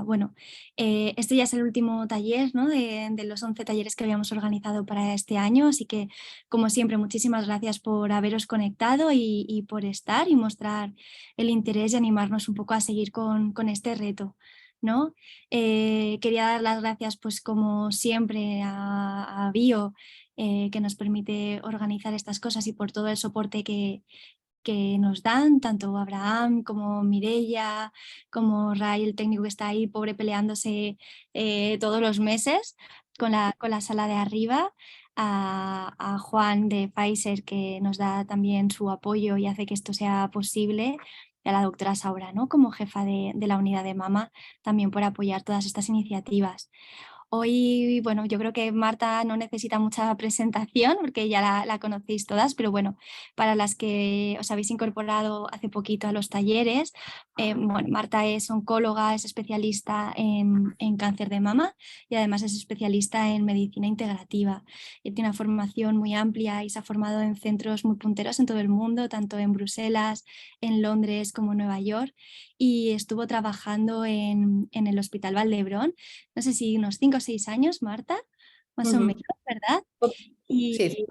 Bueno, este ya es el último taller, ¿no? de los 11 talleres que habíamos organizado para este año, así que como siempre muchísimas gracias por haberos conectado y por estar y mostrar el interés y animarnos un poco a seguir con este reto, ¿no? Quería dar las gracias pues como siempre a Bio, que nos permite organizar estas cosas y por todo el soporte que nos dan, tanto Abraham como Mireia, como Ray, el técnico que está ahí, pobre peleándose todos los meses con la sala de arriba, a Juan de Pfizer, que nos da también su apoyo y hace que esto sea posible, y a la doctora Saura, ¿no? Como jefa de la unidad de mama, también por apoyar todas estas iniciativas. Hoy, bueno, yo creo que Marta no necesita mucha presentación porque ya la conocéis todas, pero bueno, para las que os habéis incorporado hace poquito a los talleres, bueno, Marta es oncóloga, es especialista en cáncer de mama y además es especialista en medicina integrativa. Tiene una formación muy amplia y se ha formado en centros muy punteros en todo el mundo, tanto en Bruselas, en Londres como en Nueva York, y estuvo trabajando en el Hospital Valdebrón, no sé si unos 5 o 6 años, Marta, más o menos, ¿verdad? Sí,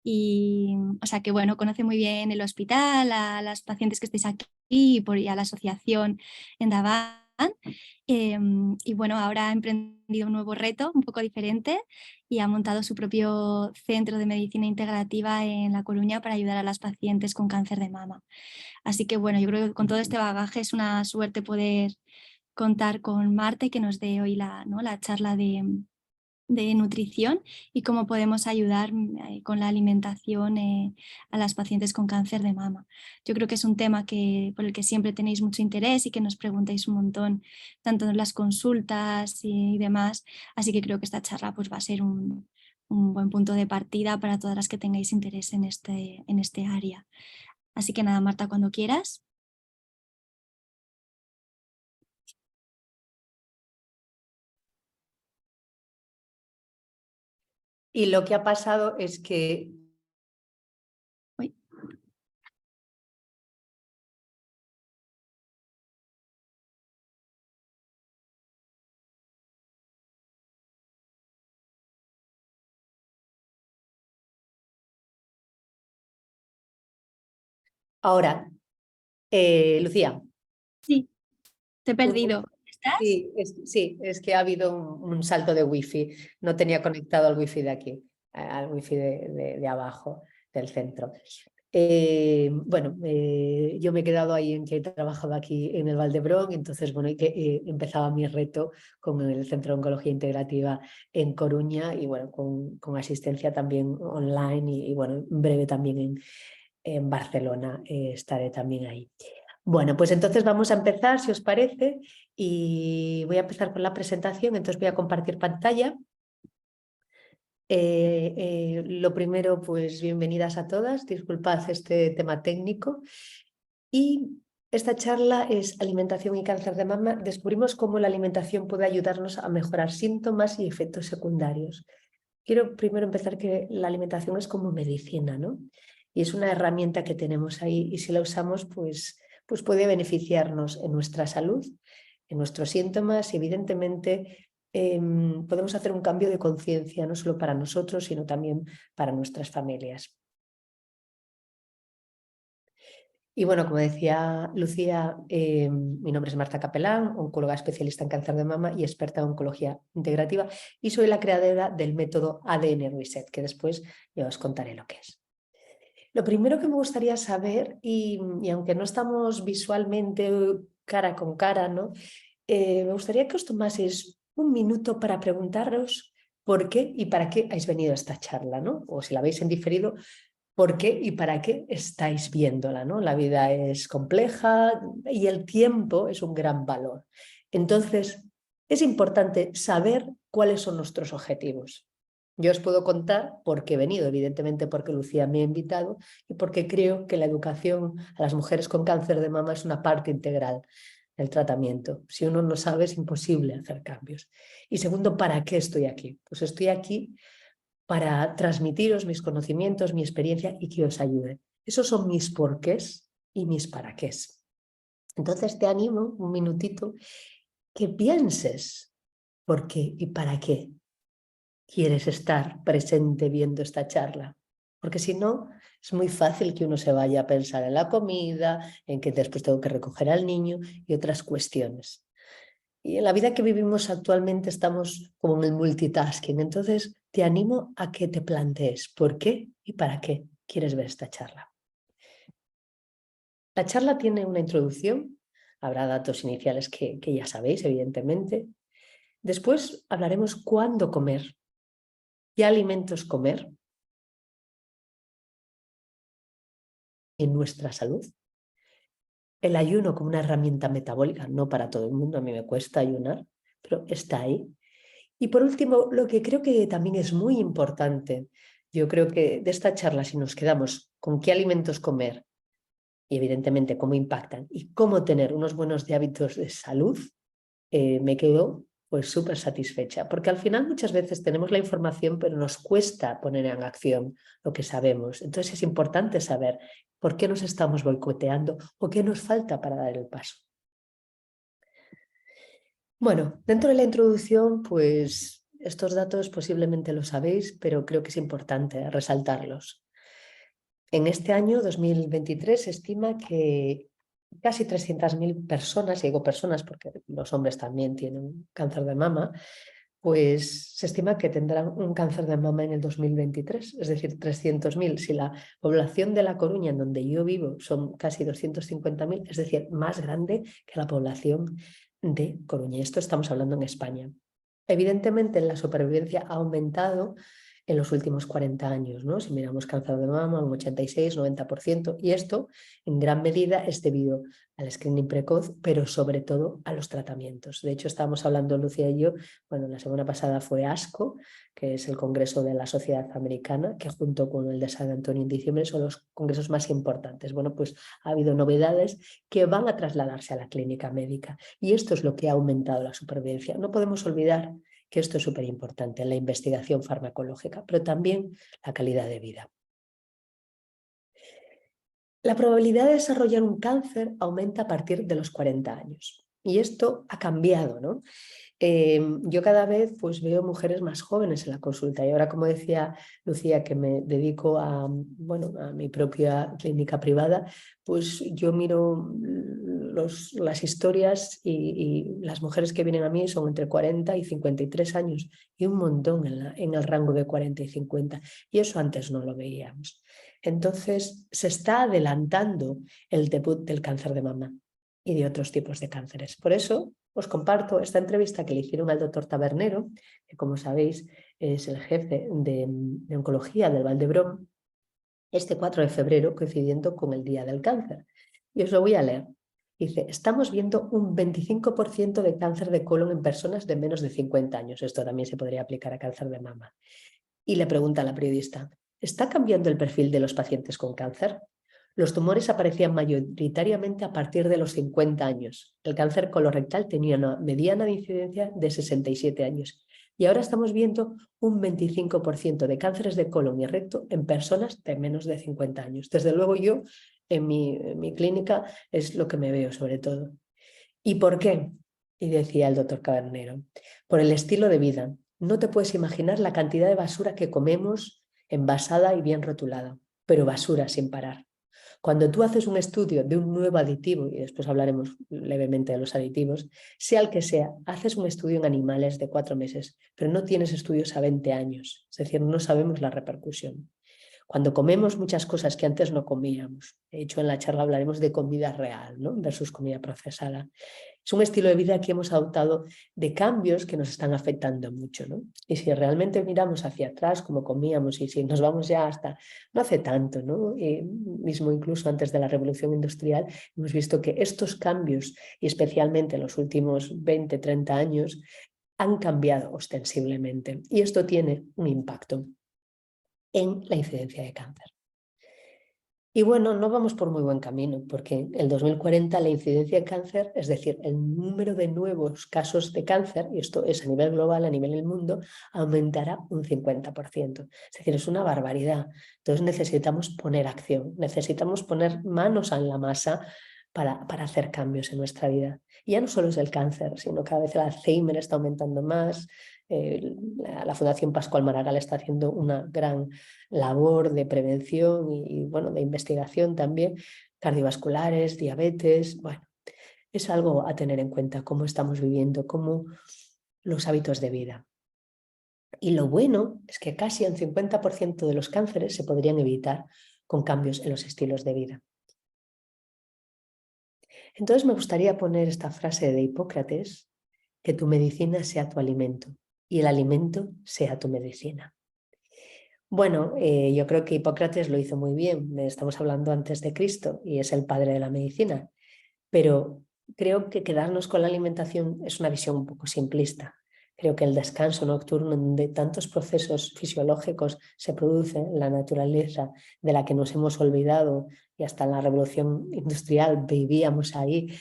Y, o sea que bueno, conoce muy bien el hospital, a las pacientes que estáis aquí y a la asociación en Daván. Y bueno, ahora ha emprendido un nuevo reto, un poco diferente, y ha montado su propio centro de medicina integrativa en La Coruña para ayudar a las pacientes con cáncer de mama. Así que bueno, yo creo que con todo este bagaje es una suerte poder contar con Marta y que nos dé hoy la charla de nutrición y cómo podemos ayudar con la alimentación a las pacientes con cáncer de mama. Yo creo que es un tema por el que siempre tenéis mucho interés y que nos preguntáis un montón, tanto en las consultas y demás, así que creo que esta charla pues, va a ser un buen punto de partida para todas las que tengáis interés en este área. Así que nada, Marta, cuando quieras. y lo que ha pasado es que Uy. ahora, Lucía, Sí, te he perdido. ¿Estás? sí, es que ha habido un salto de wifi. No tenía conectado al wifi de aquí, al wifi de abajo, del centro. Bueno, yo me he quedado ahí en que he trabajado aquí en el Valdebrón, entonces bueno, empezaba mi reto con el Centro de Oncología Integrativa en Coruña y bueno, con asistencia también online y bueno, en breve también en Barcelona estaré también ahí. Bueno, pues entonces vamos a empezar, si os parece, y voy a empezar con la presentación, entonces voy a compartir pantalla. Lo primero, pues bienvenidas a todas, disculpad este tema técnico. Y esta charla es Alimentación y cáncer de mama. Descubrimos cómo la alimentación puede ayudarnos a mejorar síntomas y efectos secundarios. Quiero primero empezar que la alimentación es como medicina, ¿no? Y es una herramienta que tenemos ahí y si la usamos, pues puede beneficiarnos en nuestra salud, en nuestros síntomas y evidentemente podemos hacer un cambio de conciencia, no solo para nosotros, sino también para nuestras familias. Y bueno, como decía Lucía, mi nombre es Marta Capelán, oncóloga especialista en cáncer de mama y experta en oncología integrativa y soy la creadora del método ADN Reset, que después ya os contaré lo que es. Lo primero que me gustaría saber, y aunque no estamos visualmente cara con cara, ¿no? Me gustaría que os tomaseis un minuto para preguntaros por qué y para qué habéis venido a esta charla, ¿no? O si la veis en diferido, por qué y para qué estáis viéndola, ¿no? La vida es compleja y el tiempo es un gran valor. Entonces, es importante saber cuáles son nuestros objetivos. Yo os puedo contar por qué he venido, evidentemente porque Lucía me ha invitado y porque creo que la educación a las mujeres con cáncer de mama es una parte integral del tratamiento. Si uno no sabe, es imposible hacer cambios. Y segundo, ¿para qué estoy aquí? Pues estoy aquí para transmitiros mis conocimientos, mi experiencia y que os ayude. Esos son mis porqués y mis para qués. Entonces te animo un minutito que pienses por qué y para qué quieres estar presente viendo esta charla. Porque si no, es muy fácil que uno se vaya a pensar en la comida, en que después tengo que recoger al niño y otras cuestiones. Y en la vida que vivimos actualmente estamos como en el multitasking. Entonces, te animo a que te plantees por qué y para qué quieres ver esta charla. La charla tiene una introducción, habrá datos iniciales que ya sabéis, evidentemente. Después hablaremos cuándo comer, qué alimentos comer en nuestra salud. El ayuno como una herramienta metabólica, no para todo el mundo, a mí me cuesta ayunar, pero está ahí. Y por último, lo que creo que también es muy importante, yo creo que de esta charla, si nos quedamos con qué alimentos comer y evidentemente cómo impactan y cómo tener unos buenos hábitos de salud, me quedo pues súper satisfecha, porque al final muchas veces tenemos la información, pero nos cuesta poner en acción lo que sabemos. Entonces es importante saber por qué nos estamos boicoteando o qué nos falta para dar el paso. Bueno, dentro de la introducción, pues estos datos posiblemente los sabéis, pero creo que es importante resaltarlos. En este año 2023 se estima que casi 300.000 personas, y digo personas porque los hombres también tienen cáncer de mama, pues se estima que tendrán un cáncer de mama en el 2023, es decir, 300.000. Si la población de La Coruña, en donde yo vivo, son casi 250.000, es decir, más grande que la población de Coruña. Esto estamos hablando en España. Evidentemente, la supervivencia ha aumentado en los últimos 40 años, ¿no? Si miramos cáncer de mama, un 86-90%, y esto en gran medida es debido al screening precoz, pero sobre todo a los tratamientos. De hecho, estábamos hablando Lucía y yo, bueno, la semana pasada fue ASCO, que es el Congreso de la Sociedad Americana, que junto con el de San Antonio en diciembre son los congresos más importantes. Bueno, pues ha habido novedades que van a trasladarse a la clínica médica y esto es lo que ha aumentado la supervivencia. No podemos olvidar que esto es súper importante en la investigación farmacológica, pero también la calidad de vida. La probabilidad de desarrollar un cáncer aumenta a partir de los 40 años. Y esto ha cambiado, ¿no? Yo cada vez pues, veo mujeres más jóvenes en la consulta y ahora, como decía Lucía, que me dedico a, bueno, a mi propia clínica privada, pues yo miro las historias y las mujeres que vienen a mí son entre 40 y 53 años y un montón en el rango de 40 y 50 y eso antes no lo veíamos. Entonces se está adelantando el debut del cáncer de mama y de otros tipos de cánceres. Por eso os comparto esta entrevista que le hicieron al doctor Tabernero, que como sabéis es el jefe de oncología del Vall d'Hebron, este 4 de febrero, coincidiendo con el Día del Cáncer. Y os lo voy a leer. Dice, estamos viendo un 25% de cáncer de colon en personas de menos de 50 años. Esto también se podría aplicar a cáncer de mama. Y le pregunta a la periodista, ¿está cambiando el perfil de los pacientes con cáncer? Los tumores aparecían mayoritariamente a partir de los 50 años. El cáncer colorectal tenía una mediana de incidencia de 67 años. Y ahora estamos viendo un 25% de cánceres de colon y recto en personas de menos de 50 años. Desde luego yo, en mi clínica, es lo que me veo sobre todo. ¿Y por qué? Y decía el doctor Cabernero, por el estilo de vida. No te puedes imaginar la cantidad de basura que comemos envasada y bien rotulada, pero basura sin parar. Cuando tú haces un estudio de un nuevo aditivo, y después hablaremos levemente de los aditivos, sea el que sea, haces un estudio en animales de 4 meses, pero no tienes estudios a 20 años, es decir, no sabemos la repercusión. Cuando comemos muchas cosas que antes no comíamos, de hecho en la charla hablaremos de comida real, ¿no? Versus comida procesada. Es un estilo de vida que hemos adoptado de cambios que nos están afectando mucho, ¿no? Y si realmente miramos hacia atrás como comíamos y si nos vamos ya hasta, no hace tanto, ¿no? Mismo incluso antes de la revolución industrial, hemos visto que estos cambios, y especialmente en los últimos 20, 30 años, han cambiado ostensiblemente. Y esto tiene un impacto en la incidencia de cáncer. Y bueno, no vamos por muy buen camino, porque en el 2040 la incidencia de cáncer, es decir, el número de nuevos casos de cáncer, y esto es a nivel global, a nivel del mundo, aumentará un 50%. Es decir, es una barbaridad. Entonces necesitamos poner acción, necesitamos poner manos en la masa para hacer cambios en nuestra vida. Y ya no solo es el cáncer, sino cada vez el Alzheimer está aumentando más. La Fundación Pascual Maragall está haciendo una gran labor de prevención y bueno, de investigación también, cardiovasculares, diabetes. Bueno, es algo a tener en cuenta, cómo estamos viviendo, cómo los hábitos de vida. Y lo bueno es que casi un 50% de los cánceres se podrían evitar con cambios en los estilos de vida. Entonces me gustaría poner esta frase de Hipócrates, que tu medicina sea tu alimento y el alimento sea tu medicina. Bueno, yo creo que Hipócrates lo hizo muy bien, estamos hablando antes de Cristo y es el padre de la medicina, pero creo que quedarnos con la alimentación es una visión un poco simplista. Creo que el descanso nocturno, donde tantos procesos fisiológicos se producen en la naturaleza de la que nos hemos olvidado y hasta en la revolución industrial vivíamos ahí,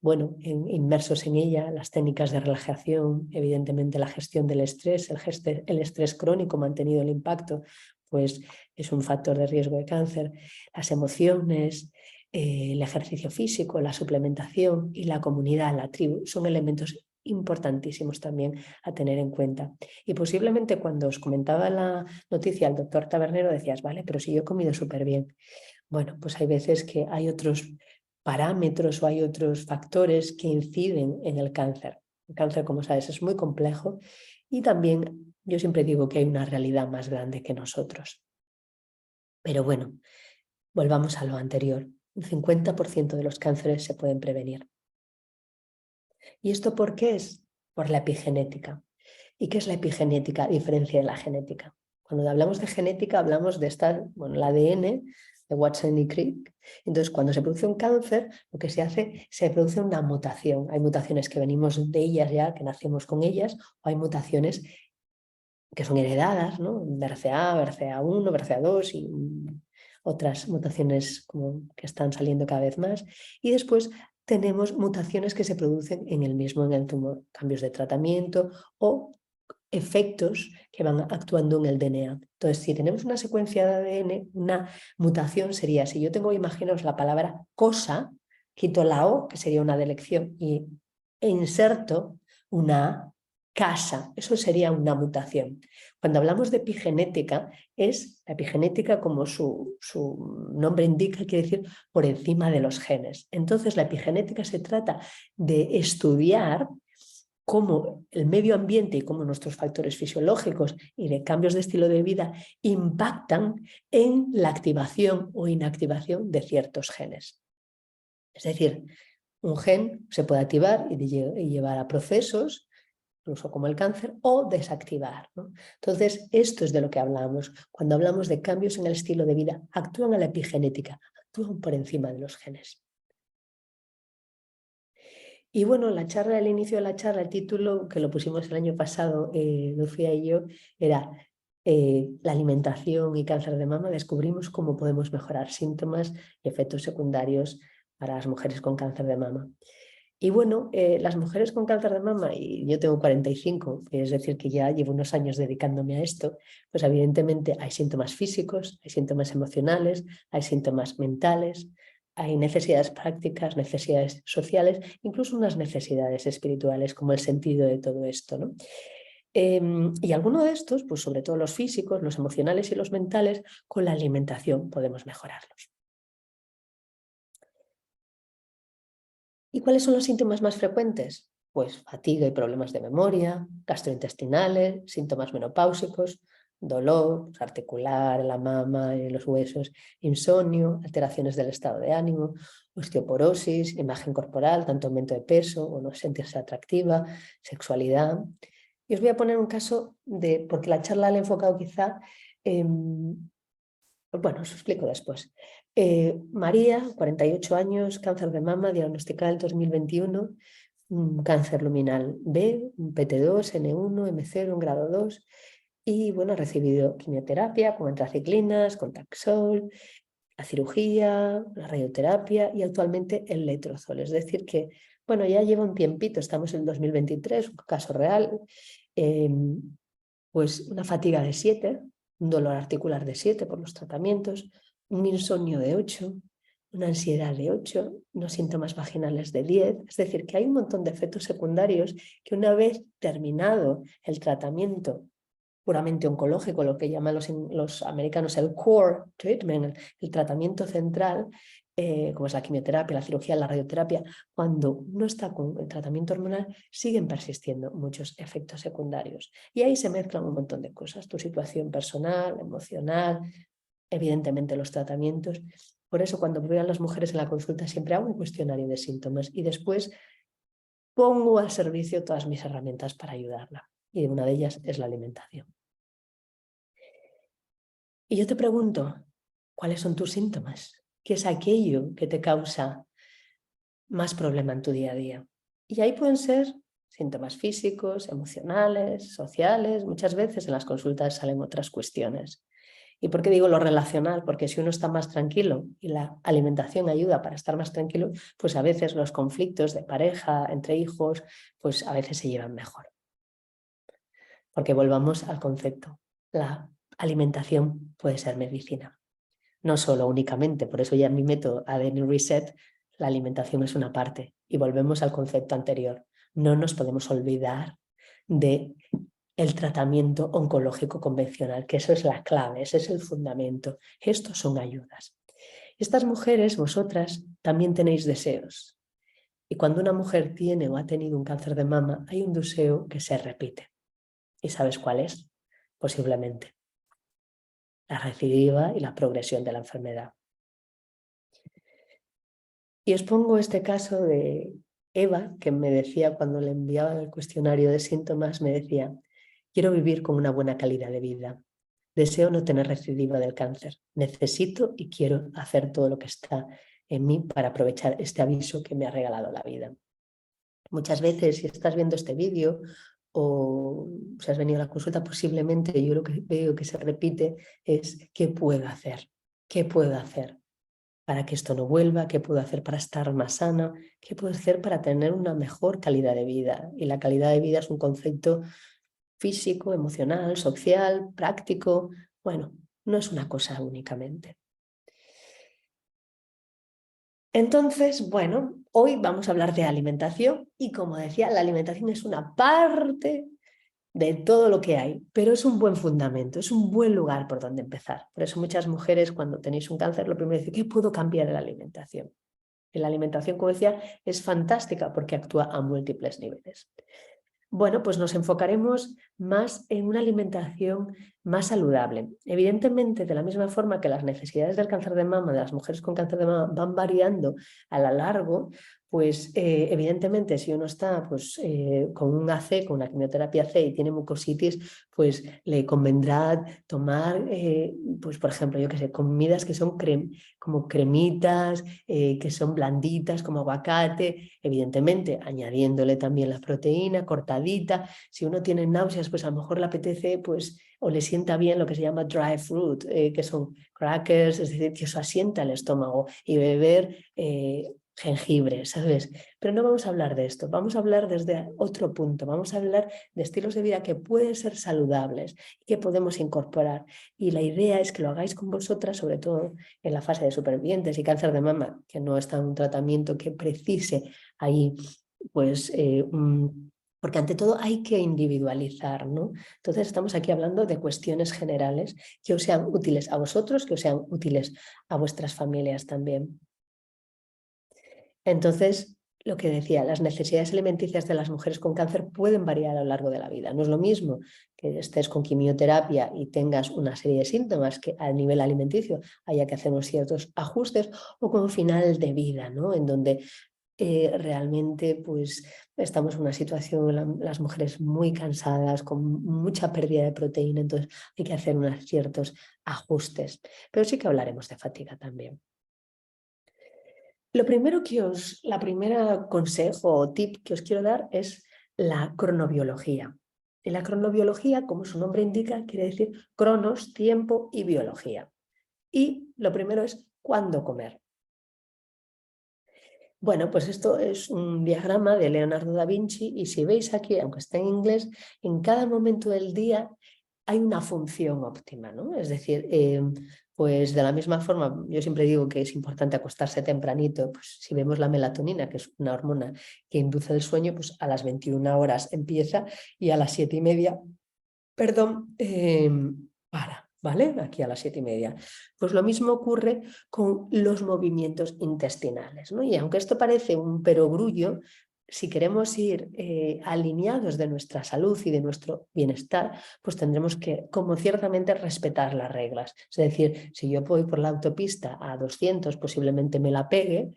bueno, inmersos en ella, las técnicas de relajación, evidentemente la gestión del estrés, el estrés crónico mantenido el impacto, pues es un factor de riesgo de cáncer, las emociones, el ejercicio físico, la suplementación y la comunidad, la tribu, son elementos importantísimos también a tener en cuenta. Y posiblemente cuando os comentaba la noticia al doctor Tabernero decías, vale, pero si yo he comido súper bien. Bueno, pues hay veces que hay otros parámetros o hay otros factores que inciden en el cáncer. El cáncer, como sabes, es muy complejo y también yo siempre digo que hay una realidad más grande que nosotros. Pero bueno, volvamos a lo anterior. Un 50% de los cánceres se pueden prevenir. ¿Y esto por qué es? Por la epigenética. ¿Y qué es la epigenética a diferencia de la genética? Cuando hablamos de genética hablamos de el ADN de Watson y Crick. Entonces, cuando se produce un cáncer, lo que se hace, se produce una mutación. Hay mutaciones que venimos de ellas ya, que nacemos con ellas, o hay mutaciones que son heredadas, ¿no? BRCA, BRCA1, BRCA2 y otras mutaciones como que están saliendo cada vez más. Y después tenemos mutaciones que se producen en el tumor, cambios de tratamiento o efectos que van actuando en el DNA. Entonces, si tenemos una secuencia de ADN, una mutación sería, si yo tengo, imaginaos la palabra cosa, quito la O, que sería una de elección, e inserto una casa, eso sería una mutación. Cuando hablamos de epigenética, es la epigenética, como su nombre indica, quiere decir por encima de los genes. Entonces, la epigenética se trata de estudiar cómo el medio ambiente y cómo nuestros factores fisiológicos y de cambios de estilo de vida impactan en la activación o inactivación de ciertos genes. Es decir, un gen se puede activar y llevar a procesos, incluso como el cáncer, o desactivar, ¿no? Entonces, esto es de lo que hablamos. Cuando hablamos de cambios en el estilo de vida, actúan a la epigenética, actúan por encima de los genes. Y bueno, la charla, al inicio de la charla, el título que lo pusimos el año pasado, Lucía y yo, era la alimentación y cáncer de mama. Descubrimos cómo podemos mejorar síntomas y efectos secundarios para las mujeres con cáncer de mama. Y bueno, las mujeres con cáncer de mama, y yo tengo 45, es decir, que ya llevo unos años dedicándome a esto, pues evidentemente hay síntomas físicos, hay síntomas emocionales, hay síntomas mentales, hay necesidades prácticas, necesidades sociales, incluso unas necesidades espirituales, como el sentido de todo esto, ¿no? Y alguno de estos, pues sobre todo los físicos, los emocionales y los mentales, con la alimentación podemos mejorarlos. ¿Y cuáles son los síntomas más frecuentes? Pues fatiga y problemas de memoria, gastrointestinales, síntomas menopáusicos, dolor articular, en la mama, en los huesos, insomnio, alteraciones del estado de ánimo, osteoporosis, imagen corporal, tanto aumento de peso o no sentirse atractiva, sexualidad. Y os voy a poner un caso porque la charla la he enfocado quizá bueno, os explico después. María, 48 años, cáncer de mama, diagnosticada en 2021, cáncer luminal B, un PT2, N1, M0, un grado 2, y bueno, ha recibido quimioterapia con antraciclinas, con Taxol, la cirugía, la radioterapia y actualmente el letrozol. Es decir que, bueno, ya lleva un tiempito, estamos en 2023, un caso real, pues una fatiga de 7, un dolor articular de 7 por los tratamientos, un insomnio de 8, una ansiedad de 8, unos síntomas vaginales de 10. Es decir, que hay un montón de efectos secundarios que una vez terminado el tratamiento puramente oncológico, lo que llaman los americanos el core treatment, el tratamiento central, como es la quimioterapia, la cirugía, la radioterapia, cuando uno está con el tratamiento hormonal, siguen persistiendo muchos efectos secundarios. Y ahí se mezclan un montón de cosas, tu situación personal, emocional, evidentemente los tratamientos. Por eso cuando veo a las mujeres en la consulta siempre hago un cuestionario de síntomas y después pongo al servicio todas mis herramientas para ayudarla. Y una de ellas es la alimentación. Y yo te pregunto, ¿cuáles son tus síntomas? ¿Qué es aquello que te causa más problema en tu día a día? Y ahí pueden ser síntomas físicos, emocionales, sociales. Muchas veces en las consultas salen otras cuestiones. ¿Y por qué digo lo relacional? Porque si uno está más tranquilo y la alimentación ayuda para estar más tranquilo, pues a veces los conflictos de pareja, entre hijos, pues a veces se llevan mejor. Porque volvamos al concepto. La alimentación puede ser medicina. No solo únicamente, por eso ya en mi método ADN Reset, la alimentación es una parte. Y volvemos al concepto anterior. No nos podemos olvidar de el tratamiento oncológico convencional, que eso es la clave, ese es el fundamento. Estos son ayudas. Estas mujeres, vosotras, también tenéis deseos. Y cuando una mujer tiene o ha tenido un cáncer de mama, hay un deseo que se repite. ¿Y sabes cuál es? Posiblemente la recidiva y la progresión de la enfermedad. Y os pongo este caso de Eva, que me decía cuando le enviaba el cuestionario de síntomas, me decía: quiero vivir con una buena calidad de vida. Deseo no tener recidiva del cáncer. Necesito y quiero hacer todo lo que está en mí para aprovechar este aviso que me ha regalado la vida. Muchas veces, si estás viendo este vídeo o si has venido a la consulta, posiblemente yo lo que veo que se repite es: ¿qué puedo hacer? ¿Qué puedo hacer para que esto no vuelva? ¿Qué puedo hacer para estar más sana? ¿Qué puedo hacer para tener una mejor calidad de vida? Y la calidad de vida es un concepto físico, emocional, social, práctico. Bueno, no es una cosa únicamente. Entonces, bueno, hoy vamos a hablar de alimentación y, como decía, la alimentación es una parte de todo lo que hay, pero es un buen fundamento, es un buen lugar por donde empezar. Por eso muchas mujeres, cuando tenéis un cáncer, lo primero dicen: ¿qué puedo cambiar en la alimentación? Y la alimentación, como decía, es fantástica porque actúa a múltiples niveles. Bueno, pues nos enfocaremos más en una alimentación más saludable. Evidentemente, de la misma forma que las necesidades del cáncer de mama, de las mujeres con cáncer de mama, van variando a lo largo, pues evidentemente si uno está pues, con un AC, con una quimioterapia C y tiene mucositis, pues le convendrá tomar, pues por ejemplo, yo qué sé, comidas que son como cremitas, que son blanditas, como aguacate, evidentemente añadiéndole también la proteína cortadita. Si uno tiene náuseas, pues a lo mejor le apetece, pues, o le sienta bien lo que se llama dry fruit, que son crackers, es decir, que eso asienta el estómago, y beber jengibre, ¿sabes? Pero no vamos a hablar de esto, vamos a hablar desde otro punto, vamos a hablar de estilos de vida que pueden ser saludables y que podemos incorporar. Y la idea es que lo hagáis con vosotras, sobre todo en la fase de supervivientes y cáncer de mama, que no está en un tratamiento que precise ahí, pues, porque ante todo hay que individualizar, ¿no? Entonces estamos aquí hablando de cuestiones generales que os sean útiles a vosotros, que os sean útiles a vuestras familias también. Entonces, lo que decía, las necesidades alimenticias de las mujeres con cáncer pueden variar a lo largo de la vida. No es lo mismo que estés con quimioterapia y tengas una serie de síntomas que a nivel alimenticio haya que hacer unos ciertos ajustes, o con final de vida, ¿no? En donde realmente pues, estamos en una situación, las mujeres muy cansadas, con mucha pérdida de proteína, entonces hay que hacer unos ciertos ajustes. Pero sí que hablaremos de fatiga también. Lo primero la primera consejo o tip que os quiero dar es la cronobiología. Y la cronobiología, como su nombre indica, quiere decir cronos, tiempo, y biología. Y lo primero es cuándo comer. Bueno, pues esto es un diagrama de Leonardo da Vinci, y si veis aquí, aunque está en inglés, en cada momento del día hay una función óptima, ¿no? Es decir, Pues de la misma forma, yo siempre digo que es importante acostarse tempranito, pues si vemos la melatonina, que es una hormona que induce el sueño, pues a las 21 horas empieza y a las 7:30, perdón, para, ¿vale? Aquí a las 7:30. Pues lo mismo ocurre con los movimientos intestinales, ¿no? Y aunque esto parece un perogrullo, si queremos ir alineados de nuestra salud y de nuestro bienestar, pues tendremos que, como ciertamente, respetar las reglas. Es decir, si yo voy por la autopista a 200, posiblemente me la pegue,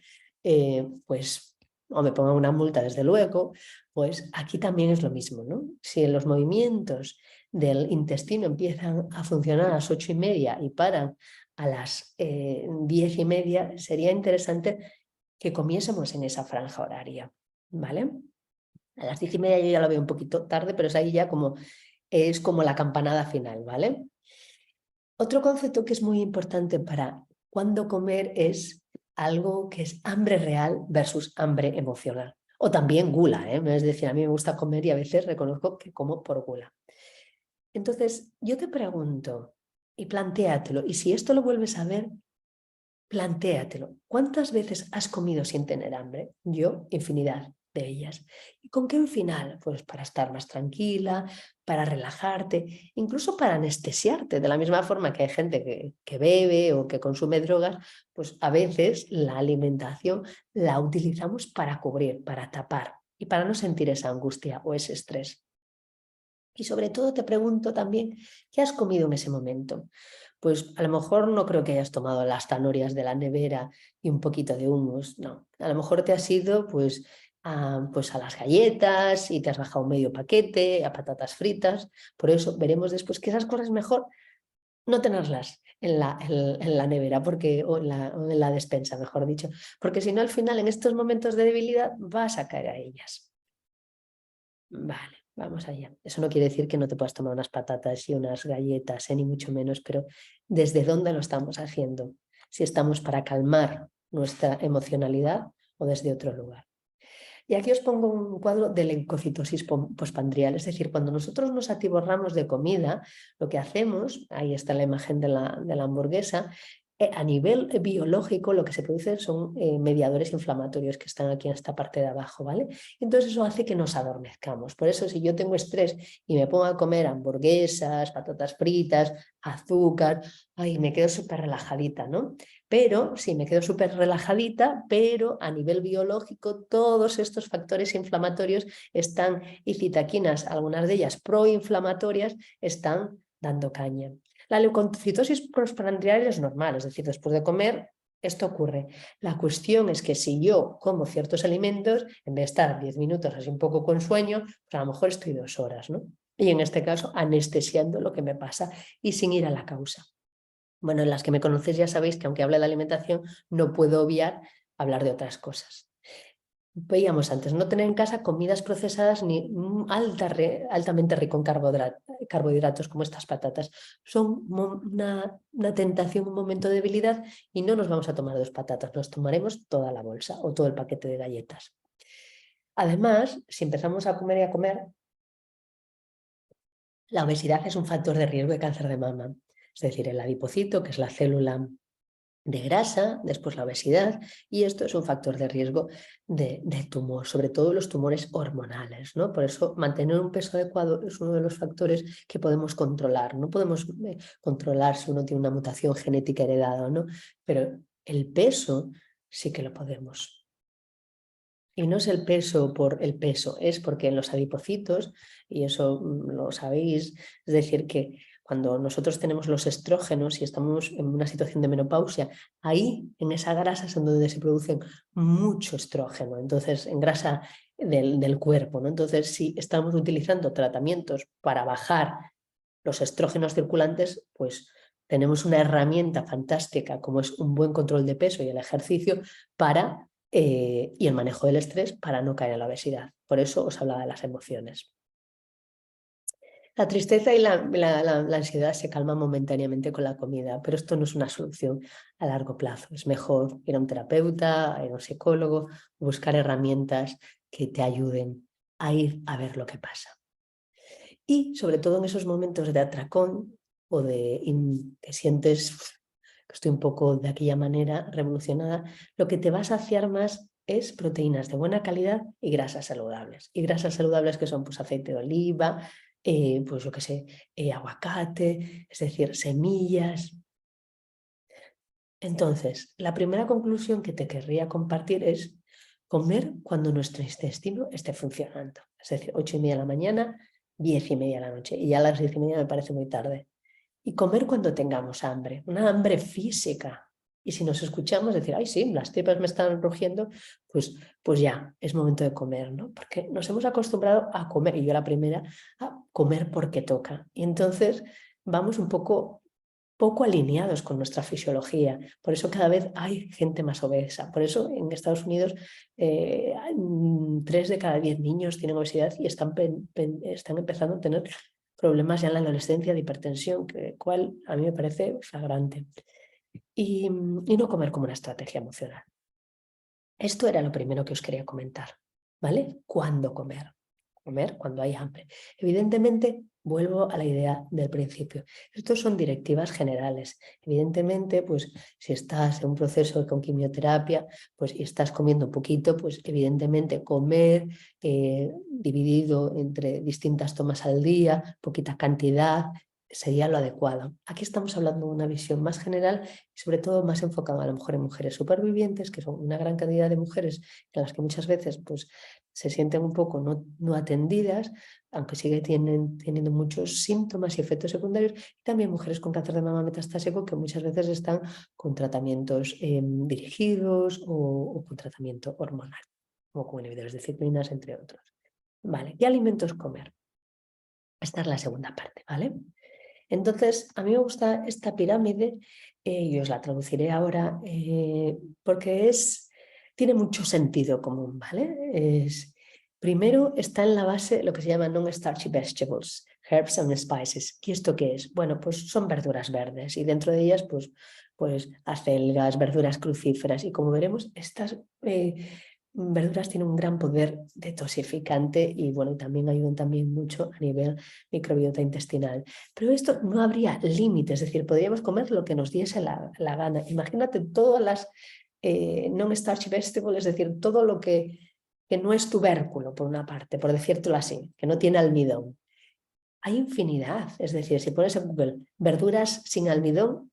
pues, o me ponga una multa, desde luego, pues aquí también es lo mismo, ¿no? Si los movimientos del intestino empiezan a funcionar a las 8:30 y paran a las 10:30, sería interesante que comiésemos en esa franja horaria, ¿vale? A las 10:30 yo ya lo veo un poquito tarde, pero es ahí ya es como la campanada final, ¿vale? Otro concepto que es muy importante para cuándo comer es algo que es hambre real versus hambre emocional. O también gula, ¿eh? Es decir, a mí me gusta comer y a veces reconozco que como por gula. Entonces, yo te pregunto, y plantéatelo, y si esto lo vuelves a ver, plantéatelo. ¿Cuántas veces has comido sin tener hambre? Yo, infinidad de ellas. ¿Y con qué un final? Pues para estar más tranquila, para relajarte, incluso para anestesiarte. De la misma forma que hay gente que bebe o que consume drogas, pues a veces la alimentación la utilizamos para cubrir, para tapar y para no sentir esa angustia o ese estrés. Y sobre todo te pregunto también, ¿qué has comido en ese momento? Pues a lo mejor no creo que hayas tomado las zanahorias de la nevera y un poquito de hummus, no. A lo mejor te has ido pues a las galletas y te has bajado medio paquete, a patatas fritas. Por eso veremos después que esas cosas mejor no tenerlas en la nevera o en la despensa, mejor dicho, porque si no al final en estos momentos de debilidad vas a caer a ellas. Vale, vamos allá. Eso no quiere decir que no te puedas tomar unas patatas y unas galletas, ni mucho menos, pero ¿desde dónde lo estamos haciendo? Si estamos para calmar nuestra emocionalidad o desde otro lugar. Y aquí os pongo un cuadro de leucocitosis postprandial, es decir, cuando nosotros nos atiborramos de comida, lo que hacemos, ahí está la imagen de la hamburguesa, a nivel biológico lo que se produce son mediadores inflamatorios que están aquí en esta parte de abajo, ¿vale? Entonces eso hace que nos adormezcamos. Por eso si yo tengo estrés y me pongo a comer hamburguesas, patatas fritas, azúcar, ay, me quedo súper relajadita, ¿no? Pero sí, me quedo súper relajadita, pero a nivel biológico todos estos factores inflamatorios están, y citaquinas, algunas de ellas proinflamatorias, están dando caña. La leucocitosis postprandial es normal, es decir, después de comer esto ocurre. La cuestión es que si yo como ciertos alimentos, en vez de estar 10 minutos así un poco con sueño, pues a lo mejor estoy 2 horas, ¿no? Y en este caso anestesiando lo que me pasa y sin ir a la causa. Bueno, en las que me conocéis ya sabéis que aunque hable de alimentación, no puedo obviar hablar de otras cosas. Veíamos antes, no tener en casa comidas procesadas ni altamente rico en carbohidratos como estas patatas. Son una tentación, un momento de debilidad y no nos vamos a tomar 2 patatas, nos tomaremos toda la bolsa o todo el paquete de galletas. Además, si empezamos a comer y a comer, la obesidad es un factor de riesgo de cáncer de mama. Es decir, el adipocito, que es la célula de grasa, después la obesidad, y esto es un factor de riesgo de tumor, sobre todo los tumores hormonales, ¿no? Por eso mantener un peso adecuado es uno de los factores que podemos controlar. No podemos controlar si uno tiene una mutación genética heredada o no, pero el peso sí que lo podemos. Y no es el peso por el peso, es porque en los adipocitos, y eso lo sabéis, es decir, que cuando nosotros tenemos los estrógenos y estamos en una situación de menopausia, ahí en esa grasa es en donde se producen mucho estrógeno, entonces en grasa del cuerpo, ¿no? Entonces si estamos utilizando tratamientos para bajar los estrógenos circulantes, pues tenemos una herramienta fantástica como es un buen control de peso y el ejercicio y el manejo del estrés para no caer en la obesidad. Por eso os hablaba de las emociones. La tristeza y la ansiedad se calman momentáneamente con la comida, pero esto no es una solución a largo plazo. Es mejor ir a un terapeuta, ir a un psicólogo, buscar herramientas que te ayuden a ir a ver lo que pasa. Y sobre todo en esos momentos de atracón o que sientes estoy un poco de aquella manera revolucionada, lo que te va a saciar más es proteínas de buena calidad y grasas saludables. Y grasas saludables que son pues aceite de oliva, pues yo qué sé, aguacate, es decir, semillas. Entonces, la primera conclusión que te querría compartir es comer cuando nuestro intestino esté funcionando. Es decir, 8:30 de la mañana, 10:30 de la noche. Y ya a las 10:30 me parece muy tarde. Y comer cuando tengamos hambre, una hambre física. Y si nos escuchamos decir, ay, sí, las tripas me están rugiendo, pues ya, es momento de comer, ¿no? Porque nos hemos acostumbrado a comer, y yo la primera, a comer porque toca. Y entonces vamos un poco alineados con nuestra fisiología. Por eso cada vez hay gente más obesa. Por eso en Estados Unidos 3 de cada 10 niños tienen obesidad y están empezando a tener problemas ya en la adolescencia de hipertensión, cual a mí me parece flagrante. Y no comer como una estrategia emocional. Esto era lo primero que os quería comentar, ¿vale? ¿Cuándo comer? Comer cuando hay hambre. Evidentemente, vuelvo a la idea del principio. Estos son directivas generales. Evidentemente, pues si estás en un proceso con quimioterapia, pues y estás comiendo un poquito, pues evidentemente comer dividido entre distintas tomas al día, poquita cantidad, sería lo adecuado. Aquí estamos hablando de una visión más general y sobre todo más enfocada a lo mejor en mujeres supervivientes, que son una gran cantidad de mujeres en las que muchas veces pues, se sienten un poco no atendidas, aunque sigue teniendo muchos síntomas y efectos secundarios, y también mujeres con cáncer de mama metastásico que muchas veces están con tratamientos dirigidos o con tratamiento hormonal, como con inhibidores de ciclinas, entre otros. Vale, ¿qué alimentos comer? Esta es la segunda parte, ¿vale? Entonces, a mí me gusta esta pirámide y os la traduciré ahora porque tiene mucho sentido común, ¿vale? Primero está en la base lo que se llama non-starchy vegetables, herbs and spices. ¿Y esto qué es? Bueno, pues son verduras verdes y dentro de ellas pues acelgas, verduras crucíferas y como veremos, estas verduras tienen un gran poder detoxificante y bueno, también ayudan también mucho a nivel microbiota intestinal. Pero esto no habría límites, es decir, podríamos comer lo que nos diese la gana. Imagínate todas las non-starchy vegetables, es decir, todo lo que no es tubérculo, por una parte, por decírtelo así, que no tiene almidón. Hay infinidad, es decir, si pones en Google verduras sin almidón,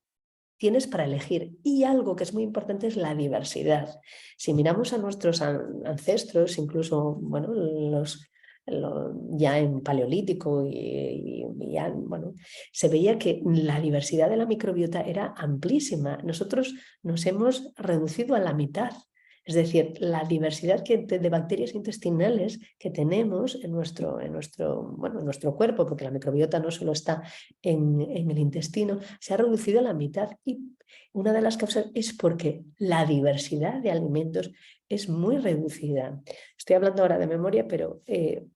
tienes para elegir. Y algo que es muy importante es la diversidad. Si miramos a nuestros ancestros, incluso bueno, ya en paleolítico y ya, bueno, se veía que la diversidad de la microbiota era amplísima. Nosotros nos hemos reducido a la mitad. Es decir, la diversidad de bacterias intestinales que tenemos en nuestro cuerpo, porque la microbiota no solo está en el intestino, se ha reducido a la mitad. Y una de las causas es porque la diversidad de alimentos es muy reducida. Estoy hablando ahora de memoria, pero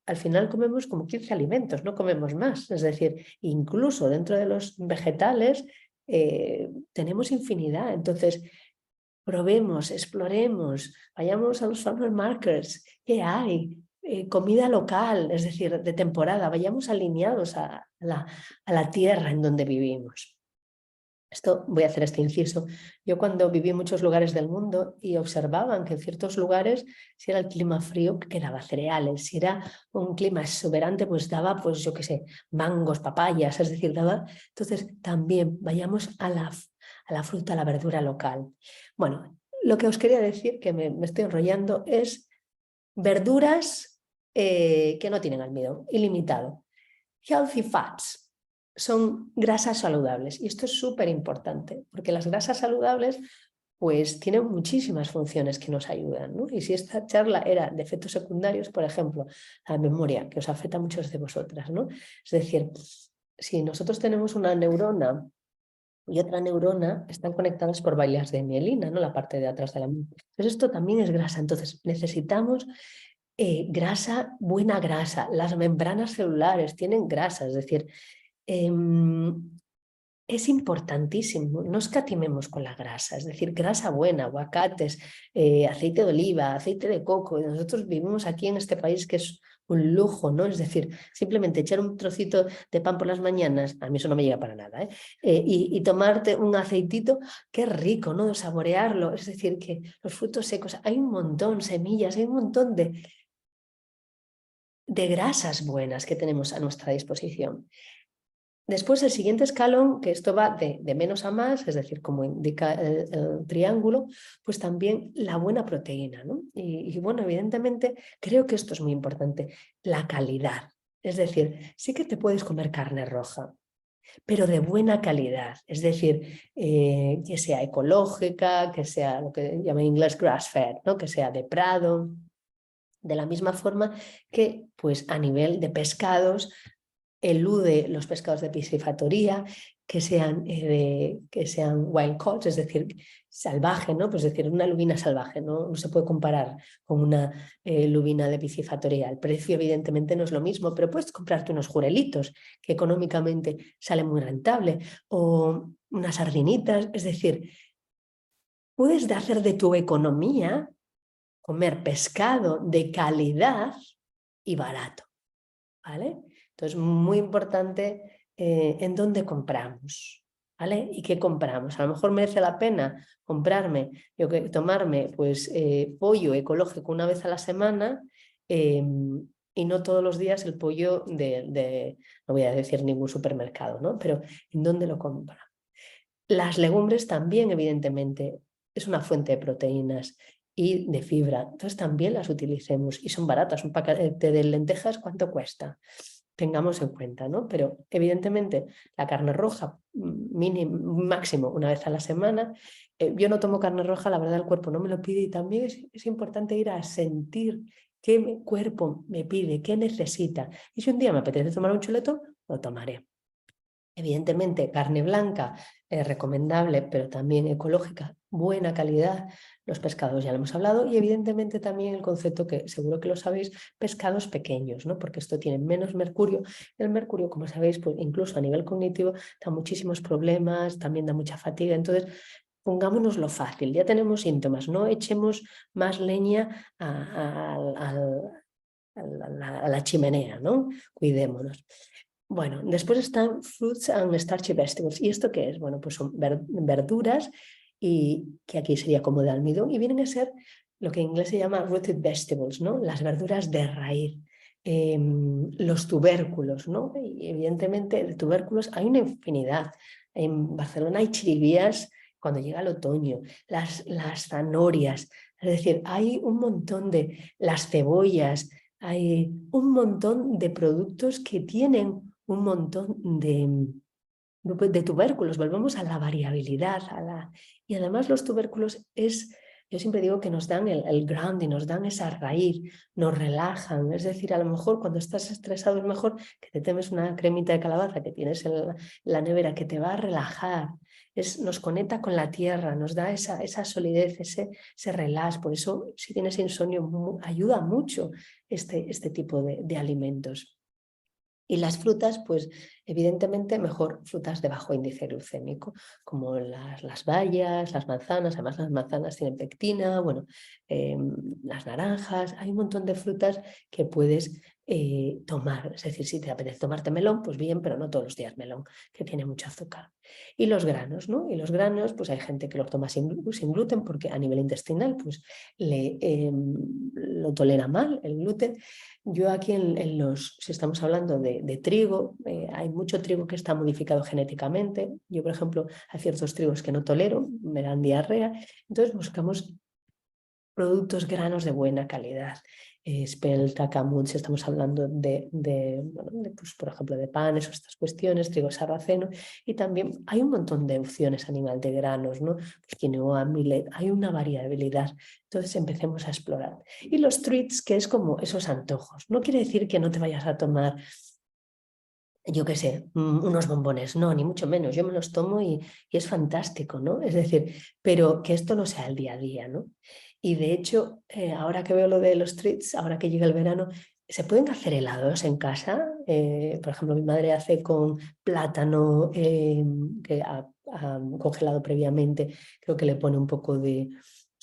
al final comemos como 15 alimentos, no comemos más. Es decir, incluso dentro de los vegetales tenemos infinidad. Entonces, probemos, exploremos, vayamos a los farmer markets, ¿qué hay? Comida local, es decir, de temporada, vayamos alineados a la tierra en donde vivimos. Esto, voy a hacer este inciso. Yo cuando viví en muchos lugares del mundo y observaban que en ciertos lugares, si era el clima frío, que daba cereales, si era un clima exuberante, pues daba, pues yo qué sé, mangos, papayas, es decir, daba. Entonces también vayamos a la fruta, a la verdura local. Bueno, lo que os quería decir, que me estoy enrollando, es verduras que no tienen almidón, ilimitado. Healthy fats. Son grasas saludables y esto es súper importante porque las grasas saludables pues tienen muchísimas funciones que nos ayudan, ¿no? Y si esta charla era de efectos secundarios, por ejemplo, la memoria, que os afecta a muchos de vosotras, ¿no? Es decir, si nosotros tenemos una neurona y otra neurona, están conectadas por vallas de mielina, ¿no? La parte de atrás de la mente. Entonces esto también es grasa, entonces necesitamos grasa, buena grasa. Las membranas celulares tienen grasa, es decir, es importantísimo, no escatimemos con la grasa, es decir, grasa buena, aguacates, aceite de oliva, aceite de coco. Nosotros vivimos aquí en este país que es un lujo, ¿no? Es decir, simplemente echar un trocito de pan por las mañanas, a mí eso no me llega para nada, ¿eh? Y tomarte un aceitito, qué rico, ¿no? Saborearlo, es decir, que los frutos secos, hay un montón, semillas, hay un montón de grasas buenas que tenemos a nuestra disposición. Después el siguiente escalón, que esto va de menos a más, es decir, como indica el triángulo, pues también la buena proteína, ¿no? Y bueno, evidentemente creo que esto es muy importante, la calidad. Es decir, sí que te puedes comer carne roja, pero de buena calidad, es decir, que sea ecológica, que sea lo que llaman en inglés grass-fed, ¿no? Que sea de prado, de la misma forma que pues, a nivel de pescados, elude los pescados de piscifactoría, que sean wild caught, es decir, salvaje, ¿no? Pues es decir, una lubina salvaje, ¿no? No se puede comparar con una lubina de piscifactoría. El precio evidentemente no es lo mismo, pero puedes comprarte unos jurelitos que económicamente sale muy rentable, o unas sardinitas, es decir, puedes hacer de tu economía comer pescado de calidad y barato, ¿vale? Entonces, muy importante en dónde compramos, ¿vale? ¿Y qué compramos? A lo mejor merece la pena tomarme pues, pollo ecológico una vez a la semana y no todos los días el pollo no voy a decir ningún supermercado, ¿no? Pero ¿en dónde lo compra? Las legumbres también, evidentemente, es una fuente de proteínas y de fibra, entonces también las utilicemos y son baratas. Un paquete de lentejas, ¿cuánto cuesta? Tengamos en cuenta, ¿no? Pero evidentemente la carne roja mínimo, máximo una vez a la semana. Yo no tomo carne roja, la verdad el cuerpo no me lo pide y también es importante ir a sentir qué mi cuerpo me pide, qué necesita. Y si un día me apetece tomar un chuleto, lo tomaré. Evidentemente, carne blanca es recomendable, pero también ecológica, buena calidad. Los pescados ya lo hemos hablado y evidentemente también el concepto que seguro que lo sabéis, pescados pequeños, ¿no? Porque esto tiene menos mercurio. El mercurio, como sabéis, pues incluso a nivel cognitivo da muchísimos problemas, también da mucha fatiga. Entonces, pongámonos lo fácil, ya tenemos síntomas, no echemos más leña a la chimenea, ¿no? Cuidémonos. Bueno, después están fruits and starchy vegetables. ¿Y esto qué es? Bueno, pues son verduras y que aquí sería como de almidón y vienen a ser lo que en inglés se llama rooted vegetables, ¿no? Las verduras de raíz, los tubérculos, ¿no? Y evidentemente de tubérculos hay una infinidad. En Barcelona hay chiribías cuando llega el otoño, las zanahorias, es decir, hay un montón las cebollas, hay un montón de productos que tienen un montón de tubérculos. Volvemos a la variabilidad. Y además los tubérculos yo siempre digo que nos dan el grounding, nos dan esa raíz, nos relajan. Es decir, a lo mejor cuando estás estresado es mejor que te tomes una cremita de calabaza que tienes en la nevera que te va a relajar. Nos conecta con la tierra, nos da esa solidez, ese relax. Por eso, si tienes insomnio, ayuda mucho este tipo de alimentos. Y las frutas, pues evidentemente mejor frutas de bajo índice glucémico, como las bayas, las manzanas, además las manzanas tienen pectina, bueno, las naranjas, hay un montón de frutas que puedes tomar. Es decir, si te apetece tomarte melón, pues bien, pero no todos los días melón, que tiene mucho azúcar. Y los granos, ¿no? Y los granos, pues hay gente que los toma sin gluten porque a nivel intestinal, pues lo tolera mal el gluten. Yo aquí si estamos hablando de trigo, hay mucho trigo que está modificado genéticamente. Yo, por ejemplo, hay ciertos trigos que no tolero, me dan diarrea. Entonces buscamos productos granos de buena calidad. Espelta, camut, si estamos hablando pues, por ejemplo, de panes o estas cuestiones, trigo sarraceno, y también hay un montón de opciones a nivel de granos, ¿no? Pues quinoa, millet, hay una variabilidad. Entonces empecemos a explorar. Y los treats, que es como esos antojos. No quiere decir que no te vayas a tomar, yo qué sé, unos bombones, no, ni mucho menos. Yo me los tomo y es fantástico, ¿no? Es decir, pero que esto no sea el día a día, ¿no? Y de hecho, ahora que veo lo de los treats, ahora que llega el verano, ¿se pueden hacer helados en casa? Por ejemplo, mi madre hace con plátano que ha congelado previamente, creo que le pone un poco de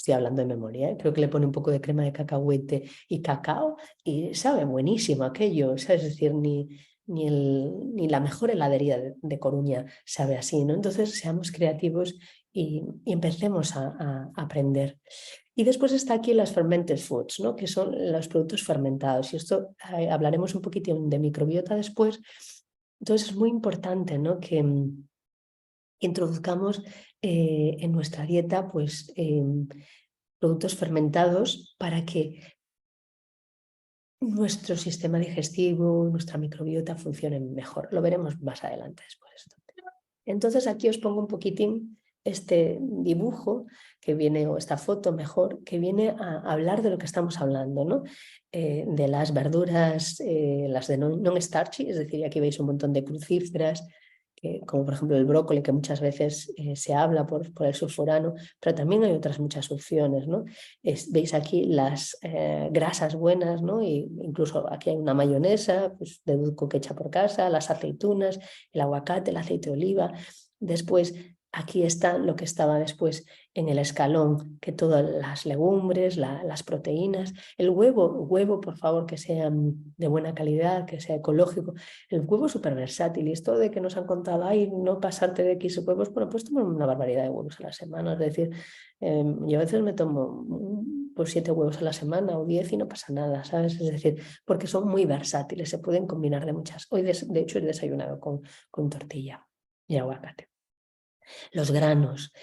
estoy hablando de memoria, ¿eh? Creo que le pone un poco de crema de cacahuete y cacao y sabe buenísimo aquello, ¿sabes? Es decir, ni la mejor heladería de Coruña sabe así, ¿no? Entonces seamos creativos y empecemos a aprender. Y después está aquí las fermented foods, ¿no? Que son los productos fermentados. Y esto hablaremos un poquito de microbiota después. Entonces es muy importante, ¿no? Que introduzcamos en nuestra dieta pues, productos fermentados para que nuestro sistema digestivo, nuestra microbiota funcionen mejor. Lo veremos más adelante después. Entonces aquí os pongo un poquitín este dibujo que viene, o esta foto mejor, que viene a hablar de lo que estamos hablando, ¿no? De las verduras, las de non-starchy, es decir, aquí veis un montón de crucíferas, como por ejemplo el brócoli, que muchas veces se habla por el sulforano, pero también hay otras muchas opciones, ¿no? Veis aquí las grasas buenas, ¿no? Y incluso aquí hay una mayonesa, pues deduzco que hecha por casa, las aceitunas, el aguacate, el aceite de oliva. Después, aquí está lo que estaba después en el escalón, que todas las legumbres, las proteínas, el huevo, por favor, que sea de buena calidad, que sea ecológico. El huevo es súper versátil y esto de que nos han contado, ay, no pasarte de X huevos, bueno, pues tomo una barbaridad de huevos a la semana, es decir, yo a veces me tomo pues 7 huevos a la semana o 10 y no pasa nada, ¿sabes? Es decir, porque son muy versátiles, se pueden combinar de muchas. Hoy de hecho he desayunado con tortilla y aguacate. Los granos.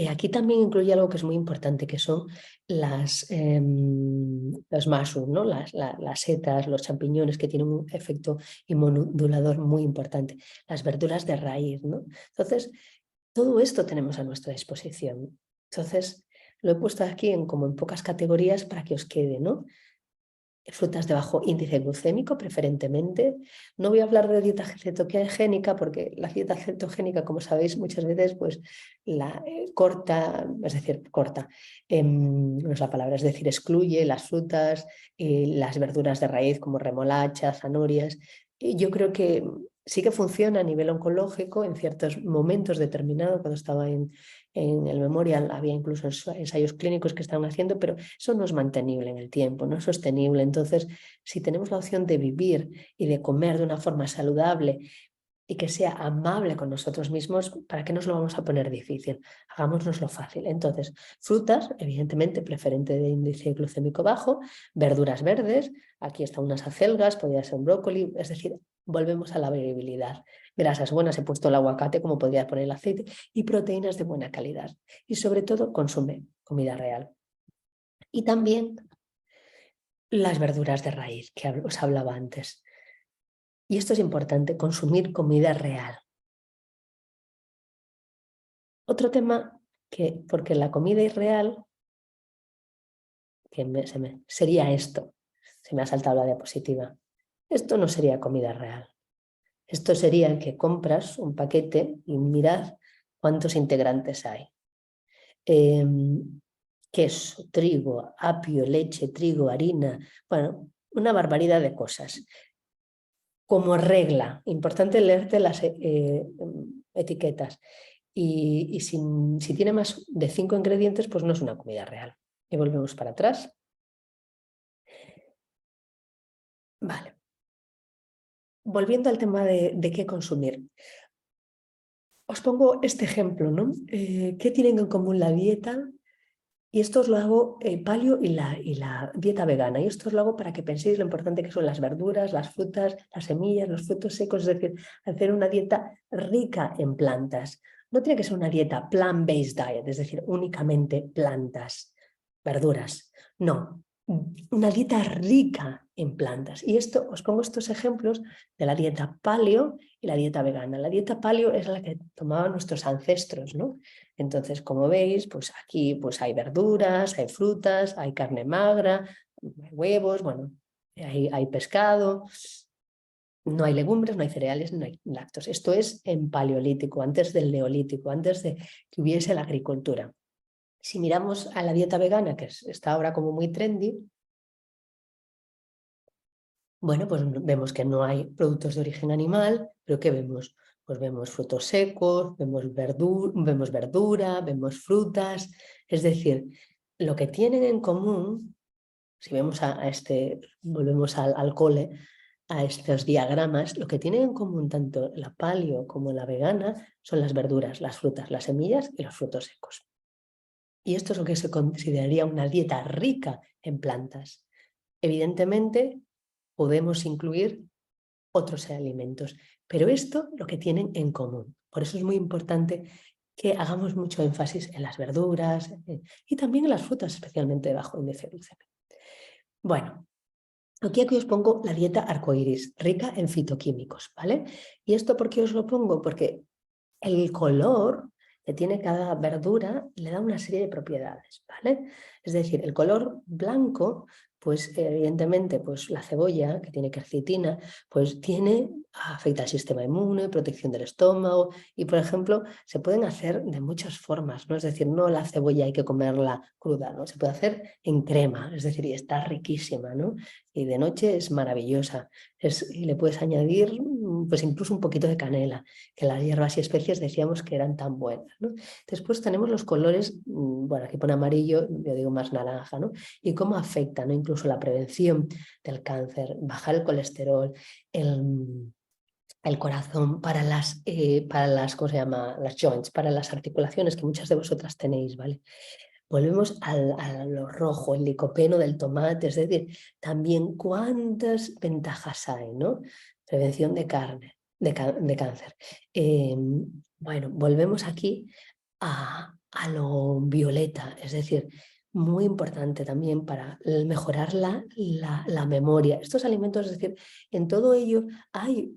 Aquí también incluye algo que es muy importante, que son los mushrooms, ¿no? Las setas, los champiñones, que tienen un efecto inmunomodulador muy importante. Las verduras de raíz, ¿no? Entonces, todo esto tenemos a nuestra disposición. Entonces, lo he puesto aquí como en pocas categorías para que os quede, ¿no? Frutas de bajo índice glucémico, preferentemente. No voy a hablar de dieta cetogénica porque la dieta cetogénica, como sabéis, muchas veces pues la corta, es decir, corta, no es la palabra, es decir, excluye las frutas y las verduras de raíz como remolacha, zanahorias. Y yo creo que sí que funciona a nivel oncológico en ciertos momentos determinados. Cuando estaba en el Memorial había incluso ensayos clínicos que estaban haciendo, pero eso no es mantenible en el tiempo, no es sostenible. Entonces, si tenemos la opción de vivir y de comer de una forma saludable y que sea amable con nosotros mismos, ¿para qué nos lo vamos a poner difícil? Hagámonoslo fácil. Entonces, frutas, evidentemente, preferente de índice glucémico bajo, verduras verdes, aquí están unas acelgas, podría ser un brócoli, es decir, volvemos a la variabilidad. Grasas buenas, he puesto el aguacate como podría poner el aceite, y proteínas de buena calidad. Y sobre todo, consume comida real. Y también las verduras de raíz, que os hablaba antes. Y esto es importante, consumir comida real. Otro tema, porque la comida irreal, sería esto. Se me ha saltado la diapositiva. Esto no sería comida real. Esto sería que compras un paquete y mirad cuántos integrantes hay. Queso, trigo, apio, leche, trigo, harina, bueno, una barbaridad de cosas. Como regla, importante leerte las etiquetas. Y si tiene más de 5 ingredientes, pues no es una comida real. Y volvemos para atrás. Vale. Volviendo al tema de qué consumir. Os pongo este ejemplo, ¿no? ¿Qué tienen en común la dieta? Y esto os lo hago paleo y la dieta vegana. Y esto os lo hago para que penséis lo importante que son las verduras, las frutas, las semillas, los frutos secos. Es decir, hacer una dieta rica en plantas. No tiene que ser una dieta plant-based diet, es decir, únicamente plantas, verduras. No, una dieta rica en plantas. Y esto, os pongo estos ejemplos de la dieta paleo y la dieta vegana. La dieta paleo es la que tomaban nuestros ancestros, ¿no? Entonces, como veis, pues aquí pues hay verduras, hay frutas, hay carne magra, hay huevos, bueno, hay pescado, no hay legumbres, no hay cereales, no hay lácteos. Esto es en paleolítico, antes del neolítico, antes de que hubiese la agricultura. Si miramos a la dieta vegana, que está ahora como muy trendy, bueno, pues vemos que no hay productos de origen animal, pero ¿qué vemos? Pues vemos frutos secos, vemos verdura, vemos frutas, es decir, lo que tienen en común, si vemos volvemos al cole, a estos diagramas, lo que tienen en común tanto la paleo como la vegana son las verduras, las frutas, las semillas y los frutos secos. Y esto es lo que se consideraría una dieta rica en plantas. Evidentemente, podemos incluir otros alimentos, pero esto lo que tienen en común. Por eso es muy importante que hagamos mucho énfasis en las verduras y también en las frutas, especialmente de bajo índice glucémico. Bueno, aquí os pongo la dieta arcoíris, rica en fitoquímicos, ¿vale? ¿Y esto por qué os lo pongo? Porque el color que tiene cada verdura le da una serie de propiedades, ¿vale? Es decir, el color blanco, pues evidentemente pues la cebolla, que tiene quercetina, pues afecta al sistema inmune, protección del estómago y, por ejemplo, se pueden hacer de muchas formas, ¿no? Es decir, no la cebolla hay que comerla cruda, ¿no? Se puede hacer en crema, es decir, y está riquísima, ¿no? Y de noche es maravillosa. Y le puedes añadir pues incluso un poquito de canela, que las hierbas y especies decíamos que eran tan buenas, ¿no? Después tenemos los colores, bueno, aquí pone amarillo, yo digo más naranja, ¿no? Y cómo afecta, ¿no? Incluso la prevención del cáncer, bajar el colesterol, el corazón, para ¿cómo se llama? Las joints, para las articulaciones que muchas de vosotras tenéis, ¿vale? Volvemos a lo rojo, el licopeno del tomate, es decir, también cuántas ventajas hay, ¿no? Prevención de cáncer. Bueno, volvemos aquí a lo violeta, es decir, muy importante también para mejorar la memoria. Estos alimentos, es decir, en todo ello hay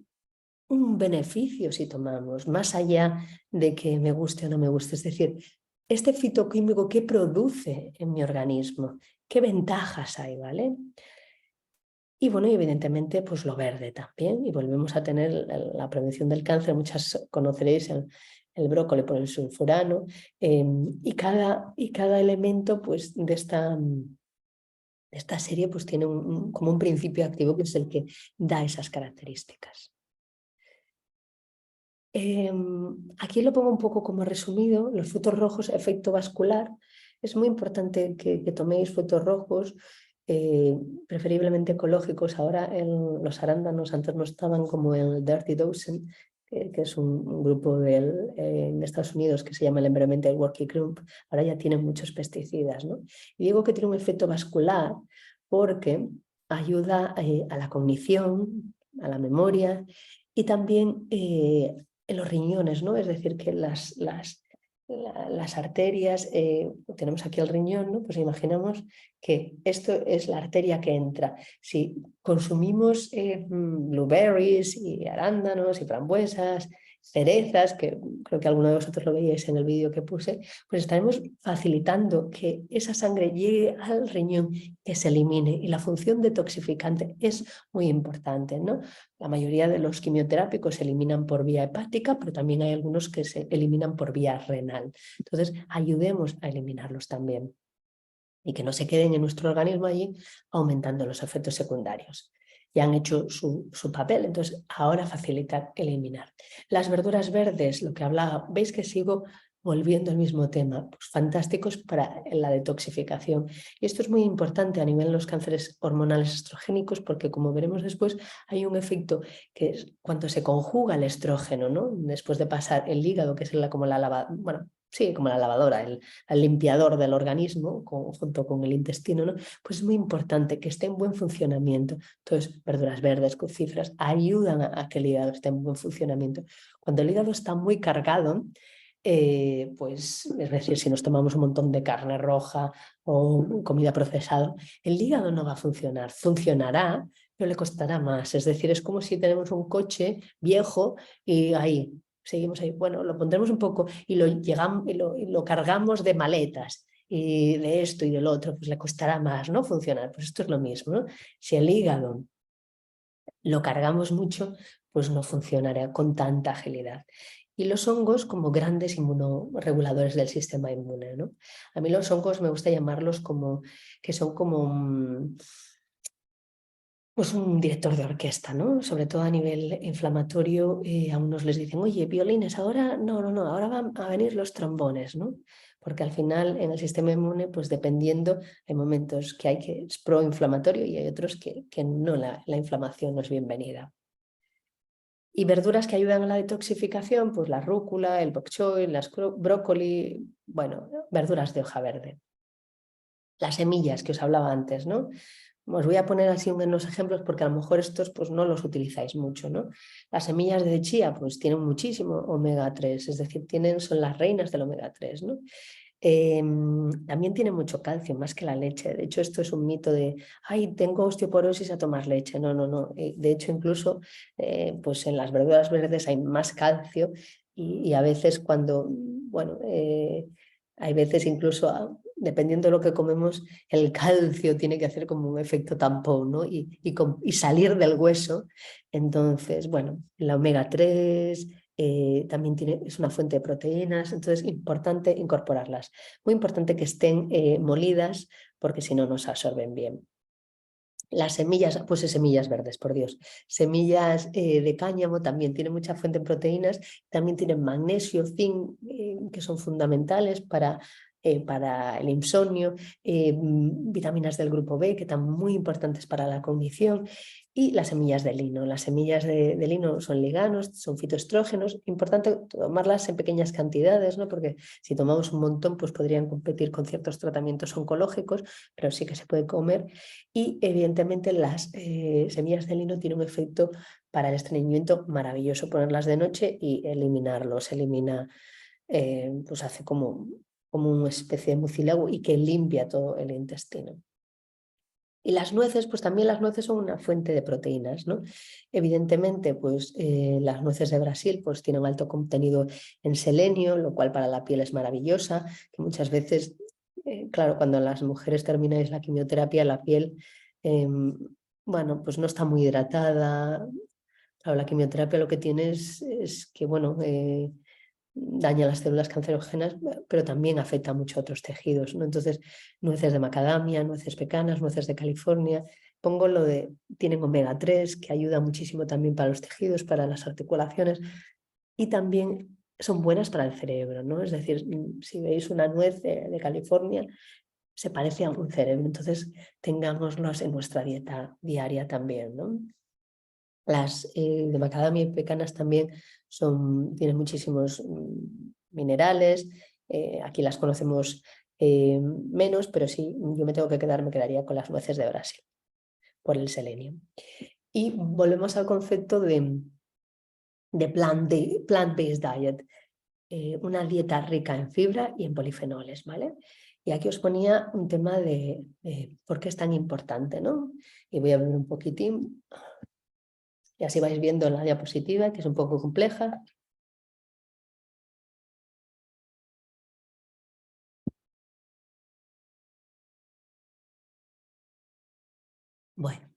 un beneficio si tomamos, más allá de que me guste o no me guste. Es decir, este fitoquímico, ¿qué produce en mi organismo? ¿Qué ventajas hay, vale? Y bueno, y evidentemente, pues lo verde también. Y volvemos a tener la prevención del cáncer. Muchas conoceréis el brócoli por el sulfurano. Y cada elemento pues, de esta serie pues, tiene como un principio activo que es el que da esas características. Aquí lo pongo un poco como resumido, los frutos rojos, efecto vascular. Es muy importante que toméis frutos rojos, preferiblemente ecológicos. Ahora los arándanos antes no estaban como el Dirty Dozen, que es un grupo en Estados Unidos que se llama el Environmental Working Group. Ahora ya tienen muchos pesticidas, ¿no? Y digo que tiene un efecto vascular porque ayuda a la cognición, a la memoria y también en los riñones, ¿no? Es decir, que las arterias, tenemos aquí el riñón, ¿no? Pues imaginamos que esto es la arteria que entra. Si consumimos blueberries y arándanos y frambuesas, cerezas, que creo que alguno de vosotros lo veíais en el vídeo que puse, pues estaremos facilitando que esa sangre llegue al riñón, que se elimine, y la función detoxificante es muy importante, ¿no? La mayoría de los quimioterápicos se eliminan por vía hepática, pero también hay algunos que se eliminan por vía renal. Entonces, ayudemos a eliminarlos también y que no se queden en nuestro organismo allí aumentando los efectos secundarios. Ya han hecho su papel, entonces ahora facilitar eliminar. Las verduras verdes, lo que hablaba, veis que sigo volviendo al mismo tema, pues fantásticos para la detoxificación. Y esto es muy importante a nivel de los cánceres hormonales estrogénicos porque, como veremos después, hay un efecto que es cuando se conjuga el estrógeno, ¿no? Después de pasar el hígado, que es como la lavadora, el limpiador del organismo, junto con el intestino, ¿no? Pues es muy importante que esté en buen funcionamiento. Entonces, verduras verdes, crucíferas, ayudan a que el hígado esté en buen funcionamiento. Cuando el hígado está muy cargado, pues es decir, si nos tomamos un montón de carne roja o comida procesada, el hígado no va a funcionar. Funcionará, pero le costará más. Es decir, es como si tenemos un coche viejo y ahí seguimos ahí. Bueno, lo pondremos un poco y lo cargamos de maletas y de esto y del otro, pues le costará más, ¿no? Funcionar. Pues esto es lo mismo, ¿no? Si el hígado lo cargamos mucho, pues no funcionará con tanta agilidad. Y los hongos como grandes inmunoreguladores del sistema inmune, ¿no? A mí los hongos me gusta llamarlos como que son como pues un director de orquesta, ¿no? Sobre todo a nivel inflamatorio, a unos les dicen, oye, violines, ahora no, ahora van a venir los trombones, ¿no? porque al final en el sistema inmune, pues dependiendo, hay momentos que es proinflamatorio y hay otros que no, la inflamación no es bienvenida. Y verduras que ayudan a la detoxificación, pues la rúcula, el bok choy, las brócoli, bueno, verduras de hoja verde. Las semillas que os hablaba antes, ¿no? Os voy a poner así unos ejemplos porque a lo mejor estos pues no los utilizáis mucho, ¿no? Las semillas de chía pues tienen muchísimo omega 3, es decir, son las reinas del omega 3, ¿no? También tiene mucho calcio, más que la leche. De hecho, esto es un mito de, ay, tengo osteoporosis a tomar leche. No, no, no. De hecho, incluso pues en las verduras verdes hay más calcio y a veces cuando, bueno, hay veces incluso, dependiendo de lo que comemos, el calcio tiene que hacer como un efecto tampón, ¿no? Y salir del hueso. Entonces, bueno, la omega 3... también es una fuente de proteínas, entonces es importante incorporarlas. Muy importante que estén molidas porque si no, no se absorben bien. Las semillas, pues semillas verdes, por Dios. Semillas de cáñamo también tienen mucha fuente de proteínas, también tienen magnesio, zinc, que son fundamentales para el insomnio, vitaminas del grupo B, que están muy importantes para la cognición, y las semillas de lino. Las semillas de lino son liganos, son fitoestrógenos, importante tomarlas en pequeñas cantidades, ¿no? Porque si tomamos un montón, pues podrían competir con ciertos tratamientos oncológicos, pero sí que se puede comer. Y evidentemente las semillas de lino tienen un efecto para el estreñimiento maravilloso, ponerlas de noche y eliminarlos, pues hace como una especie de mucílago y que limpia todo el intestino. Y las nueces, pues también las nueces son una fuente de proteínas, ¿no? Evidentemente, pues las nueces de Brasil pues tienen un alto contenido en selenio, lo cual para la piel es maravillosa, que muchas veces, claro, cuando las mujeres termináis la quimioterapia, la piel, bueno, pues no está muy hidratada. Claro, la quimioterapia lo que tiene es que, bueno, daña las células cancerógenas, pero también afecta mucho a otros tejidos, ¿no? Entonces, nueces de macadamia, nueces pecanas, nueces de California. Pongo tienen omega 3, que ayuda muchísimo también para los tejidos, para las articulaciones, y también son buenas para el cerebro, ¿no? Es decir, si veis una nuez de California, se parece a un cerebro, entonces tengámoslos en nuestra dieta diaria también, ¿no? Las de macadamia y pecanas también tienen muchísimos minerales, aquí las conocemos menos, pero sí, yo me quedaría con las nueces de Brasil, por el selenio. Y volvemos al concepto de plant-based diet, una dieta rica en fibra y en polifenoles, ¿vale? Y aquí os ponía un tema de por qué es tan importante, ¿no? Y voy a ver un poquitín. Y así vais viendo en la diapositiva, que es un poco compleja. Bueno.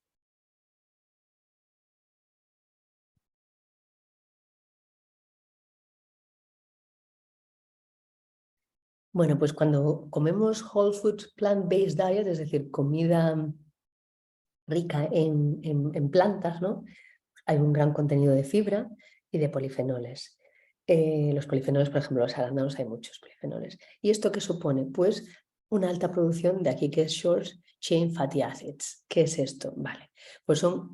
Bueno, pues cuando comemos whole foods plant-based diet, es decir, comida rica en plantas, ¿no? Hay un gran contenido de fibra y de polifenoles. Los polifenoles, por ejemplo, los arándanos, hay muchos polifenoles. ¿Y esto qué supone? Pues una alta producción de aquí que es short chain fatty acids. ¿Qué es esto? Vale, pues son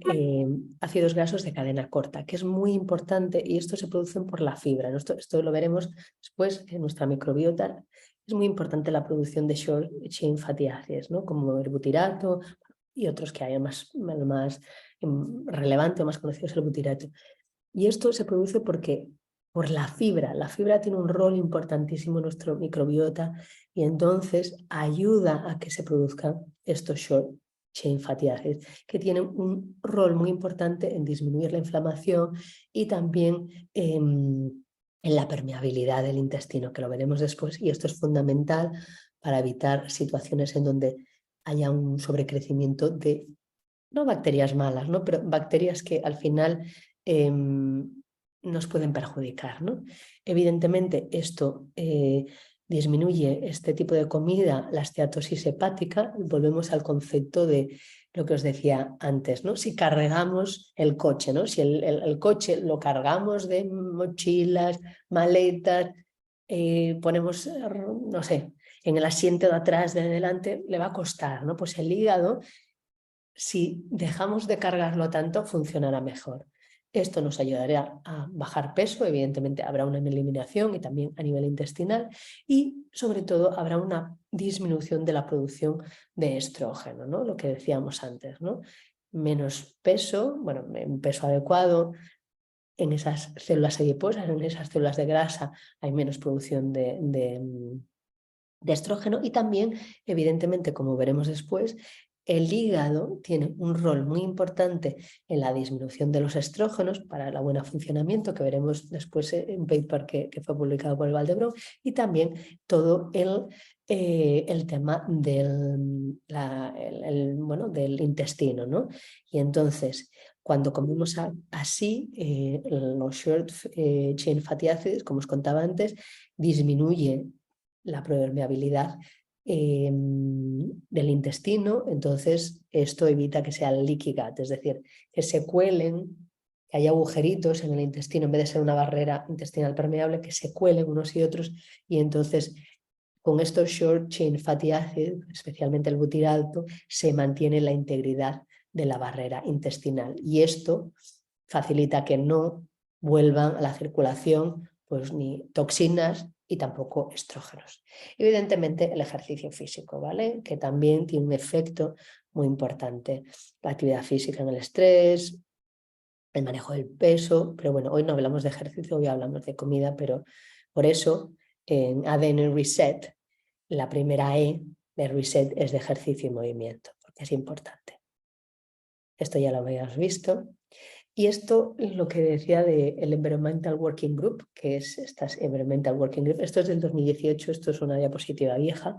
ácidos grasos de cadena corta, que es muy importante y estos se producen por la fibra. Esto lo veremos después en nuestra microbiota. Es muy importante la producción de short chain fatty acids, ¿no? Como el butirato y otros que hay más relevante o más conocido es el butirato. Y esto se produce por la fibra tiene un rol importantísimo en nuestro microbiota y entonces ayuda a que se produzcan estos short chain fatty acids, que tienen un rol muy importante en disminuir la inflamación y también en la permeabilidad del intestino, que lo veremos después, y esto es fundamental para evitar situaciones en donde haya un sobrecrecimiento de, no bacterias malas, ¿no? Pero bacterias que al final nos pueden perjudicar, ¿no? Evidentemente esto disminuye este tipo de comida, la esteatosis hepática, volvemos al concepto de lo que os decía antes, ¿no? Si cargamos el coche, ¿no? Si el coche lo cargamos de mochilas, maletas, ponemos, no sé, en el asiento de atrás, de delante, le va a costar, ¿no? Pues el hígado, si dejamos de cargarlo tanto, funcionará mejor. Esto nos ayudará a bajar peso, evidentemente habrá una eliminación y también a nivel intestinal, y sobre todo habrá una disminución de la producción de estrógeno, ¿no? Lo que decíamos antes, ¿no? Menos peso, bueno, un peso adecuado. En esas células adiposas, en esas células de grasa, hay menos producción de estrógeno, y también, evidentemente, como veremos después, el hígado tiene un rol muy importante en la disminución de los estrógenos para el buen funcionamiento, que veremos después en un paper que fue publicado por el Valdebrón, y también todo el tema bueno, del intestino, ¿no? Y entonces, cuando comemos así, los short chain fatty acids, como os contaba antes, disminuye la permeabilidad del intestino, entonces esto evita que sea leaky gut, es decir, que se cuelen, que haya agujeritos en el intestino, en vez de ser una barrera intestinal permeable, que se cuelen unos y otros, y entonces con estos short chain fatty acids, especialmente el butirato, se mantiene la integridad de la barrera intestinal, y esto facilita que no vuelvan a la circulación pues ni toxinas y tampoco estrógenos. Evidentemente el ejercicio físico, ¿vale? Que también tiene un efecto muy importante. La actividad física en el estrés, el manejo del peso, pero bueno, hoy no hablamos de ejercicio, hoy hablamos de comida, pero por eso en ADN Reset, la primera E de Reset es de ejercicio y movimiento, porque es importante. Esto ya lo habías visto. Y esto es lo que decía del Environmental Working Group, que es estas Environmental Working Group. Esto es del 2018, esto es una diapositiva vieja.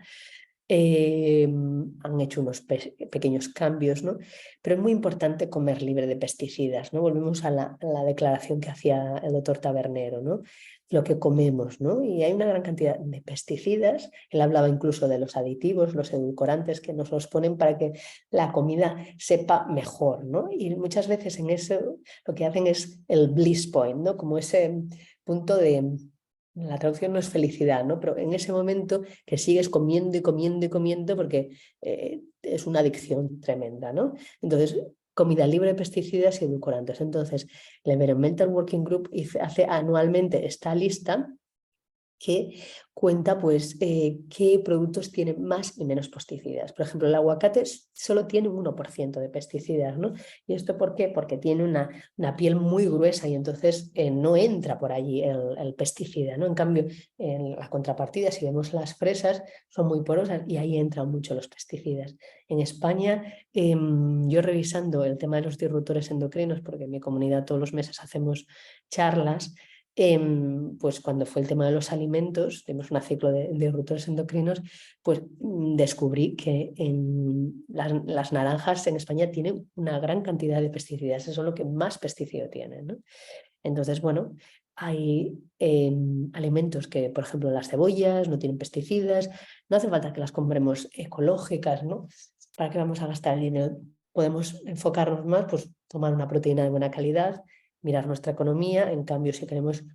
Han hecho unos pequeños cambios, ¿no? Pero es muy importante comer libre de pesticidas, ¿no? Volvemos a la declaración que hacía el doctor Tabernero, ¿no? Lo que comemos, ¿no? Y hay una gran cantidad de pesticidas. Él hablaba incluso de los aditivos, los edulcorantes que nos los ponen para que la comida sepa mejor, ¿no? Y muchas veces en eso lo que hacen es el bliss point, ¿no? Como ese punto de... La traducción no es felicidad, ¿no? Pero en ese momento que sigues comiendo y comiendo y comiendo porque es una adicción tremenda, ¿no? Entonces, comida libre de pesticidas y edulcorantes. Entonces, el Environmental Working Group hace anualmente esta lista que cuenta pues qué productos tienen más y menos pesticidas. Por ejemplo, el aguacate solo tiene un 1% de pesticidas, ¿no? ¿Y esto por qué? Porque tiene una piel muy gruesa y entonces no entra por allí el pesticida, ¿no? En cambio, en la contrapartida, si vemos las fresas, son muy porosas y ahí entran mucho los pesticidas. En España, yo revisando el tema de los disruptores endocrinos, porque en mi comunidad todos los meses hacemos charlas, pues cuando fue el tema de los alimentos, tenemos un ciclo de disruptores endocrinos, pues descubrí que las naranjas en España tienen una gran cantidad de pesticidas, eso es lo que más pesticida tienen, ¿no? Entonces, bueno, hay alimentos que, por ejemplo, las cebollas no tienen pesticidas, no hace falta que las compremos ecológicas, ¿no? ¿Para qué vamos a gastar el dinero? Podemos enfocarnos más, pues tomar una proteína de buena calidad, mirar nuestra economía. En cambio, si queremos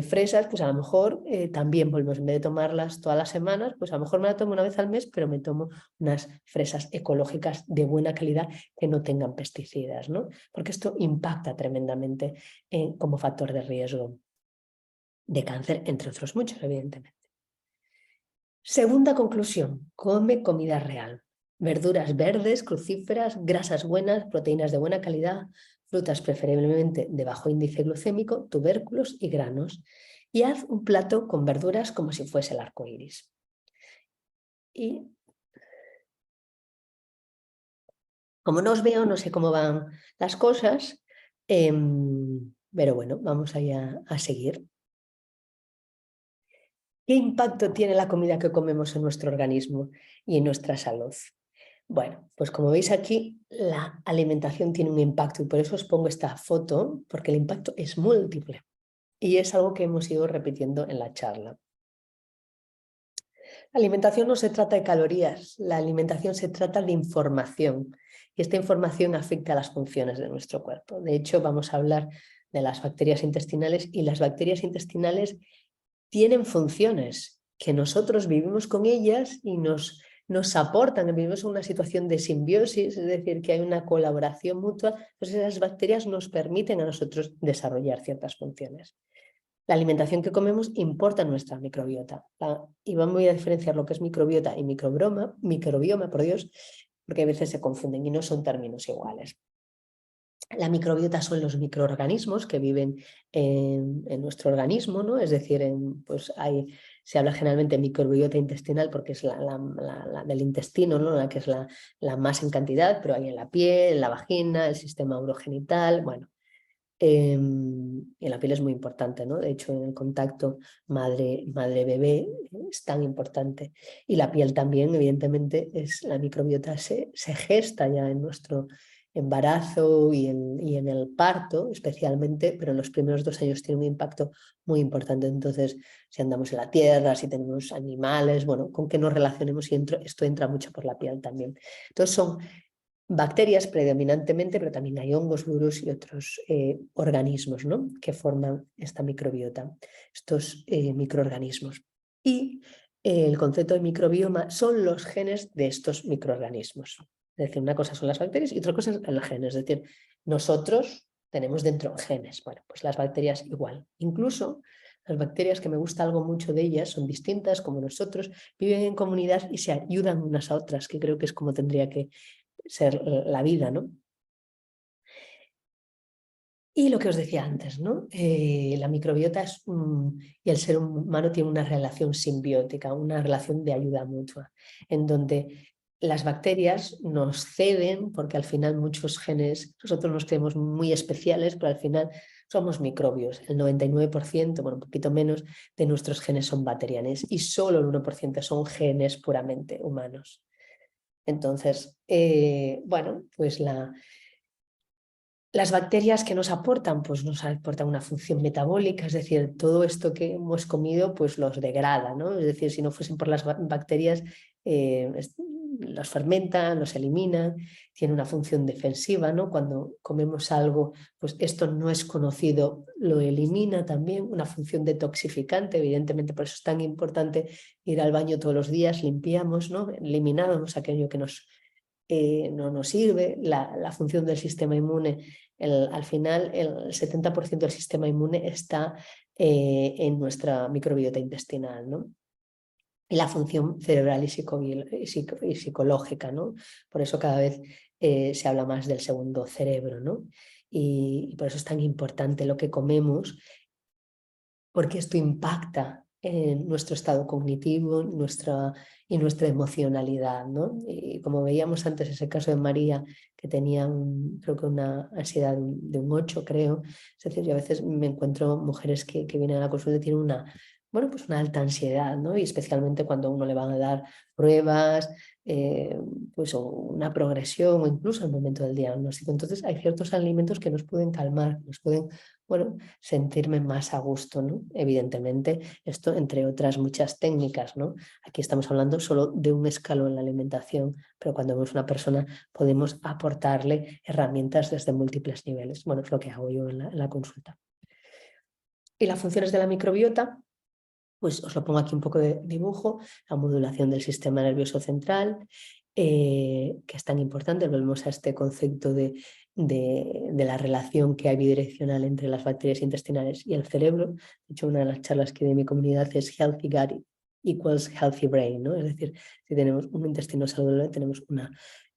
fresas, pues a lo mejor también volvemos, en vez de tomarlas todas las semanas, pues a lo mejor me la tomo una vez al mes, pero me tomo unas fresas ecológicas de buena calidad que no tengan pesticidas, ¿no? Porque esto impacta tremendamente como factor de riesgo de cáncer, entre otros muchos, evidentemente. Segunda conclusión, come comida real. Verduras verdes, crucíferas, grasas buenas, proteínas de buena calidad, frutas preferiblemente de bajo índice glucémico, tubérculos y granos. Y haz un plato con verduras como si fuese el arco iris. Y como no os veo, no sé cómo van las cosas, pero bueno, vamos allá a seguir. ¿Qué impacto tiene la comida que comemos en nuestro organismo y en nuestra salud? Bueno, pues como veis aquí, la alimentación tiene un impacto y por eso os pongo esta foto, porque el impacto es múltiple y es algo que hemos ido repitiendo en la charla. La alimentación no se trata de calorías, la alimentación se trata de información y esta información afecta a las funciones de nuestro cuerpo. De hecho, vamos a hablar de las bacterias intestinales y las bacterias intestinales tienen funciones que nosotros vivimos con ellas y nos aportan, vivimos en una situación de simbiosis, es decir, que hay una colaboración mutua, pues esas bacterias nos permiten a nosotros desarrollar ciertas funciones. La alimentación que comemos importa nuestra microbiota. Y voy a diferenciar lo que es microbiota y microbioma, por Dios, porque a veces se confunden y no son términos iguales. La microbiota son los microorganismos que viven en nuestro organismo, ¿no? Es decir, pues se habla generalmente de microbiota intestinal porque es la del intestino, ¿no? La que es la más en cantidad, pero hay en la piel, en la vagina, el sistema urogenital, bueno. Y la piel es muy importante, ¿no? De hecho, en el contacto madre-bebé es tan importante. Y la piel también, evidentemente, la microbiota se gesta ya en nuestro embarazo y en el parto, especialmente, pero en los primeros 2 años tiene un impacto muy importante. Entonces, si andamos en la tierra, si tenemos animales, bueno, con qué nos relacionemos y esto entra mucho por la piel también. Entonces, son bacterias predominantemente, pero también hay hongos, virus y otros organismos, ¿no? Que forman esta microbiota, estos microorganismos. Y el concepto de microbioma son los genes de estos microorganismos. Es decir, una cosa son las bacterias y otra cosa es el gen. Es decir, nosotros tenemos dentro genes. Bueno, pues las bacterias igual. Incluso las bacterias, que me gusta algo mucho de ellas, son distintas como nosotros, viven en comunidad y se ayudan unas a otras, que creo que es como tendría que ser la vida, ¿no? Y lo que os decía antes, ¿no? La microbiota y el ser humano tiene una relación simbiótica, una relación de ayuda mutua, en donde las bacterias nos ceden, porque al final muchos genes, nosotros nos creemos muy especiales, pero al final somos microbios. El 99%, bueno, un poquito menos, de nuestros genes son bacterianes y solo el 1% son genes puramente humanos. Entonces, bueno, pues las bacterias que nos aportan, pues nos aportan una función metabólica, es decir, todo esto que hemos comido pues los degrada, ¿no? Es decir, si no fuesen por las bacterias, los fermentan, los eliminan, tiene una función defensiva, ¿no? Cuando comemos algo, pues esto no es conocido, lo elimina también, una función detoxificante, evidentemente por eso es tan importante ir al baño todos los días, limpiamos, ¿no? Eliminamos aquello que no nos sirve, la función del sistema inmune. Al final, el 70% del sistema inmune está en nuestra microbiota intestinal, ¿no? Y la función cerebral y psicológica, ¿no? Por eso cada vez se habla más del segundo cerebro, ¿no? Y por eso es tan importante lo que comemos, porque esto impacta en nuestro estado cognitivo y nuestra emocionalidad, ¿no? Y como veíamos antes ese caso de María, que tenía creo que una ansiedad de un 8, creo. Es decir, yo a veces me encuentro mujeres que vienen a la consulta y tienen bueno, pues una alta ansiedad, ¿no? Y especialmente cuando a uno le van a dar pruebas, pues o una progresión o incluso al momento del diagnóstico. Entonces hay ciertos alimentos que nos pueden calmar, nos pueden, bueno, sentirme más a gusto, ¿no? Evidentemente, esto entre otras muchas técnicas, ¿no? Aquí estamos hablando solo de un escalón en la alimentación, pero cuando vemos una persona podemos aportarle herramientas desde múltiples niveles. Bueno, es lo que hago yo en la consulta. Y las funciones de la microbiota, pues os lo pongo aquí un poco de dibujo, la modulación del sistema nervioso central, que es tan importante. Volvemos a este concepto de la relación que hay bidireccional entre las bacterias intestinales y el cerebro. De hecho, una de las charlas que de mi comunidad es Healthy Gut equals Healthy Brain, ¿no? Es decir, si tenemos un intestino saludable, tenemos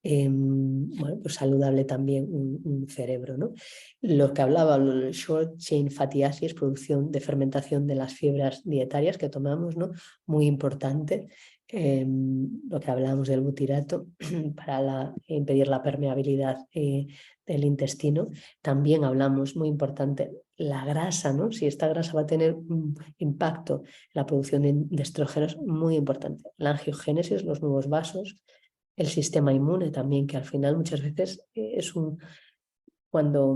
bueno, pues saludable también un cerebro, ¿no? Lo que hablaba, el short chain fatty acids, producción de fermentación de las fibras dietarias que tomamos, ¿no? Muy importante. Lo que hablábamos del butirato para impedir la permeabilidad del intestino. También hablamos, muy importante, la grasa, ¿no? Si esta grasa va a tener un impacto en la producción de estrógenos, muy importante. La angiogénesis, los nuevos vasos, el sistema inmune también, que al final muchas veces es cuando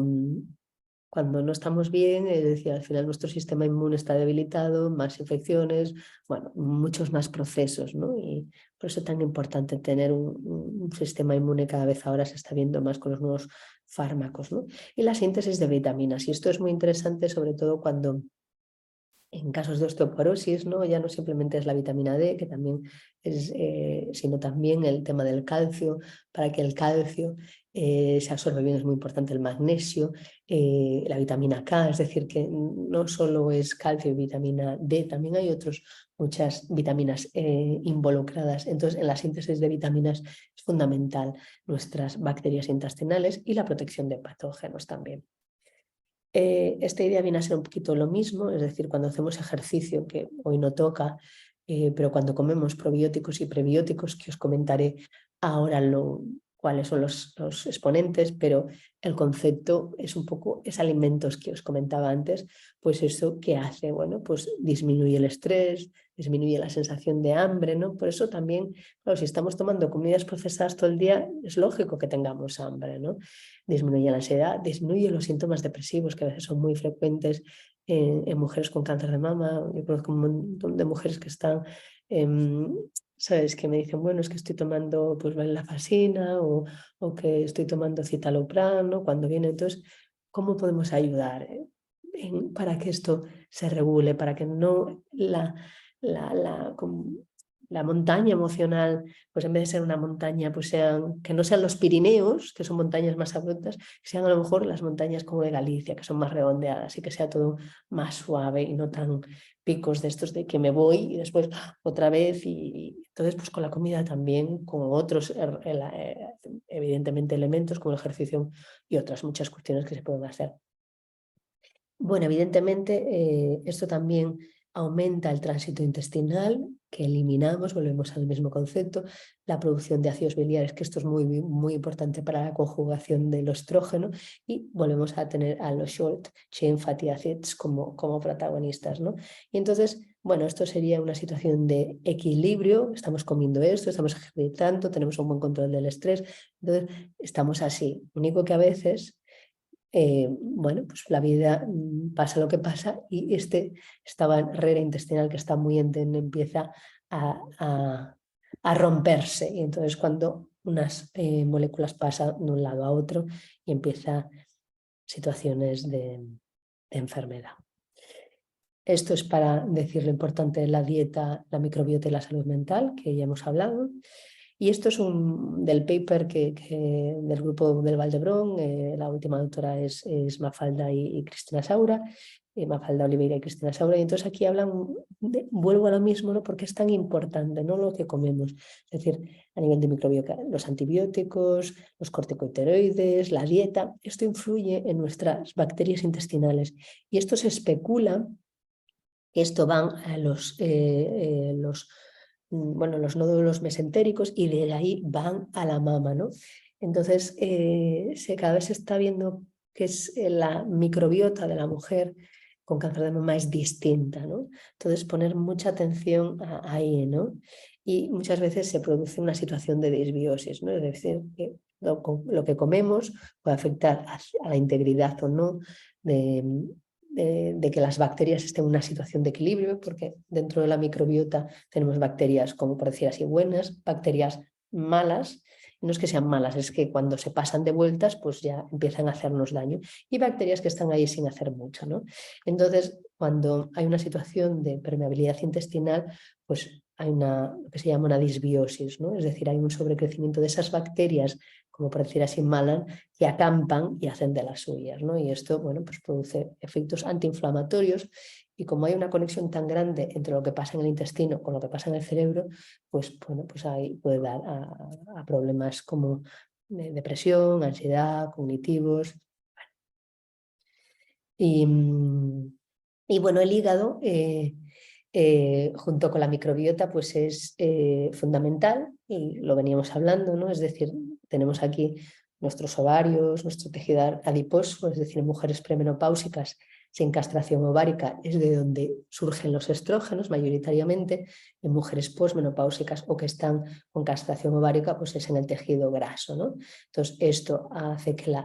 no estamos bien, es decir, al final nuestro sistema inmune está debilitado, más infecciones, bueno, muchos más procesos, ¿no? Y por eso es tan importante tener un sistema inmune, cada vez ahora se está viendo más con los nuevos fármacos, ¿no? Y la síntesis de vitaminas, y esto es muy interesante sobre todo cuando En casos de osteoporosis, ¿no? Ya no simplemente es la vitamina D, que también es, sino también el tema del calcio. Para que el calcio se absorbe bien es muy importante el magnesio, la vitamina K, es decir, que no solo es calcio y vitamina D, también hay muchas vitaminas involucradas. Entonces, en la síntesis de vitaminas es fundamental nuestras bacterias intestinales y la protección de patógenos también. Esta idea viene a ser un poquito lo mismo, es decir, cuando hacemos ejercicio, que hoy no toca, pero cuando comemos probióticos y prebióticos, que os comentaré ahora cuáles son los exponentes, pero el concepto es un poco, es alimentos que os comentaba antes, pues eso que hace, bueno, pues disminuye el estrés, disminuye la sensación de hambre, ¿no? Por eso también, claro, si estamos tomando comidas procesadas todo el día, es lógico que tengamos hambre, ¿no? Disminuye la ansiedad, disminuye los síntomas depresivos que a veces son muy frecuentes en mujeres con cáncer de mama. Yo conozco un montón de mujeres que están, ¿sabes? Que me dicen, bueno, es que estoy tomando pues venlafaxina o que estoy tomando citalopram, ¿no? Cuando viene, entonces, ¿cómo podemos ayudar para que esto se regule, para que no la montaña emocional, pues en vez de ser una montaña, pues que no sean los Pirineos, que son montañas más abruptas, que sean a lo mejor las montañas como de Galicia, que son más redondeadas y que sea todo más suave y no tan picos de estos de que me voy y después otra vez. Y entonces, pues con la comida también, con otros, evidentemente, elementos como el ejercicio y otras muchas cuestiones que se pueden hacer. Bueno, evidentemente esto también aumenta el tránsito intestinal que eliminamos, volvemos al mismo concepto, la producción de ácidos biliares, que esto es muy, muy importante para la conjugación del estrógeno, y volvemos a tener a los short chain fatty acids como protagonistas, ¿no? Y entonces, bueno, esto sería una situación de equilibrio, estamos comiendo esto, estamos ejercitando, tenemos un buen control del estrés, entonces estamos así, único que a veces bueno, pues la vida pasa lo que pasa y esta barrera intestinal que está muy empieza a romperse. Y entonces cuando unas moléculas pasan de un lado a otro y empiezan situaciones de enfermedad. Esto es para decir lo importante de la dieta, la microbiota y la salud mental, que ya hemos hablado. Y esto es del paper del grupo del Valdebrón, la última autora es Mafalda y Cristina Saura, Mafalda Oliveira y Cristina Saura, y entonces aquí hablan, vuelvo a lo mismo, ¿no? Porque es tan importante, no lo que comemos, es decir, a nivel de microbiota, los antibióticos, los corticosteroides, la dieta, esto influye en nuestras bacterias intestinales y esto se especula que esto van a los nódulos mesentéricos y de ahí van a la mama, ¿no? Entonces, cada vez se está viendo que la microbiota de la mujer con cáncer de mama es distinta, ¿no? Entonces, poner mucha atención ahí, ¿no? Y muchas veces se produce una situación de disbiosis, ¿no? Es decir, que lo que comemos puede afectar a la integridad o no de que las bacterias estén en una situación de equilibrio, porque dentro de la microbiota tenemos bacterias, como por decir así, buenas, bacterias malas, no es que sean malas, es que cuando se pasan de vueltas, pues ya empiezan a hacernos daño, y bacterias que están ahí sin hacer mucho, ¿no? Entonces, cuando hay una situación de permeabilidad intestinal, pues hay lo que se llama una disbiosis, ¿no? Es decir, hay un sobrecrecimiento de esas bacterias, como por decir así, malas, que acampan y hacen de las suyas, ¿no? Y esto, bueno, pues produce efectos antiinflamatorios, y como hay una conexión tan grande entre lo que pasa en el intestino con lo que pasa en el cerebro, pues bueno, pues ahí puede dar a problemas como depresión, ansiedad, cognitivos. Y bueno, el hígado, junto con la microbiota, pues es fundamental, y lo veníamos hablando, ¿no? Es decir, tenemos aquí nuestros ovarios, nuestro tejido adiposo, es decir, mujeres premenopáusicas sin castración ovárica es de donde surgen los estrógenos mayoritariamente. En mujeres posmenopáusicas o que están con castración ovárica, pues es en el tejido graso, ¿no? Entonces esto hace que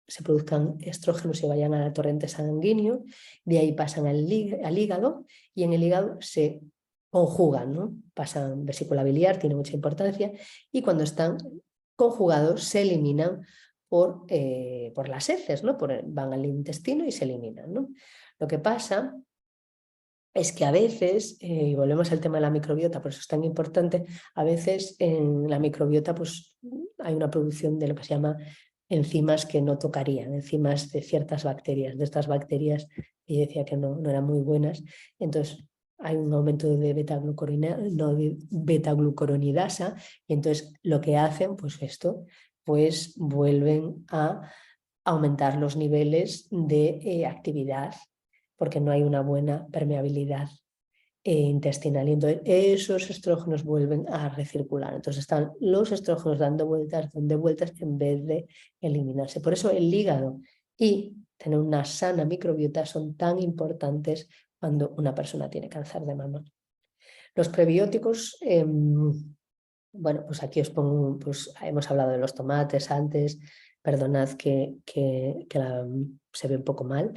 se produzcan estrógenos y vayan al torrente sanguíneo, de ahí pasan al hígado, y en el hígado se conjugan, ¿no? Pasan vesícula biliar, tiene mucha importancia, y cuando están conjugados se eliminan por las heces, ¿no? Van al intestino y se eliminan, ¿no? Lo que pasa es que a veces, y volvemos al tema de la microbiota, por eso es tan importante, a veces en la microbiota pues, hay una producción de lo que se llama enzimas que no tocarían, enzimas de ciertas bacterias, de estas bacterias que yo decía que no eran muy buenas. Entonces hay un aumento de beta-glucoronidasa, y entonces lo que hacen, pues esto, pues vuelven a aumentar los niveles de actividad, porque no hay una buena permeabilidad intestinal, y entonces esos estrógenos vuelven a recircular. Entonces están los estrógenos dando vueltas en vez de eliminarse. Por eso el hígado y tener una sana microbiota son tan importantes cuando una persona tiene cáncer de mama. Los prebióticos, bueno, pues aquí os pongo, pues hemos hablado de los tomates antes, perdonad que se ve un poco mal.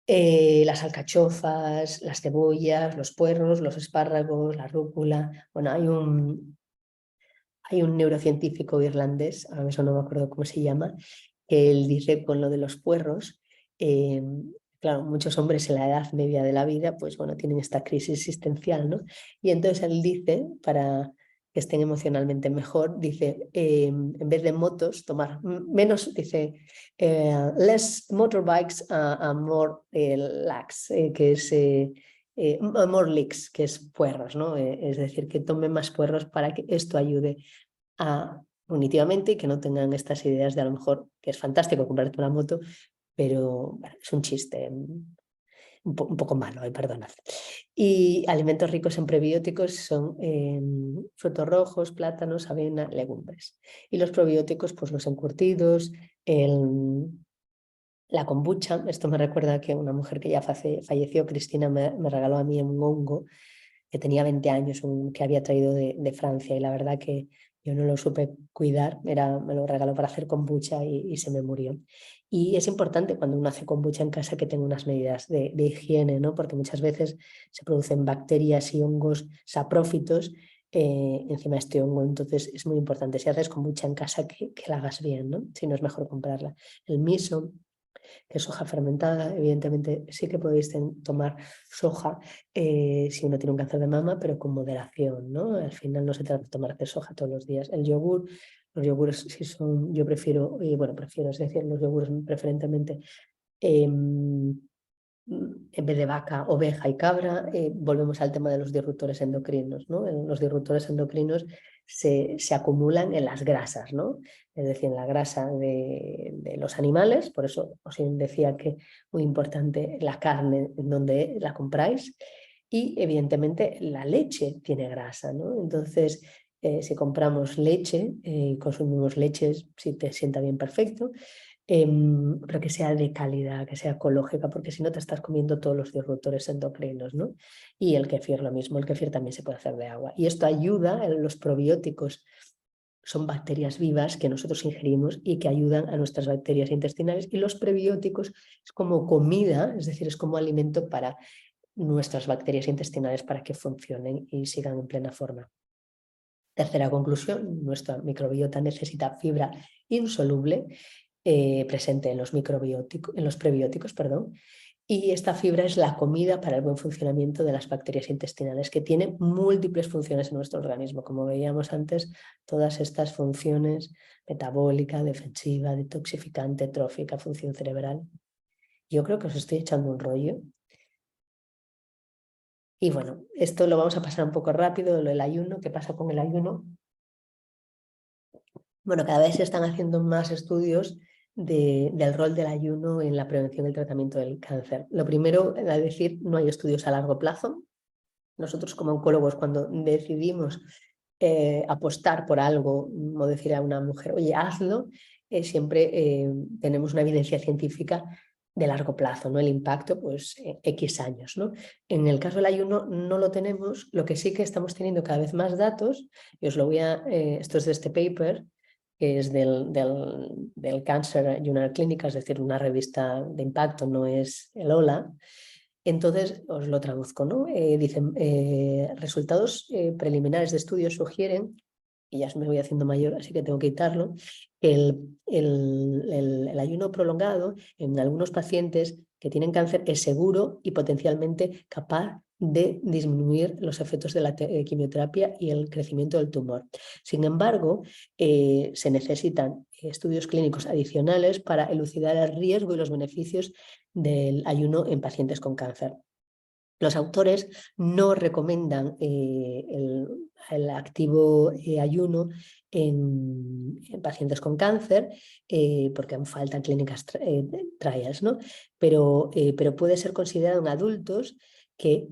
Las alcachofas, las cebollas, los puerros, los espárragos, la rúcula. Bueno, hay un neurocientífico irlandés, ahora mismo no me acuerdo cómo se llama, que él dice con lo de los puerros, claro, muchos hombres en la edad media de la vida, pues bueno, tienen esta crisis existencial, ¿no? Y entonces él dice, para que estén emocionalmente mejor, dice, en vez de motos, tomar menos, dice, less motorbikes and more lax, que es... more leaks, que es puerros, ¿no? Es decir, que tomen más puerros para que esto ayude cognitivamente y que no tengan estas ideas de a lo mejor, que es fantástico comprarte una moto, pero bueno, es un chiste un poco malo, perdonad. Y alimentos ricos en prebióticos son frutos rojos, plátanos, avena, legumbres. Y los probióticos, pues los encurtidos, la kombucha. Esto me recuerda que una mujer que ya falleció, Cristina, me regaló a mí un hongo que tenía 20 años, que había traído de Francia, y la verdad que yo no lo supe cuidar, me lo regaló para hacer kombucha y se me murió. Y es importante cuando uno hace kombucha en casa que tenga unas medidas de higiene, ¿no? Porque muchas veces se producen bacterias y hongos saprófitos encima de este hongo, entonces es muy importante, si haces kombucha en casa, que la hagas bien, ¿no? Si no, es mejor comprarla. El miso, que es soja fermentada, evidentemente sí que podéis tomar soja si uno tiene un cáncer de mama, pero con moderación, ¿no? Al final no se trata de tomar soja todos los días. El yogur, los yogures sí son, yo prefiero, es decir, los yogures preferentemente en vez de vaca, oveja y cabra. Volvemos al tema de los disruptores endocrinos, ¿no? Los disruptores endocrinos se acumulan en las grasas, ¿no? Es decir, en la grasa de los animales. Por eso os decía que muy importante la carne en donde la compráis, y evidentemente la leche tiene grasa, ¿no? Entonces, si compramos leche y consumimos leches, si te sienta bien, perfecto, pero que sea de calidad, que sea ecológica, porque si no te estás comiendo todos los disruptores endocrinos, ¿no? Y el kefir lo mismo, el kefir también se puede hacer de agua. Y esto ayuda, los probióticos son bacterias vivas que nosotros ingerimos y que ayudan a nuestras bacterias intestinales, y los prebióticos es como comida, es decir, es como alimento para nuestras bacterias intestinales para que funcionen y sigan en plena forma. Tercera conclusión, nuestra microbiota necesita fibra insoluble presente en los prebióticos, perdón, y esta fibra es la comida para el buen funcionamiento de las bacterias intestinales, que tienen múltiples funciones en nuestro organismo, como veíamos antes, todas estas funciones: metabólica, defensiva, detoxificante, trófica, función cerebral. Yo creo que os estoy echando un rollo. Y bueno, esto lo vamos a pasar un poco rápido, lo del ayuno. ¿Qué pasa con el ayuno? Bueno, cada vez se están haciendo más estudios del rol del ayuno en la prevención y el tratamiento del cáncer. Lo primero, es decir, no hay estudios a largo plazo. Nosotros como oncólogos, cuando decidimos apostar por algo o decir a una mujer, oye, hazlo, siempre tenemos una evidencia científica de largo plazo, ¿no? El impacto, pues, X años, ¿no? En el caso del ayuno no lo tenemos. Lo que sí que estamos teniendo cada vez más datos, y os lo voy a... esto es de este paper, que es del Cancer Journal Clinical, es decir, una revista de impacto, no es el HOLA. Entonces, os lo traduzco, ¿no? Dicen, resultados preliminares de estudios sugieren, y ya me voy haciendo mayor, así que tengo que quitarlo, que el ayuno prolongado en algunos pacientes que tienen cáncer es seguro y potencialmente capaz de disminuir los efectos de la quimioterapia y el crecimiento del tumor. Sin embargo, se necesitan estudios clínicos adicionales para elucidar el riesgo y los beneficios del ayuno en pacientes con cáncer. Los autores no recomiendan el activo ayuno en pacientes con cáncer porque aún faltan clínicas trials, ¿no? Pero puede ser considerado en adultos que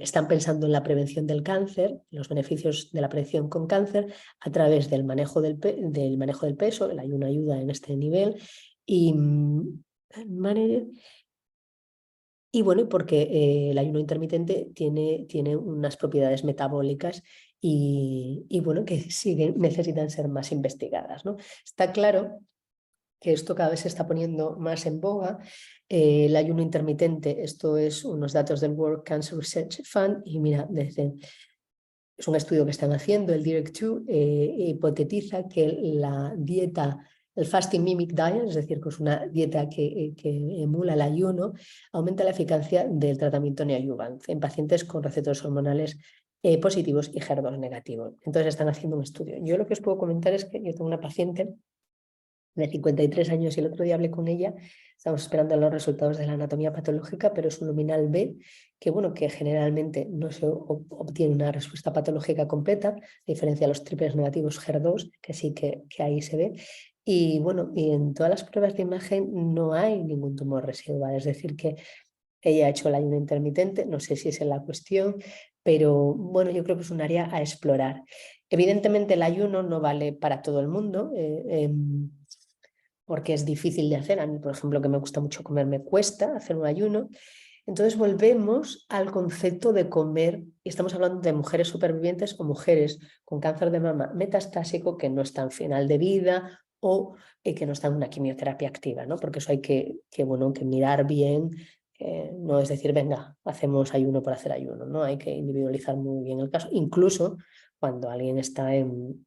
están pensando en la prevención del cáncer, los beneficios de la prevención con cáncer a través del manejo del peso. El ayuno ayuda en este nivel y bueno, porque el ayuno intermitente tiene unas propiedades metabólicas y bueno, que necesitan ser más investigadas, ¿no? Está claro que esto cada vez se está poniendo más en boga. El ayuno intermitente, esto es unos datos del World Cancer Research Fund y mira, es un estudio que están haciendo, el DIRECT-2, hipotetiza que la dieta, el fasting mimic diet, es decir, que es una dieta que emula el ayuno, aumenta la eficacia del tratamiento neoadyuvante en pacientes con receptores hormonales positivos y HER2 negativos. Entonces están haciendo un estudio. Yo lo que os puedo comentar es que yo tengo una paciente de 53 años y el otro día hablé con ella, estamos esperando los resultados de la anatomía patológica, pero es un luminal B que, bueno, que generalmente no se obtiene una respuesta patológica completa, a diferencia de los triples negativos HER2, que sí que ahí se ve. Y bueno, y en todas las pruebas de imagen no hay ningún tumor residual, es decir que ella ha hecho el ayuno intermitente, no sé si esa es la cuestión, pero bueno, yo creo que es un área a explorar. Evidentemente el ayuno no vale para todo el mundo, porque es difícil de hacer. A mí, por ejemplo, que me gusta mucho comer, me cuesta hacer un ayuno. Entonces volvemos al concepto de comer, y estamos hablando de mujeres supervivientes o mujeres con cáncer de mama metastásico que no están final de vida o que no están en una quimioterapia activa, ¿no? Porque eso hay que mirar bien, no es decir, venga, hacemos ayuno por hacer ayuno, ¿no? Hay que individualizar muy bien el caso, incluso cuando alguien está en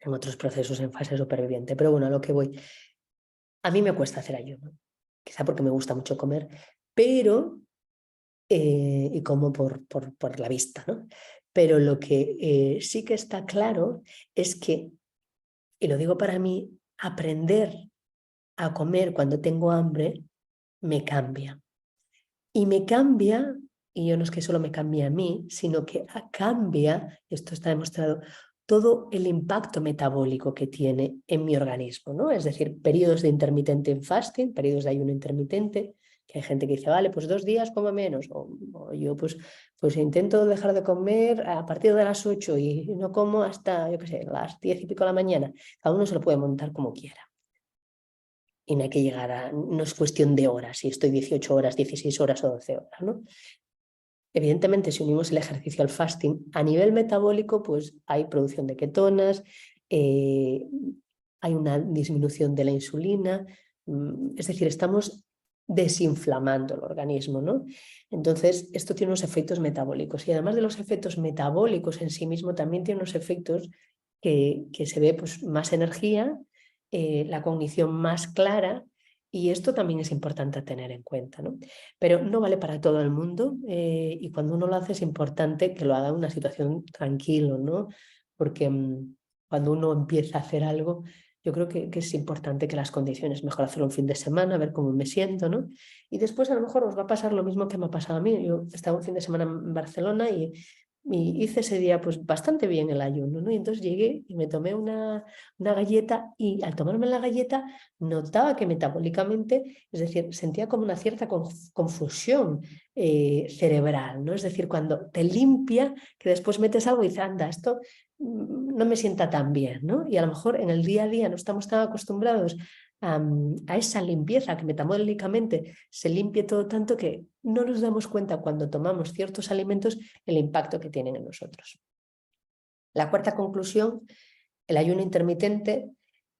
otros procesos en fase superviviente. Pero bueno, a lo que voy. A mí me cuesta hacer ayuno, quizá porque me gusta mucho comer, pero, y como por la vista, ¿no? Pero lo que sí que está claro es que, y lo digo para mí, aprender a comer cuando tengo hambre me cambia. Y me cambia, y yo no es que solo me cambie a mí, sino que cambia, esto está demostrado, todo el impacto metabólico que tiene en mi organismo, ¿no? Es decir, periodos de intermitente fasting, periodos de ayuno intermitente, que hay gente que dice, vale, pues 2 días como menos, o yo pues intento dejar de comer a partir de las 8 y no como hasta, yo qué sé, las 10 y pico de la mañana. Cada uno se lo puede montar como quiera. Y no hay que llegar no es cuestión de horas, si estoy 18 horas, 16 horas o 12 horas, ¿no? Evidentemente, si unimos el ejercicio al fasting, a nivel metabólico, pues hay producción de ketonas, hay una disminución de la insulina, es decir, estamos desinflamando el organismo, ¿no? Entonces, esto tiene unos efectos metabólicos y además de los efectos metabólicos en sí mismo, también tiene unos efectos que se ve pues, más energía, la cognición más clara, y esto también es importante tener en cuenta, ¿no? Pero no vale para todo el mundo y cuando uno lo hace es importante que lo haga en una situación tranquilo, ¿no? Porque cuando uno empieza a hacer algo, yo creo que es importante que las condiciones, mejor hacerlo un fin de semana, ver cómo me siento, ¿no? Y después a lo mejor os va a pasar lo mismo que me ha pasado a mí. Yo estaba un fin de semana en Barcelona y hice ese día pues bastante bien el ayuno, ¿no? Y entonces llegué y me tomé una galleta y al tomarme la galleta notaba que metabólicamente, es decir, sentía como una cierta confusión cerebral, ¿no? Es decir, cuando te limpia, que después metes algo y dices, anda, esto no me sienta tan bien, ¿no? Y a lo mejor en el día a día no estamos tan acostumbrados a esa limpieza, que metabólicamente se limpie todo tanto que no nos damos cuenta cuando tomamos ciertos alimentos el impacto que tienen en nosotros. La cuarta conclusión, el ayuno intermitente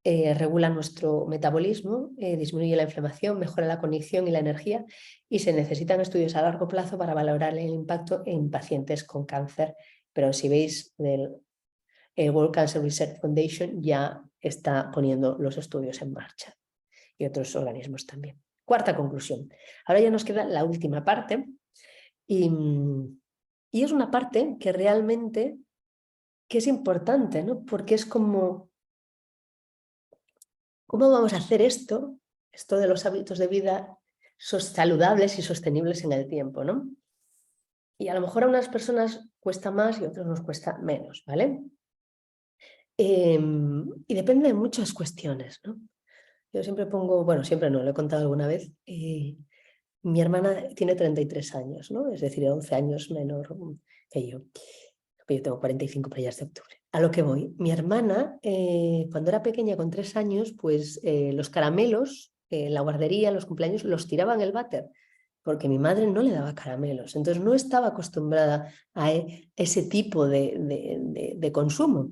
regula nuestro metabolismo, disminuye la inflamación, mejora la cognición y la energía y se necesitan estudios a largo plazo para valorar el impacto en pacientes con cáncer. Pero si veis el World Cancer Research Foundation ya está poniendo los estudios en marcha y otros organismos también. Cuarta conclusión. Ahora ya nos queda la última parte y es una parte que realmente que es importante, ¿no? Porque es como, ¿cómo vamos a hacer esto de los hábitos de vida saludables y sostenibles en el tiempo, ¿no? Y a lo mejor a unas personas cuesta más y a otros nos cuesta menos, ¿vale? Y depende de muchas cuestiones, ¿no? Yo siempre pongo, bueno, siempre no, lo he contado alguna vez, mi hermana tiene 33 años, ¿no? Es decir, 11 años menor que yo. Yo tengo 45 para allá de octubre. A lo que voy, mi hermana, cuando era pequeña, con 3 años, pues los caramelos, en la guardería, en los cumpleaños, los tiraba en el váter, porque mi madre no le daba caramelos. Entonces no estaba acostumbrada a ese tipo de consumo.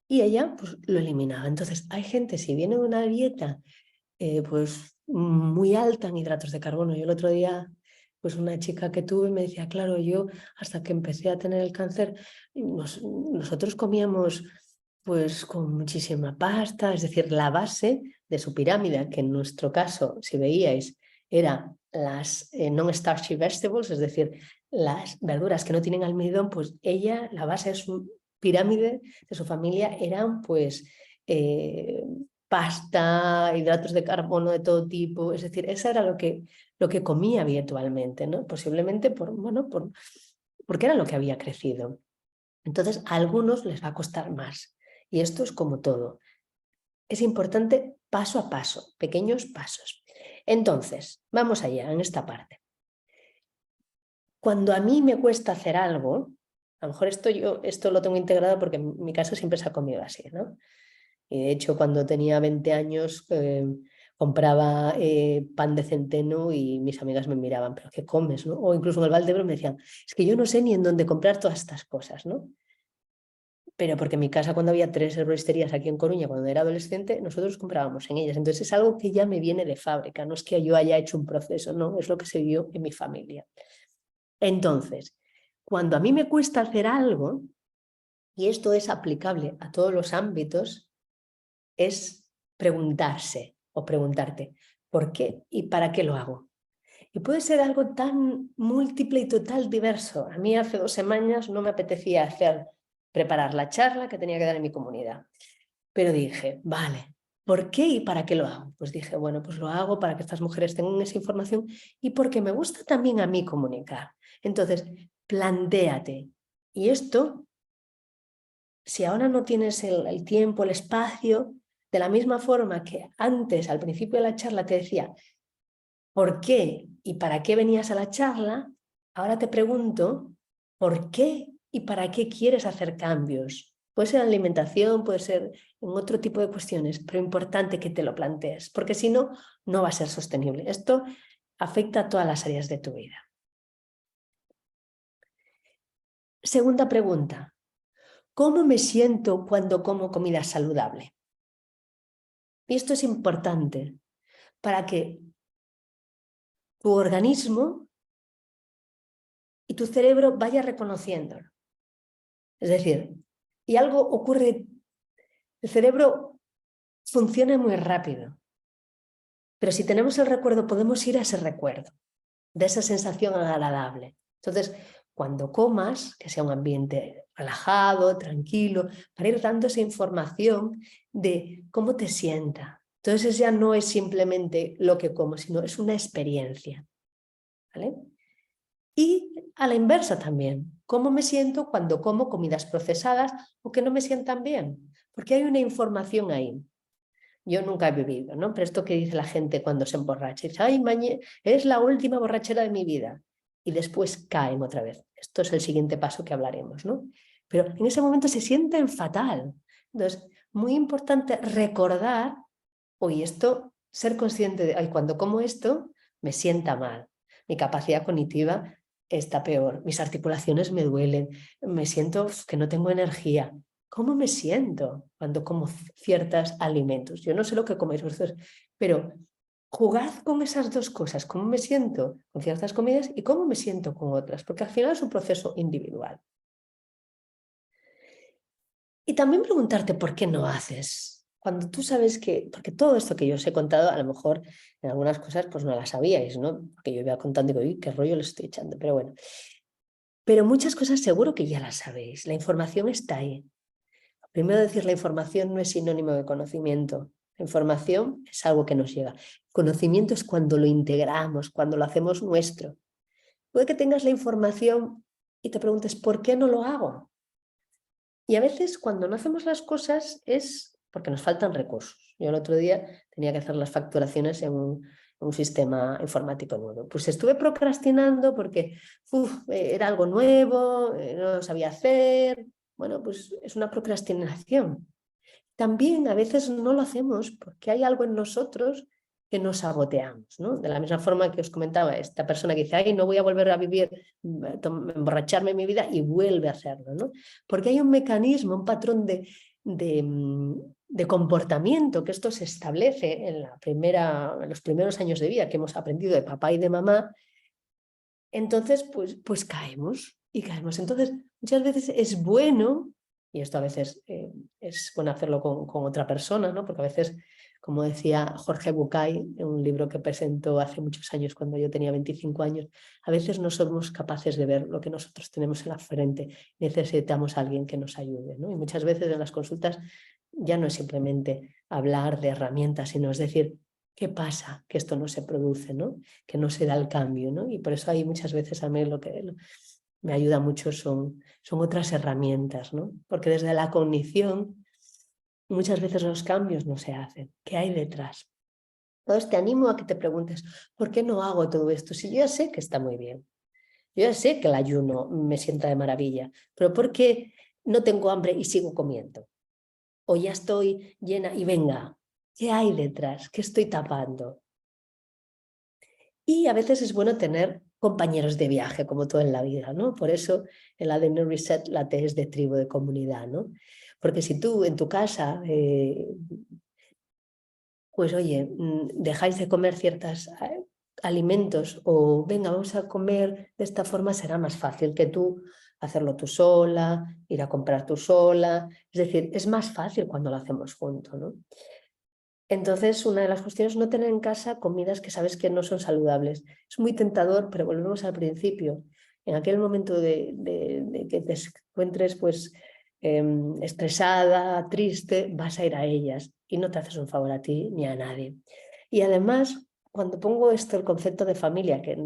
Y ella pues lo eliminaba. Entonces hay gente, si viene de una dieta pues muy alta en hidratos de carbono. Yo el otro día, pues una chica que tuve me decía, claro, yo hasta que empecé a tener el cáncer, nosotros comíamos pues con muchísima pasta, es decir, la base de su pirámide, que en nuestro caso, si veíais, era las non-starchy vegetables, es decir, las verduras que no tienen almidón, pues ella, la base de su pirámide, de su familia, eran pues pasta, hidratos de carbono de todo tipo, es decir, eso era lo que comía habitualmente, ¿no? Posiblemente porque era lo que había crecido. Entonces, a algunos les va a costar más. Y esto es como todo. Es importante paso a paso, pequeños pasos. Entonces, vamos allá en esta parte. Cuando a mí me cuesta hacer algo, a lo mejor esto lo tengo integrado porque en mi casa siempre se ha comido así, ¿no? Y de hecho, cuando tenía 20 años, compraba pan de centeno y mis amigas me miraban, ¿pero qué comes? ¿No? O incluso en el Valdebro me decían, es que yo no sé ni en dónde comprar todas estas cosas, ¿no? Pero porque en mi casa, cuando había 3 herboristerías aquí en Coruña, cuando era adolescente, nosotros comprábamos en ellas. Entonces es algo que ya me viene de fábrica, no es que yo haya hecho un proceso, no, es lo que se vio en mi familia. Entonces, cuando a mí me cuesta hacer algo, y esto es aplicable a todos los ámbitos, es preguntarse o preguntarte ¿por qué y para qué lo hago? Y puede ser algo tan múltiple y total diverso. A mí hace 2 semanas no me apetecía preparar la charla que tenía que dar en mi comunidad. Pero dije, vale, ¿por qué y para qué lo hago? Pues dije, bueno, pues lo hago para que estas mujeres tengan esa información y porque me gusta también a mí comunicar. Entonces, plantéate. Y esto, si ahora no tienes el tiempo, el espacio, de la misma forma que antes, al principio de la charla, te decía por qué y para qué venías a la charla, ahora te pregunto por qué y para qué quieres hacer cambios. Puede ser en alimentación, puede ser en otro tipo de cuestiones, pero importante que te lo plantees, porque si no, no va a ser sostenible. Esto afecta a todas las áreas de tu vida. Segunda pregunta. ¿Cómo me siento cuando como comida saludable? Y esto es importante para que tu organismo y tu cerebro vaya reconociéndolo. Es decir, y algo ocurre, el cerebro funciona muy rápido, pero si tenemos el recuerdo podemos ir a ese recuerdo, de esa sensación agradable. Entonces, cuando comas, que sea un ambiente relajado, tranquilo, para ir dando esa información de cómo te sienta. Entonces ya no es simplemente lo que como, sino es una experiencia. ¿Vale? Y a la inversa también, ¿cómo me siento cuando como comidas procesadas o que no me sientan bien? Porque hay una información ahí. Yo nunca he vivido, ¿no? Pero esto que dice la gente cuando se emborracha, dice, ay, es la última borrachera de mi vida. Y después caen otra vez. Esto es el siguiente paso que hablaremos, ¿no? Pero en ese momento se sienten fatal. Entonces, muy importante recordar, oye, ser consciente de, ay, cuando como esto, me sienta mal. Mi capacidad cognitiva está peor, mis articulaciones me duelen, me siento que no tengo energía. ¿Cómo me siento cuando como ciertos alimentos? Yo no sé lo que coméis vosotros, pero jugad con esas dos cosas, cómo me siento con ciertas comidas y cómo me siento con otras, porque al final es un proceso individual. Y también preguntarte por qué no haces cuando tú sabes que, porque todo esto que yo os he contado, a lo mejor en algunas cosas pues no las sabíais, ¿no? Porque yo iba contando y digo, uy, qué rollo le estoy echando, pero bueno. Pero muchas cosas seguro que ya las sabéis, la información está ahí. Primero decir, la información no es sinónimo de conocimiento. La información es algo que nos llega. Conocimiento es cuando lo integramos, cuando lo hacemos nuestro. Puede que tengas la información y te preguntes, ¿por qué no lo hago? Y a veces cuando no hacemos las cosas es porque nos faltan recursos. Yo el otro día tenía que hacer las facturaciones en un sistema informático nuevo. Pues estuve procrastinando porque era algo nuevo, no lo sabía hacer. Bueno, pues es una procrastinación. También a veces no lo hacemos porque hay algo en nosotros que nos saboteamos, ¿no? De la misma forma que os comentaba, esta persona que dice, ay, no voy a volver a vivir, emborracharme en mi vida, y vuelve a hacerlo, ¿no? Porque hay un mecanismo, un patrón de comportamiento que esto se establece en los primeros años de vida que hemos aprendido de papá y de mamá. Entonces, pues caemos y caemos. Entonces, muchas veces es bueno, y esto a veces es bueno hacerlo con otra persona, ¿no? Porque a veces, como decía Jorge Bucay en un libro que presentó hace muchos años, cuando yo tenía 25 años, a veces no somos capaces de ver lo que nosotros tenemos en la frente. Necesitamos a alguien que nos ayude, ¿no? Y muchas veces en las consultas ya no es simplemente hablar de herramientas, sino es decir, ¿qué pasa? Que esto no se produce, ¿no? Que no se da el cambio, ¿no? Y por eso hay muchas veces a mí lo que me ayuda mucho son otras herramientas, ¿no? Porque desde la cognición muchas veces los cambios no se hacen. ¿Qué hay detrás? Entonces te animo a que te preguntes, ¿por qué no hago todo esto? Si yo ya sé que está muy bien, yo ya sé que el ayuno me sienta de maravilla, pero ¿por qué no tengo hambre y sigo comiendo? O ya estoy llena y venga, ¿qué hay detrás? ¿Qué estoy tapando? Y a veces es bueno tener compañeros de viaje, como todo en la vida, ¿no? Por eso el ADN Reset, la T es de tribu, de comunidad, ¿no? Porque si tú en tu casa, pues oye, dejáis de comer ciertos alimentos o venga, vamos a comer de esta forma, será más fácil que tú hacerlo tú sola, ir a comprar tú sola. Es decir, es más fácil cuando lo hacemos juntos, ¿no? Entonces, una de las cuestiones es no tener en casa comidas que sabes que no son saludables. Es muy tentador, pero volvemos al principio. En aquel momento de que te encuentres pues, estresada, triste, vas a ir a ellas y no te haces un favor a ti ni a nadie. Y además, cuando pongo esto, el concepto de familia, que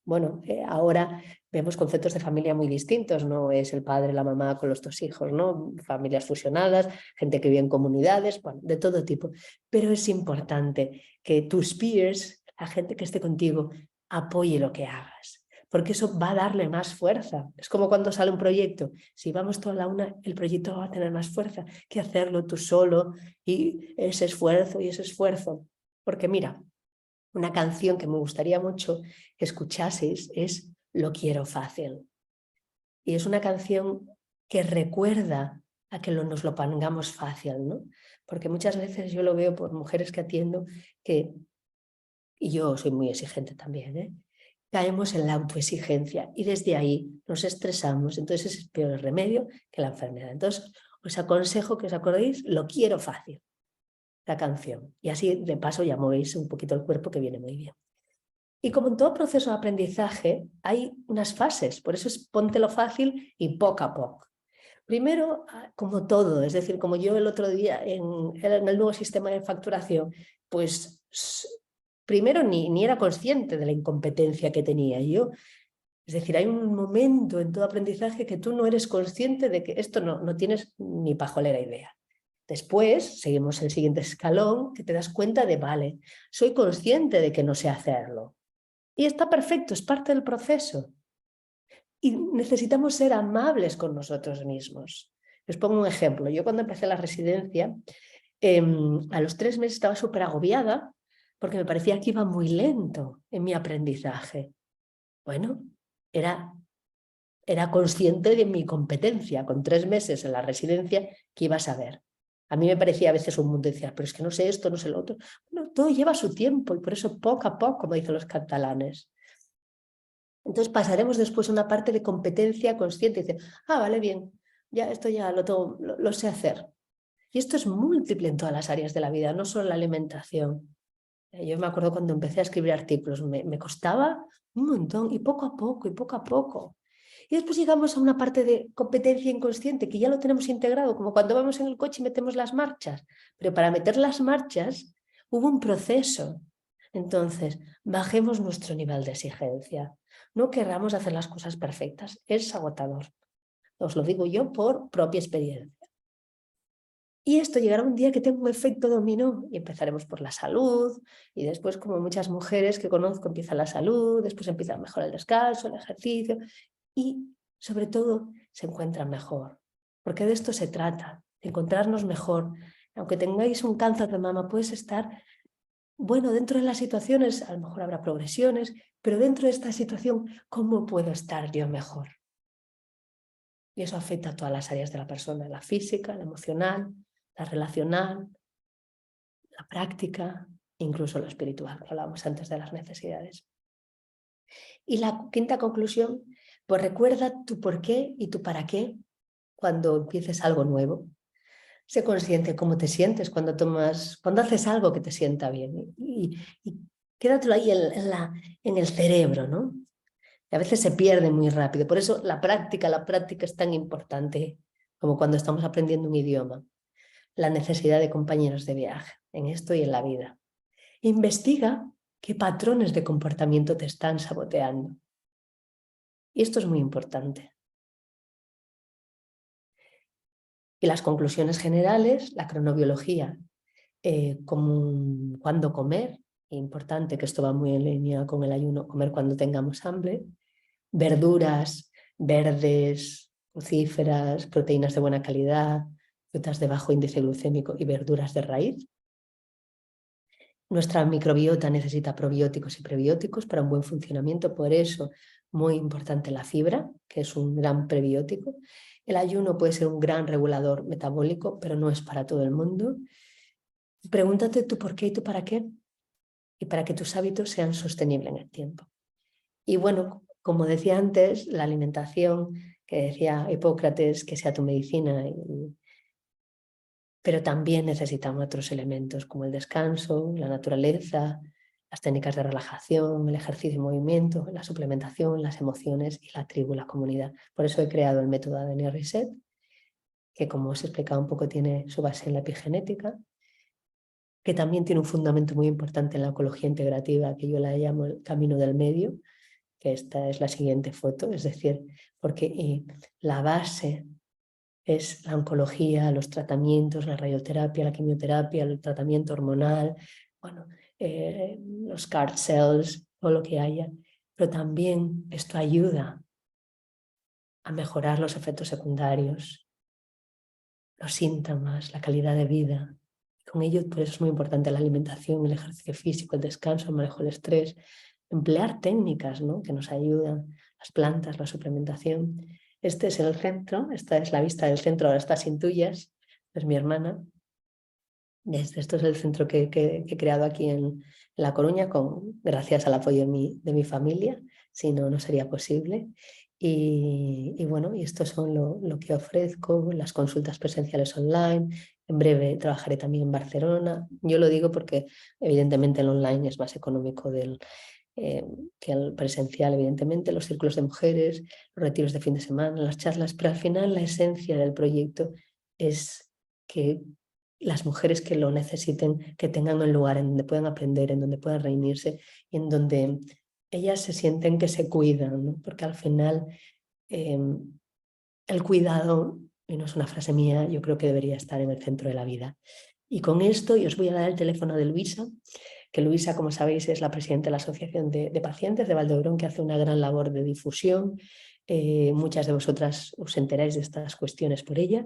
bueno, ahora vemos conceptos de familia muy distintos, no es el padre, la mamá con los dos hijos, ¿no? Familias fusionadas, gente que vive en comunidades, bueno, de todo tipo. Pero es importante que tus peers, la gente que esté contigo, apoye lo que hagas, porque eso va a darle más fuerza. Es como cuando sale un proyecto. Si vamos toda la una, el proyecto va a tener más fuerza que hacerlo tú solo y ese esfuerzo. Porque mira, una canción que me gustaría mucho que escuchaseis es Lo quiero fácil. Y es una canción que recuerda a que nos lo pongamos fácil, ¿no? Porque muchas veces yo lo veo por mujeres que atiendo que, y yo soy muy exigente también, ¿eh? Caemos en la autoexigencia y desde ahí nos estresamos. Entonces es peor el remedio que la enfermedad. Entonces os aconsejo que os acordéis Lo quiero fácil, la canción. Y así de paso ya movéis un poquito el cuerpo, que viene muy bien. Y como en todo proceso de aprendizaje, hay unas fases, por eso es póntelo fácil y poco a poco. Primero, como todo, es decir, como yo el otro día en el nuevo sistema de facturación, pues primero ni era consciente de la incompetencia que tenía yo. Es decir, hay un momento en todo aprendizaje que tú no eres consciente de que esto no tienes ni pajolera idea. Después, seguimos el siguiente escalón, que te das cuenta de, vale, soy consciente de que no sé hacerlo. Y está perfecto, es parte del proceso. Y necesitamos ser amables con nosotros mismos. Les pongo un ejemplo. Yo cuando empecé la residencia, a los 3 meses estaba súper agobiada porque me parecía que iba muy lento en mi aprendizaje. Bueno, era consciente de mi competencia. Con 3 meses en la residencia, ¿qué iba a saber? A mí me parecía a veces un mundo, decía, pero es que no sé esto, no sé lo otro. Bueno, todo lleva su tiempo y por eso poco a poco, como dicen los catalanes. Entonces pasaremos después a una parte de competencia consciente y dice, vale, bien, ya esto ya lo sé hacer. Y esto es múltiple en todas las áreas de la vida, no solo la alimentación. Yo me acuerdo cuando empecé a escribir artículos, me costaba un montón y poco a poco y poco a poco. Y después llegamos a una parte de competencia inconsciente que ya lo tenemos integrado, como cuando vamos en el coche y metemos las marchas. Pero para meter las marchas hubo un proceso. Entonces, bajemos nuestro nivel de exigencia. No querramos hacer las cosas perfectas, es agotador. Os lo digo yo por propia experiencia. Y esto llegará un día que tenga un efecto dominó y empezaremos por la salud y después, como muchas mujeres que conozco, empieza la salud, después empieza a mejorar el descanso, el ejercicio y sobre todo se encuentran mejor. Porque de esto se trata, de encontrarnos mejor. Aunque tengáis un cáncer de mama, puedes estar, bueno, dentro de las situaciones, a lo mejor habrá progresiones, pero dentro de esta situación, ¿cómo puedo estar yo mejor? Y eso afecta a todas las áreas de la persona, la física, la emocional, la relacional, la práctica, incluso lo espiritual, que hablábamos antes de las necesidades. Y la quinta conclusión, pues recuerda tu por qué y tu para qué cuando empieces algo nuevo. Sé consciente de cómo te sientes cuando haces algo que te sienta bien y quédatelo ahí en el cerebro, ¿no? Y a veces se pierde muy rápido. Por eso la práctica es tan importante como cuando estamos aprendiendo un idioma. La necesidad de compañeros de viaje en esto y en la vida. Investiga qué patrones de comportamiento te están saboteando. Y esto es muy importante. Y las conclusiones generales, la cronobiología, como cuándo comer, importante que esto va muy en línea con el ayuno, comer cuando tengamos hambre, verduras verdes, crucíferas, proteínas de buena calidad, frutas de bajo índice glucémico y verduras de raíz. Nuestra microbiota necesita probióticos y prebióticos para un buen funcionamiento, por eso muy importante la fibra, que es un gran prebiótico. El ayuno puede ser un gran regulador metabólico, pero no es para todo el mundo. Pregúntate tú por qué y tú para qué, y para que tus hábitos sean sostenibles en el tiempo. Y bueno, como decía antes, la alimentación, que decía Hipócrates, que sea tu medicina, pero también necesitamos otros elementos como el descanso, la naturaleza, las técnicas de relajación, el ejercicio y movimiento, la suplementación, las emociones y la tribu, la comunidad. Por eso he creado el método ADN Reset, que como os he explicado un poco tiene su base en la epigenética, que también tiene un fundamento muy importante en la oncología integrativa, que yo la llamo el camino del medio, que esta es la siguiente foto, es decir, porque la base es la oncología, los tratamientos, la radioterapia, la quimioterapia, el tratamiento hormonal, bueno, los CAR cells, todo lo que haya, pero también esto ayuda a mejorar los efectos secundarios, los síntomas, la calidad de vida. Con ello, por eso es muy importante la alimentación, el ejercicio físico, el descanso, el manejo del estrés, emplear técnicas, ¿no?, que nos ayudan, las plantas, la suplementación. Este es el centro, esta es la vista del centro, ahora está sin tuyas, es mi hermana. Esto es el centro que he creado aquí en La Coruña, gracias al apoyo de mi familia, si no, no sería posible. Y bueno, y esto son lo que ofrezco, las consultas presenciales online. En breve trabajaré también en Barcelona. Yo lo digo porque evidentemente el online es más económico que el presencial, evidentemente, los círculos de mujeres, los retiros de fin de semana, las charlas, pero al final la esencia del proyecto es que las mujeres que lo necesiten, que tengan un lugar en donde puedan aprender, en donde puedan reunirse y en donde ellas se sienten que se cuidan, ¿no? Porque al final el cuidado, y no es una frase mía, yo creo que debería estar en el centro de la vida. Y con esto, y os voy a dar el teléfono de Luisa, que Luisa, como sabéis, es la presidenta de la Asociación de Pacientes de Valdebrón, que hace una gran labor de difusión. Muchas de vosotras os enteráis de estas cuestiones por ella.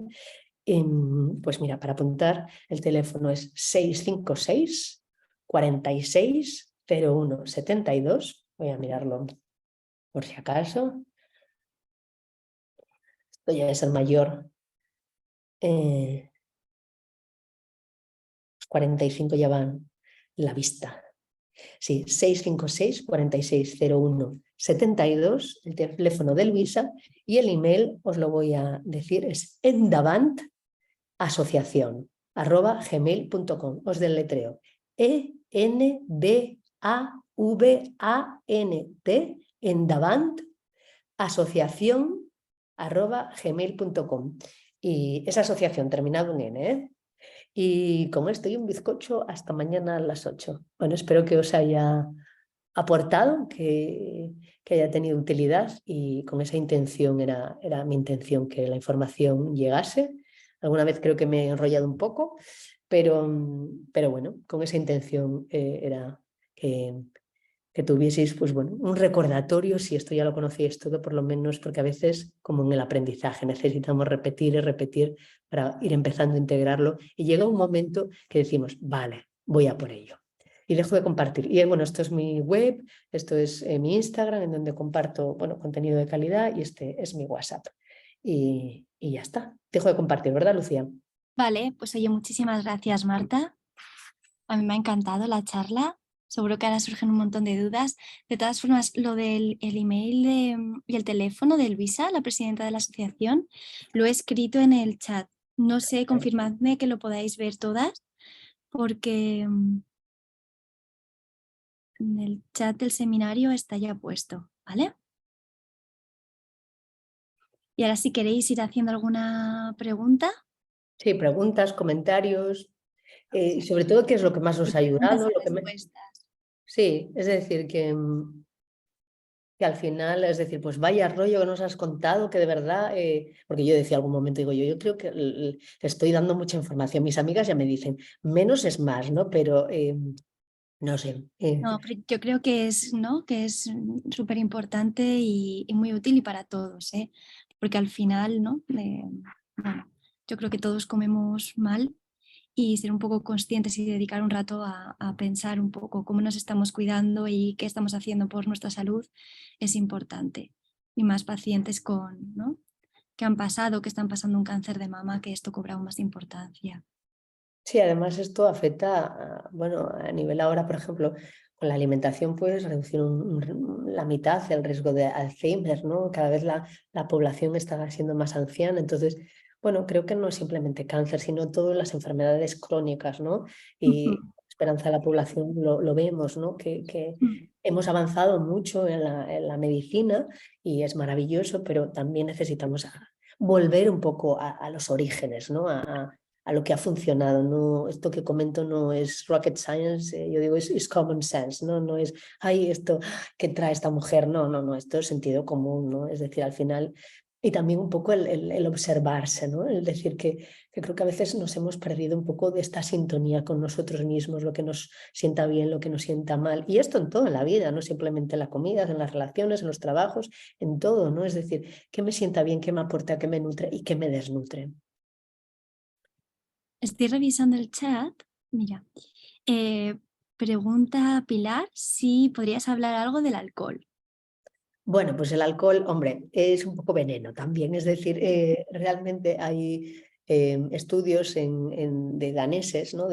Pues mira, para apuntar, el teléfono es 656 46 01 72. Voy a mirarlo por si acaso. Esto ya es el mayor. 45 ya van la vista. Sí, 656 46 01 72, el teléfono de Luisa, y el email, os lo voy a decir, es Endavant Asociación, @gmail.com. Os deletreo. ENDAVANT, Endavant, asociación@gmail.com. Y esa asociación terminado en N, ¿eh? Y con esto y un bizcocho hasta mañana a las 8. Bueno, espero que os haya aportado, que haya tenido utilidad, y con esa intención era mi intención que la información llegase. Alguna vez creo que me he enrollado un poco, pero bueno, con esa intención era que tuvieseis, pues bueno, un recordatorio, si esto ya lo conocíais todo, por lo menos, porque a veces, como en el aprendizaje, necesitamos repetir y repetir para ir empezando a integrarlo, y llega un momento que decimos, vale, voy a por ello. Y dejo de compartir. Y bueno, esto es mi web, esto es mi Instagram, en donde comparto, bueno, contenido de calidad, y este es mi WhatsApp. Y ya está. Dejo de compartir, ¿verdad, Lucía? Vale, pues oye, muchísimas gracias, Marta. A mí me ha encantado la charla. Seguro que ahora surgen un montón de dudas. De todas formas, lo del el email y el teléfono de Elvisa, la presidenta de la asociación, lo he escrito en el chat. No sé, confirmadme que lo podáis ver todas, porque en el chat del seminario está ya puesto, ¿vale? Y ahora si queréis ir haciendo alguna pregunta. Sí, preguntas, comentarios, y sobre todo qué es lo que más os ha Preguntas ayudado. y respuestas. Sí, es decir, que al final, es decir, pues vaya rollo que nos has contado, que de verdad, porque yo decía algún momento, digo yo creo que le estoy dando mucha información. Mis amigas ya me dicen, menos es más, ¿no? Pero no sé. No, pero yo creo que es, ¿no? Que es súper importante y muy útil y para todos, ¿eh? Porque al final, ¿no? Bueno, yo creo que todos comemos mal, y ser un poco conscientes y dedicar un rato a pensar un poco cómo nos estamos cuidando y qué estamos haciendo por nuestra salud es importante. Y más pacientes con, ¿no? Que han pasado, que están pasando un cáncer de mama, que esto cobra aún más importancia. Sí, además esto afecta, bueno, a nivel ahora, por ejemplo, con la alimentación puedes reducir la mitad el riesgo de Alzheimer, ¿no? Cada vez la población está siendo más anciana, entonces, bueno, creo que no es simplemente cáncer, sino todas las enfermedades crónicas, ¿no? Y la esperanza de la población lo vemos, ¿no? Que hemos avanzado mucho en la medicina, y es maravilloso, pero también necesitamos volver un poco a los orígenes, ¿no? A lo que ha funcionado. No, esto que comento no es rocket science, yo digo, es common sense, ¿no? No es, ay, esto que trae esta mujer, no, esto es sentido común, ¿no? Es decir, al final, y también un poco el observarse, ¿no? El decir que creo que a veces nos hemos perdido un poco de esta sintonía con nosotros mismos, lo que nos sienta bien, lo que nos sienta mal, y esto en todo en la vida, no simplemente en la comida, en las relaciones, en los trabajos, en todo, ¿no? Es decir, qué me sienta bien, qué me aporta, qué me nutre y qué me desnutre. Estoy revisando el chat. Mira, pregunta Pilar si podrías hablar algo del alcohol. Bueno, pues el alcohol, hombre, es un poco veneno también. Es decir, realmente hay estudios de daneses, ¿no?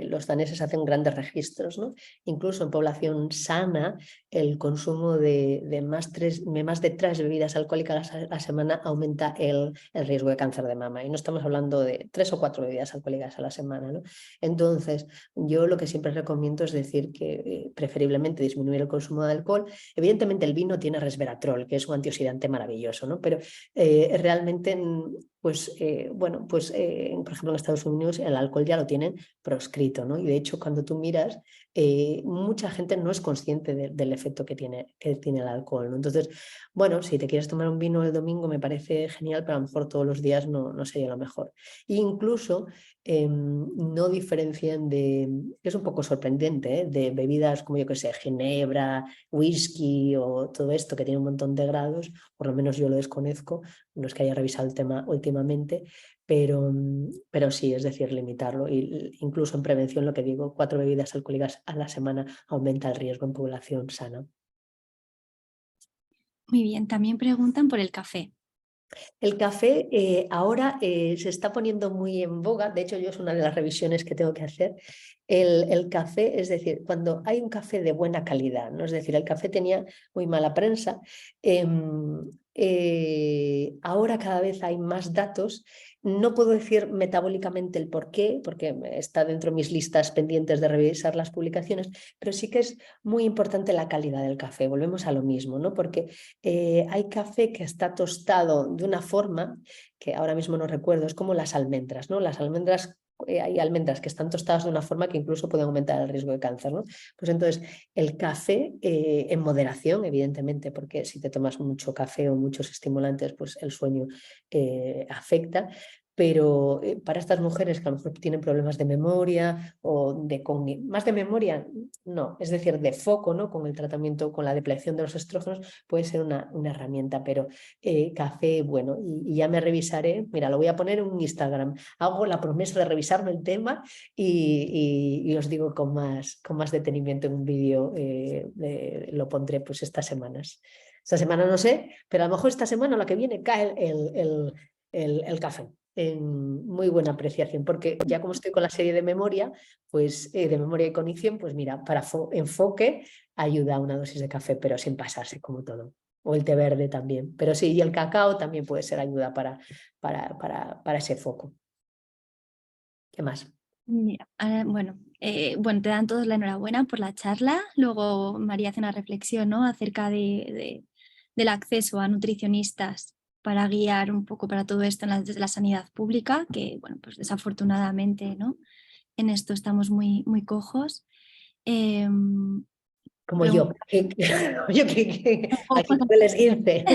Los daneses hacen grandes registros, ¿no? Incluso en población sana, el consumo de más de 3 bebidas alcohólicas a la semana aumenta el riesgo de cáncer de mama. Y no estamos hablando de 3 o 4 bebidas alcohólicas a la semana, ¿no? Entonces, yo lo que siempre recomiendo es decir que preferiblemente disminuir el consumo de alcohol. Evidentemente el vino tiene resveratrol, que es un antioxidante maravilloso, ¿no? Pero realmente, pues, bueno, pues, por ejemplo, en Estados Unidos el alcohol ya lo tienen proscrito, ¿no? Y de hecho, cuando tú miras, mucha gente no es consciente del efecto que tiene el alcohol, ¿no? Entonces, bueno, si te quieres tomar un vino el domingo me parece genial, pero a lo mejor todos los días no sería lo mejor. E incluso no diferencian es un poco sorprendente, de bebidas como yo que sé, ginebra, whisky o todo esto que tiene un montón de grados, por lo menos yo lo desconozco, no es que haya revisado el tema últimamente, pero sí, es decir, limitarlo. Y incluso en prevención, lo que digo, 4 bebidas alcohólicas a la semana aumenta el riesgo en población sana. Muy bien, también preguntan por el café. El café ahora se está poniendo muy en boga, de hecho yo es una de las revisiones que tengo que hacer. El café, es decir, cuando hay un café de buena calidad, ¿no? Es decir, el café tenía muy mala prensa, ahora cada vez hay más datos. No puedo decir metabólicamente el por qué, porque está dentro de mis listas pendientes de revisar las publicaciones, pero sí que es muy importante la calidad del café. Volvemos a lo mismo, ¿no? Porque hay café que está tostado de una forma que ahora mismo no recuerdo, es como las almendras, ¿no? Las almendras, hay almendras que están tostadas de una forma que incluso pueden aumentar el riesgo de cáncer, ¿no? Pues entonces, el café en moderación, evidentemente, porque si te tomas mucho café o muchos estimulantes, pues el sueño afecta. Pero para estas mujeres que a lo mejor tienen problemas de memoria o más de memoria, no, es decir, de foco, ¿no? Con el tratamiento, con la depleción de los estrógenos, puede ser una herramienta, pero café, bueno, y ya me revisaré, mira, lo voy a poner en un Instagram, hago la promesa de revisarme el tema y os digo con más detenimiento en un vídeo, lo pondré pues estas semanas. Esta semana no sé, pero a lo mejor esta semana o la que viene cae el café. En muy buena apreciación, porque ya como estoy con la serie de memoria, pues de memoria y cognición, pues mira, para enfoque ayuda a una dosis de café, pero sin pasarse como todo. O el té verde también, pero sí, y el cacao también puede ser ayuda para ese foco. ¿Qué más? Mira, bueno, te dan todos la enhorabuena por la charla. Luego María hace una reflexión, ¿no? Acerca del acceso a nutricionistas para guiar un poco para todo esto desde la sanidad pública, que bueno, pues desafortunadamente, ¿no? En esto estamos muy, muy cojos. Em, Como luego, yo, yo aquí tuve el esguince.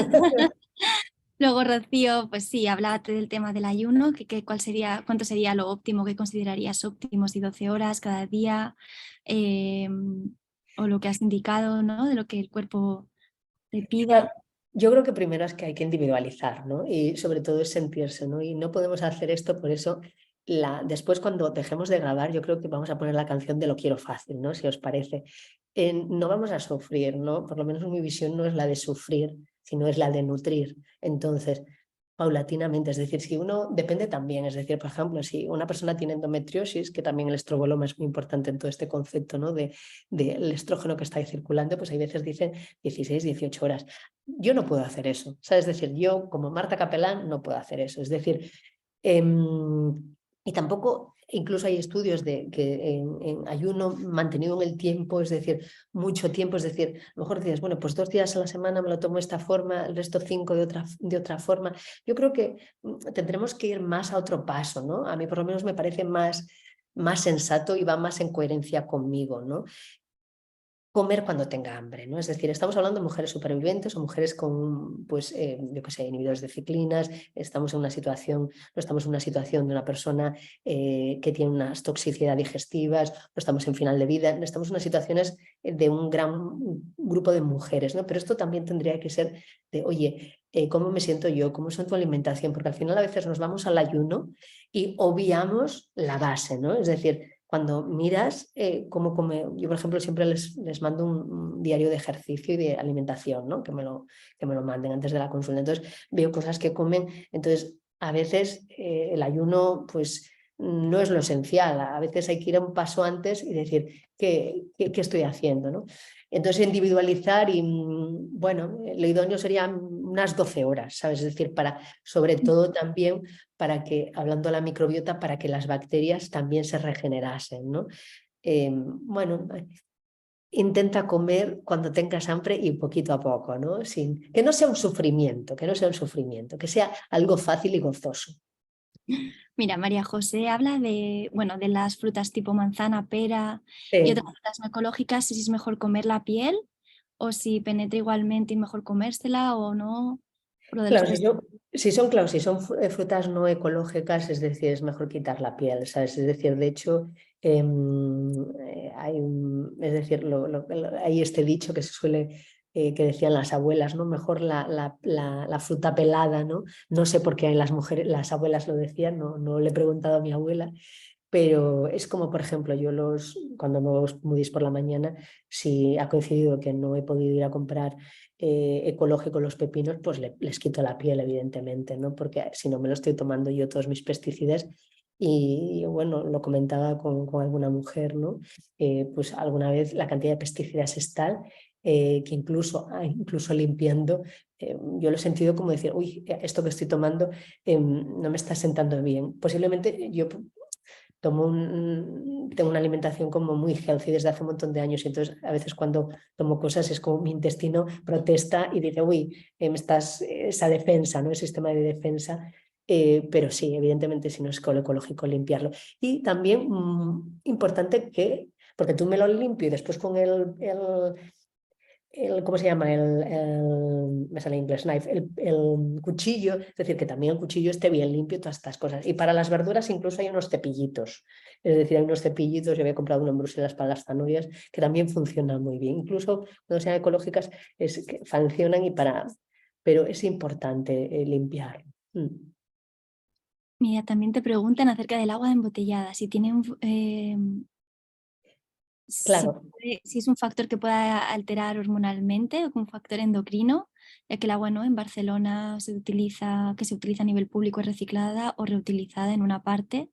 luego Rocío, pues sí, hablaba del tema del ayuno, cuánto sería lo óptimo que considerarías óptimo, si 12 horas cada día, o lo que has indicado, ¿no? De lo que el cuerpo te pida. Yo creo que primero es que hay que individualizar, ¿no? Y sobre todo es sentirse, ¿no? Y no podemos hacer esto, por eso después cuando dejemos de grabar, yo creo que vamos a poner la canción de Lo quiero fácil, ¿no? Si os parece. No vamos a sufrir, ¿no? Por lo menos mi visión no es la de sufrir, sino es la de nutrir. Entonces, paulatinamente, es decir, si uno depende también, es decir, por ejemplo, si una persona tiene endometriosis, que también el estroboloma es muy importante en todo este concepto, ¿no? Del estrógeno que está ahí circulando, pues hay veces dicen 16, 18 horas. Yo no puedo hacer eso, ¿sabes? Es decir, yo como Marta Capelán no puedo hacer eso, es decir, y tampoco, incluso hay estudios de que en ayuno mantenido en el tiempo, es decir, mucho tiempo, es decir, a lo mejor dices, bueno, pues 2 días a la semana me lo tomo de esta forma, el resto 5 de otra forma. Yo creo que tendremos que ir más a otro paso, ¿no? A mí por lo menos me parece más sensato y va más en coherencia conmigo, ¿no? Comer cuando tenga hambre, ¿no? Es decir, estamos hablando de mujeres supervivientes o mujeres con, pues, yo qué sé, inhibidores de ciclinas, estamos en una situación, no estamos en una situación de una persona que tiene unas toxicidades digestivas, no estamos en final de vida, estamos en unas situaciones de un gran grupo de mujeres, ¿no? Pero esto también tendría que ser de, oye, ¿cómo me siento yo? ¿Cómo es tu alimentación? Porque al final a veces nos vamos al ayuno y obviamos la base, ¿no? Es decir, cuando miras cómo come, yo por ejemplo siempre les mando un diario de ejercicio y de alimentación, ¿no? Que me lo manden antes de la consulta. Entonces veo cosas que comen, entonces a veces el ayuno pues no es lo esencial, a veces hay que ir a un paso antes y decir qué estoy haciendo, ¿no? Entonces individualizar y bueno, lo idóneo serían unas 12 horas, ¿sabes? Es decir, sobre todo también para que, hablando de la microbiota, para que las bacterias también se regenerasen, ¿no? Bueno, intenta comer cuando tengas hambre y poquito a poco, ¿no? Que no sea un sufrimiento, que sea algo fácil y gozoso. Mira, María José habla de las frutas tipo manzana, pera y otras frutas no ecológicas, si es mejor comer la piel o si penetra igualmente y mejor comérsela o no. Lo de los Claro, si son frutas no ecológicas, es decir, es mejor quitar la piel, ¿sabes? Es decir, de hecho, es decir, hay este dicho que se suele, que decían las abuelas, ¿no? Mejor la fruta pelada, ¿no? No sé por qué las abuelas lo decían, no le he preguntado a mi abuela, pero es como, por ejemplo, cuando me voy smoothies por la mañana, si ha coincidido que no he podido ir a comprar ecológico los pepinos, pues les quito la piel, evidentemente, ¿no? Porque si no me lo estoy tomando yo todos mis pesticidas. Y bueno, lo comentaba con alguna mujer, ¿no? Pues alguna vez la cantidad de pesticidas es tal que incluso limpiando, yo lo he sentido como decir, uy, esto que estoy tomando no me está sentando bien. Posiblemente yo tengo una alimentación como muy healthy desde hace un montón de años y entonces a veces cuando tomo cosas es como mi intestino protesta y dice, uy, esa defensa, ¿no? El sistema de defensa. Pero sí, evidentemente si no es ecológico limpiarlo. Y también importante que, porque tú me lo limpio y después con ¿cómo se llama? Me sale en inglés, knife, el cuchillo, es decir, que también el cuchillo esté bien limpio, todas estas cosas. Y para las verduras incluso hay unos cepillitos, es decir, hay unos cepillitos, yo había comprado uno en Bruselas para las zanahorias, que también funcionan muy bien. Incluso cuando sean ecológicas, que funcionan pero es importante limpiar. Mira, también te preguntan acerca del agua embotellada, si tiene Claro. si es un factor que pueda alterar hormonalmente o un factor endocrino, ya que el agua, ¿no?, en Barcelona que se utiliza a nivel público es reciclada o reutilizada en una parte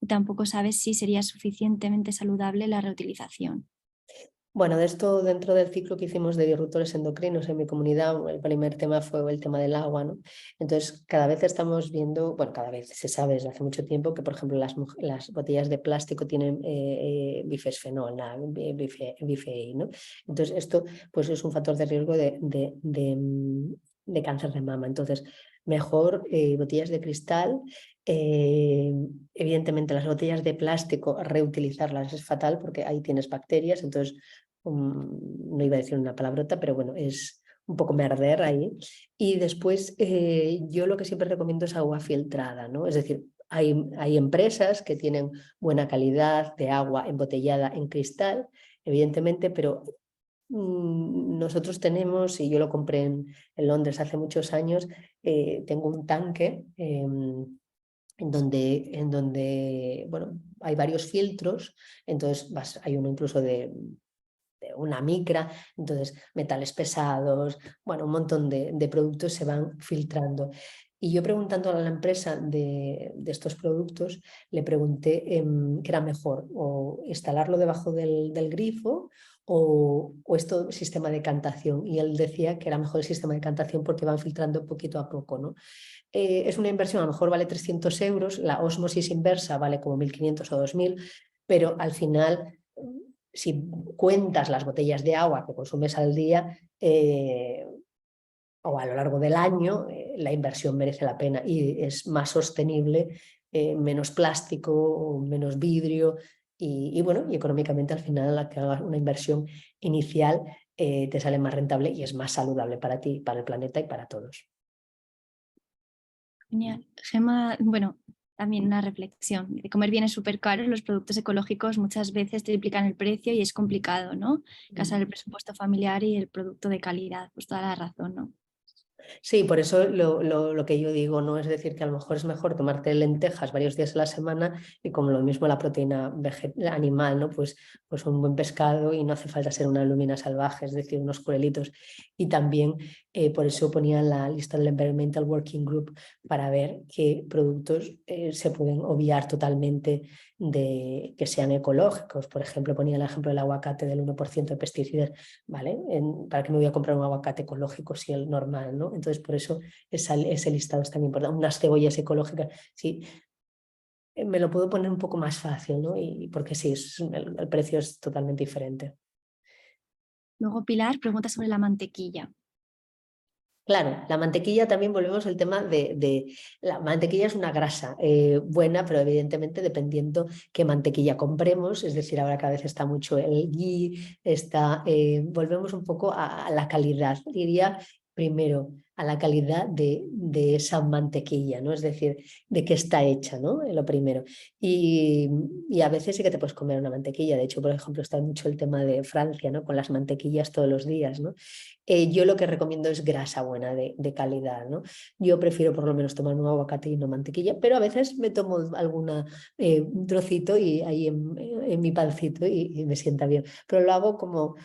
y tampoco sabes si sería suficientemente saludable la reutilización. Bueno, de esto dentro del ciclo que hicimos de disruptores endocrinos en mi comunidad, el primer tema fue el tema del agua, ¿no? Entonces, cada vez estamos viendo, bueno, cada vez se sabe desde hace mucho tiempo que, por ejemplo, las botellas de plástico tienen bifesfenol, BFA, ¿no? Entonces, esto pues es un factor de riesgo de cáncer de mama. Entonces, mejor botellas de cristal. Evidentemente, las botellas de plástico, reutilizarlas es fatal porque ahí tienes bacterias, entonces no iba a decir una palabrota, pero bueno, es un poco merder ahí. Y después yo lo que siempre recomiendo es agua filtrada, ¿no? Es decir, hay empresas que tienen buena calidad de agua embotellada en cristal, evidentemente, pero nosotros tenemos, y yo lo compré en Londres hace muchos años, tengo un tanque en donde bueno, hay varios filtros, entonces hay uno incluso de una micra, entonces metales pesados, bueno, un montón de productos se van filtrando. Y yo preguntando a la empresa de estos productos, le pregunté qué era mejor, o instalarlo debajo del grifo o esto sistema de cantación. Y él decía que era mejor el sistema de cantación porque van filtrando poquito a poco, ¿no? Es una inversión, a lo mejor vale 300 euros, la ósmosis inversa vale como 1.500 o 2.000, pero al final si cuentas las botellas de agua que consumes al día o a lo largo del año, la inversión merece la pena y es más sostenible, menos plástico, menos vidrio y bueno, y económicamente al final la que hagas una inversión inicial te sale más rentable y es más saludable para ti, para el planeta y para todos. Genial. Gemma, bueno, también una reflexión. De comer bien es súper caro, los productos ecológicos muchas veces triplican el precio y es complicado, ¿no? Casar el presupuesto familiar y el producto de calidad, pues toda la razón, ¿no? Sí, por eso lo que yo digo, ¿no? Es decir, que a lo mejor es mejor tomarte lentejas varios días a la semana y como lo mismo la proteína animal, ¿no? Pues un buen pescado y no hace falta ser una lumina salvaje, es decir, unos curelitos. Y también por eso ponía en la lista del Environmental Working Group para ver qué productos se pueden obviar totalmente de que sean ecológicos. Por ejemplo, ponía el ejemplo del aguacate del 1% de pesticidas, ¿vale? ¿Para qué me voy a comprar un aguacate ecológico si el normal, ¿no? Entonces, por eso ese listado es tan importante. Unas cebollas ecológicas, sí, me lo puedo poner un poco más fácil, ¿no? Y porque sí, el precio es totalmente diferente. Luego Pilar pregunta sobre la mantequilla. Claro, la mantequilla también volvemos al tema la mantequilla es una grasa buena, pero evidentemente dependiendo qué mantequilla compremos, es decir, ahora cada vez está mucho el ghee, volvemos un poco a la calidad, diría primero a la calidad de esa mantequilla, ¿no? Es decir, de qué está hecha, ¿no? Lo primero. Y a veces sí que te puedes comer una mantequilla, de hecho, por ejemplo, está mucho el tema de Francia, ¿no? Con las mantequillas todos los días, ¿no? Yo lo que recomiendo es grasa buena de calidad, ¿no? Yo prefiero por lo menos tomar un aguacate y no mantequilla, pero a veces me tomo un trocito y ahí en mi pancito y me sienta bien. Pero lo hago como,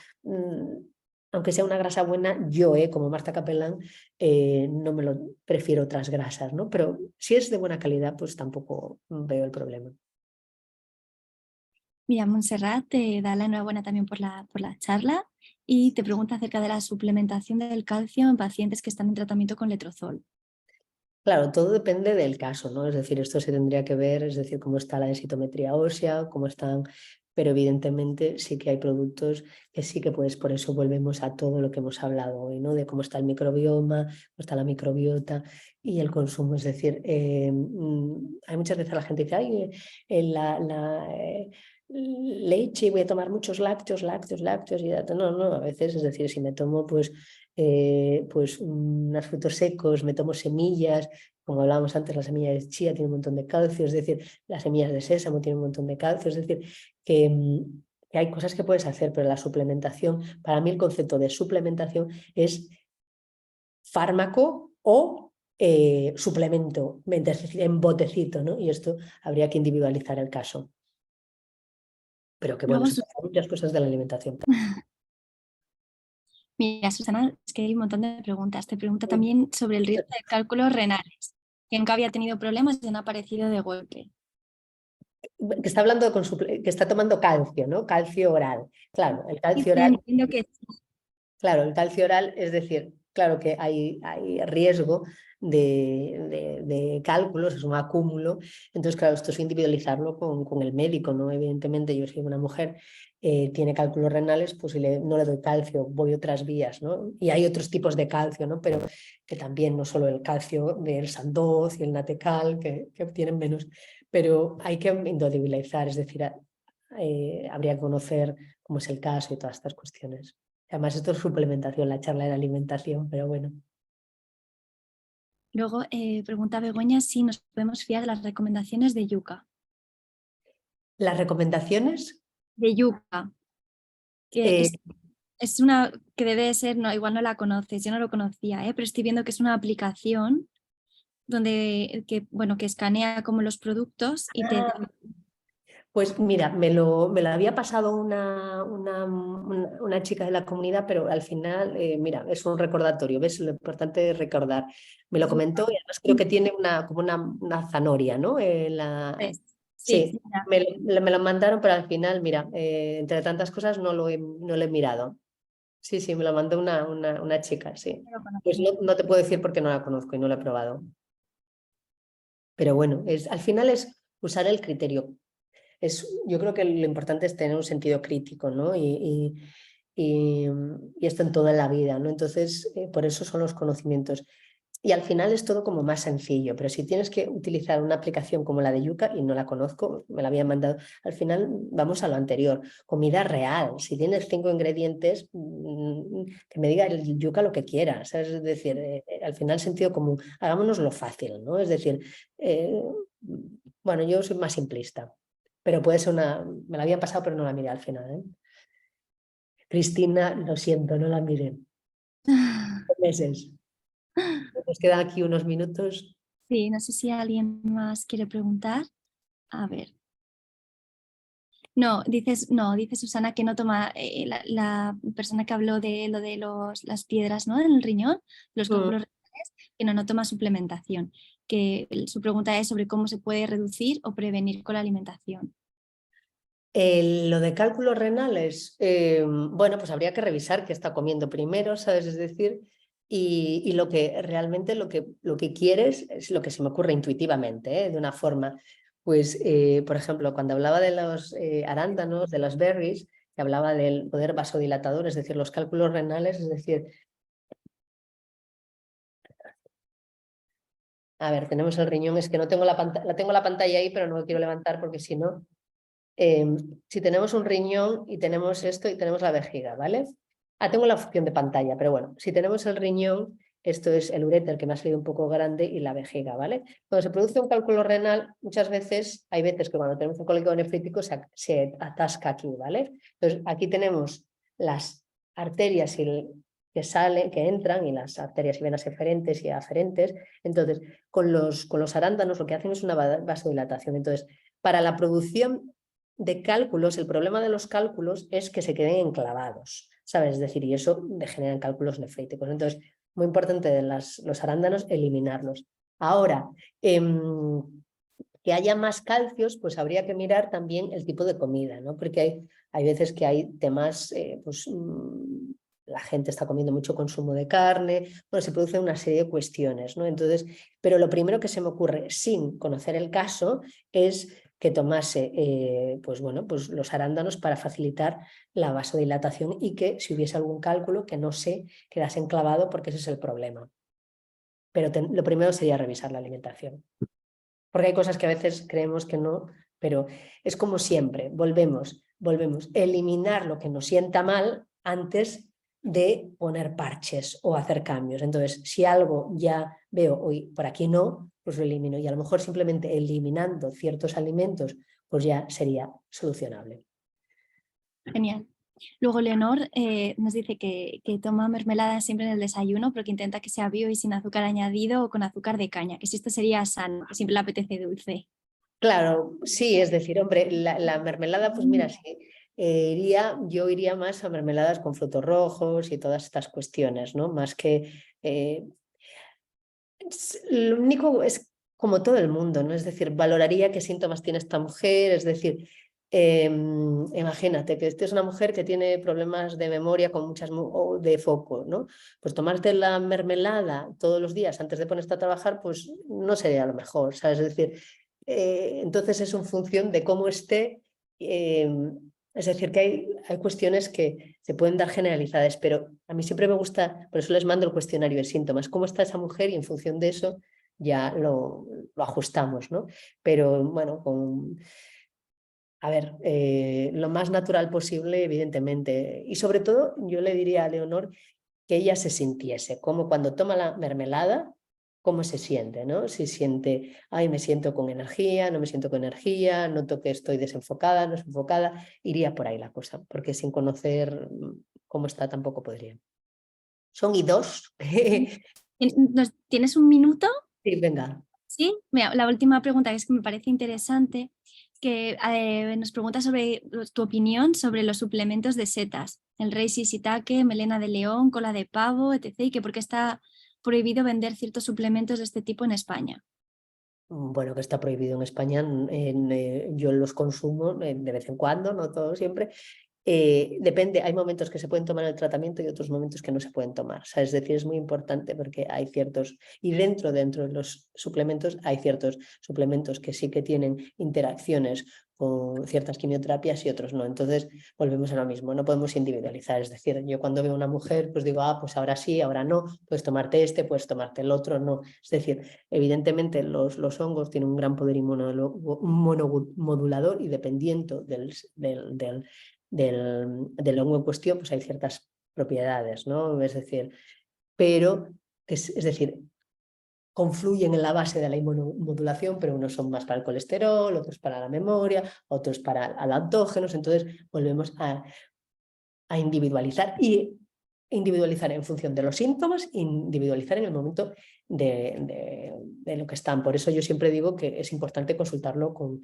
aunque sea una grasa buena, yo, como Marta Capelán, no me lo prefiero otras grasas, ¿no? Pero si es de buena calidad, pues tampoco veo el problema. Mira, Montserrat te da la enhorabuena también por la charla Y te pregunta acerca de la suplementación del calcio en pacientes que están en tratamiento con letrozol. Claro, todo depende del caso, ¿no? Es decir, esto se tendría que ver, es decir, cómo está la densitometría ósea, cómo están, pero evidentemente sí que hay productos que sí que puedes, por eso volvemos a todo lo que hemos hablado hoy, ¿no? De cómo está el microbioma, cómo está la microbiota y el consumo. Es decir, hay muchas veces la gente dice, ay, leche, voy a tomar muchos lácteos, y no, a veces, es decir, si me tomo pues unos frutos secos, me tomo semillas, como hablábamos antes, la semilla de chía tiene un montón de calcio, es decir, las semillas de sésamo tienen un montón de calcio, es decir, que hay cosas que puedes hacer, pero la suplementación, para mí el concepto de suplementación es fármaco o suplemento, en botecito, ¿no? Y esto habría que individualizar el caso. Pero que bueno, Luego, se pasan muchas cosas de la alimentación. mira, Susana, es que hay un montón de preguntas. Te pregunta Sí. también sobre el riesgo de cálculos renales, que nunca había tenido problemas y han aparecido de golpe. Que está hablando que está tomando calcio, ¿no? Calcio oral. Claro, el calcio Dice, oral, entiendo que claro, el calcio oral, es decir, claro que hay riesgo de cálculos, es un acúmulo. Entonces, claro, esto es individualizarlo con el médico, ¿no? Evidentemente, yo soy una mujer, tiene cálculos renales, pues si no le doy calcio, voy otras vías, ¿no? Y hay otros tipos de calcio, ¿no? Pero que también, no solo el calcio del Sandoz y el Natecal, que tienen menos, pero hay que individualizar, es decir, habría que conocer cómo es el caso y todas estas cuestiones. Además, esto es suplementación, la charla de la alimentación, pero bueno. luego pregunta Begoña si nos podemos fiar de las recomendaciones de Yuka. Las recomendaciones, De Yuka, que eh, es una que debe ser, no, igual no la conoces, yo no lo conocía, pero estoy viendo que es una aplicación donde bueno, que escanea como los productos y te da. pues mira, me lo había pasado una chica de la comunidad, pero al final, mira, es un recordatorio, ¿ves? Lo importante es recordar. Me lo comentó y además creo que tiene como una zanahoria, ¿no? Pues, sí, Sí, mira, me lo mandaron, pero al final, mira, entre tantas cosas no lo he mirado. Sí, sí, me lo mandó una chica, sí. no lo Pues conocía. no te puedo decir porque no la conozco y no la he probado. Pero bueno, al final es usar el criterio. Yo creo que lo importante es tener un sentido crítico, ¿no? Y esto en toda la vida, ¿no? Entonces, por eso son los conocimientos. Y al final es todo como más sencillo, pero si tienes que utilizar una aplicación como la de Yuka, y no la conozco, me la habían mandado, al final vamos a lo anterior, comida real. Si tienes 5 ingredientes, que me diga el Yuka lo que quiera, ¿sabes? Es decir, al final sentido común, hagámonos lo fácil, ¿no? Es decir, bueno, yo soy más simplista, pero puede ser me la habían pasado, pero no la miré al final, ¿eh? Cristina, lo siento, no la miré. Meses. Nos quedan aquí unos minutos. Sí, no sé si alguien más quiere preguntar. A ver. No, dice Susana que no toma, la persona que habló de lo de las piedras, ¿no? En el riñón, los cálculos renales, que no toma suplementación. Que su pregunta es sobre cómo se puede reducir o prevenir con la alimentación. Lo de cálculos renales, bueno, pues habría que revisar qué está comiendo primero, ¿sabes? Es decir, y lo que realmente lo que quieres es lo que se me ocurre intuitivamente, ¿eh? De una forma, pues, por ejemplo, cuando hablaba de los arándanos, de los berries, que hablaba del poder vasodilatador, es decir, los cálculos renales, es decir, a ver, tenemos el riñón, es que no tengo tengo la pantalla ahí, pero no lo quiero levantar porque si no, si tenemos un riñón y tenemos esto y tenemos la vejiga, ¿vale? Tengo la opción de pantalla, pero bueno, si tenemos el riñón, esto es el uréter que me ha salido un poco grande y la vejiga, ¿vale? Cuando se produce un cálculo renal, muchas veces, hay veces que cuando tenemos un cólico nefrítico se atasca aquí, ¿vale? Entonces, aquí tenemos las arterias que entran y las arterias y venas eferentes y aferentes. Entonces, con los arándanos lo que hacen es una vasodilatación. Entonces, para la producción de cálculos, el problema de los cálculos es que se queden enclavados, ¿sabes? Es decir, y eso degenera en cálculos nefríticos. Entonces, muy importante de los arándanos, eliminarlos. Ahora, que haya más calcios, pues habría que mirar también el tipo de comida, ¿no? Porque hay veces que hay temas, pues la gente está comiendo mucho consumo de carne, bueno, se producen una serie de cuestiones, ¿no? Entonces, pero lo primero que se me ocurre sin conocer el caso es que tomase pues bueno, pues los arándanos para facilitar la vasodilatación y que si hubiese algún cálculo que no se quedase enclavado, porque ese es el problema. Pero lo primero sería revisar la alimentación. Porque hay cosas que a veces creemos que no, pero es como siempre, volvemos, eliminar lo que nos sienta mal antes de poner parches o hacer cambios. Entonces, si algo ya veo, hoy por aquí no, pues lo elimino. Y a lo mejor simplemente eliminando ciertos alimentos, pues ya sería solucionable. Genial. Luego Leonor nos dice que toma mermelada siempre en el desayuno, pero que intenta que sea bio y sin azúcar añadido o con azúcar de caña, que si esto sería sano, que siempre le apetece dulce. Claro, sí, es decir, hombre, la mermelada, pues mira, sí, yo iría más a mermeladas con frutos rojos y todas estas cuestiones, ¿no? Más que... lo único es como todo el mundo, ¿no? Es decir, valoraría qué síntomas tiene esta mujer, es decir, imagínate que esta es una mujer que tiene problemas de memoria con o de foco, ¿no? Pues tomarte la mermelada todos los días antes de ponerte a trabajar, pues no sería lo mejor, ¿sabes? Es decir, entonces es en función de cómo esté. Es decir, que hay cuestiones que se pueden dar generalizadas, pero a mí siempre me gusta, por eso les mando el cuestionario de síntomas, cómo está esa mujer y en función de eso ya lo ajustamos, ¿no? Pero bueno, a ver, lo más natural posible, evidentemente. Y sobre todo, yo le diría a Leonor que ella se sintiese, como cuando toma la mermelada, cómo se siente, ¿no? Si siente, ay, me siento con energía, no me siento con energía, noto que estoy desenfocada, no desenfocada, iría por ahí la cosa, porque sin conocer cómo está tampoco podría. Son y dos. ¿Tienes un minuto? Sí, venga. Sí, mira, la última pregunta que es que me parece interesante, que nos pregunta sobre tu opinión sobre los suplementos de setas, el rey sisitake, melena de león, cola de pavo, etc. Y que por qué está prohibido vender ciertos suplementos de este tipo en España. Bueno, que está prohibido en España, yo los consumo de vez en cuando, no todo siempre. Depende, hay momentos que se pueden tomar el tratamiento y otros momentos que no se pueden tomar. O sea, es decir, es muy importante porque hay ciertos, y dentro de los suplementos, hay ciertos suplementos que sí que tienen interacciones con ciertas quimioterapias y otros no. Entonces, volvemos a lo mismo, no podemos individualizar. Es decir, yo cuando veo a una mujer, pues digo, pues ahora sí, ahora no, puedes tomarte este, puedes tomarte el otro, no. Es decir, evidentemente los hongos tienen un gran poder inmunomodulador y dependiendo del hongo en cuestión, pues hay ciertas propiedades, ¿no? Es decir, pero, es decir, confluyen en la base de la inmunomodulación, pero unos son más para el colesterol, otros para la memoria, otros para adaptógenos, entonces volvemos a individualizar y individualizar en función de los síntomas, individualizar en el momento de lo que están. Por eso yo siempre digo que es importante consultarlo con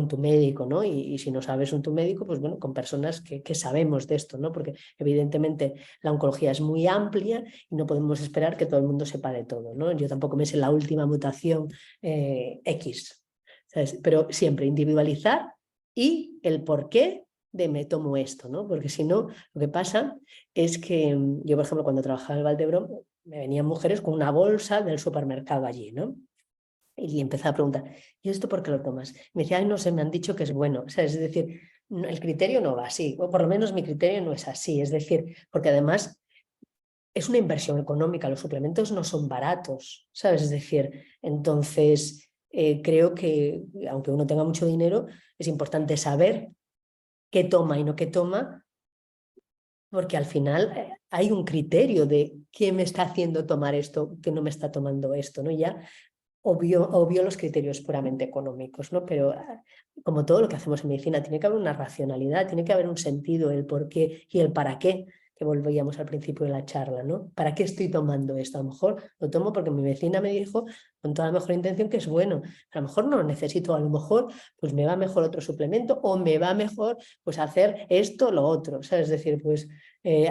tu médico, ¿no? Y si no sabes tu médico, pues bueno, con personas que sabemos de esto, ¿no? Porque evidentemente la oncología es muy amplia y no podemos esperar que todo el mundo sepa de todo, ¿no? Yo tampoco me sé la última mutación X, ¿sabes? Pero siempre individualizar y el por qué de me tomo esto, ¿no? Porque si no, lo que pasa es que yo, por ejemplo, cuando trabajaba en el Valdebrón, me venían mujeres con una bolsa del supermercado allí, ¿no? Y empezaba a preguntar, ¿y esto por qué lo tomas? Me decía, ay, no sé, me han dicho que es bueno. O sea, es decir, el criterio no va así, o por lo menos mi criterio no es así. Es decir, porque además es una inversión económica, los suplementos no son baratos, ¿sabes? Es decir, entonces creo que, aunque uno tenga mucho dinero, es importante saber qué toma y no qué toma, porque al final hay un criterio de quién me está haciendo tomar esto, que no me está tomando esto, ¿no? Ya obvio los criterios puramente económicos, ¿no? Pero como todo lo que hacemos en medicina, tiene que haber una racionalidad, tiene que haber un sentido, el por qué y el para qué, que volvíamos al principio de la charla, ¿no? ¿Para qué estoy tomando esto? A lo mejor lo tomo porque mi vecina me dijo con toda la mejor intención que es bueno. A lo mejor no lo necesito, a lo mejor pues me va mejor otro suplemento o me va mejor pues hacer esto o lo otro, ¿sabes? Es decir, pues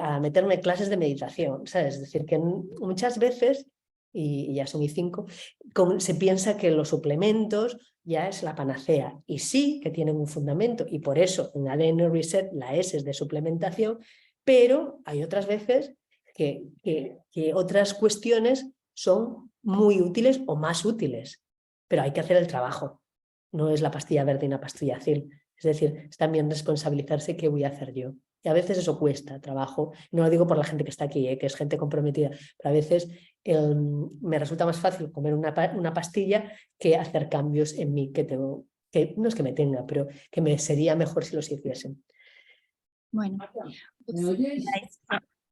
a meterme en clases de meditación, ¿sabes? Es decir, que muchas veces y ya son I5, se piensa que los suplementos ya es la panacea. Y sí que tienen un fundamento, y por eso en ADN Reset la S es de suplementación, pero hay otras veces que otras cuestiones son muy útiles o más útiles, pero hay que hacer el trabajo. No es la pastilla verde y una pastilla azul. Es decir, es también responsabilizarse qué voy a hacer yo. Y a veces eso cuesta trabajo. No lo digo por la gente que está aquí, que es gente comprometida, pero a veces me resulta más fácil comer una pastilla que hacer cambios en mí que no es que me tenga, pero que me sería mejor si los hiciesen. Bueno, pues,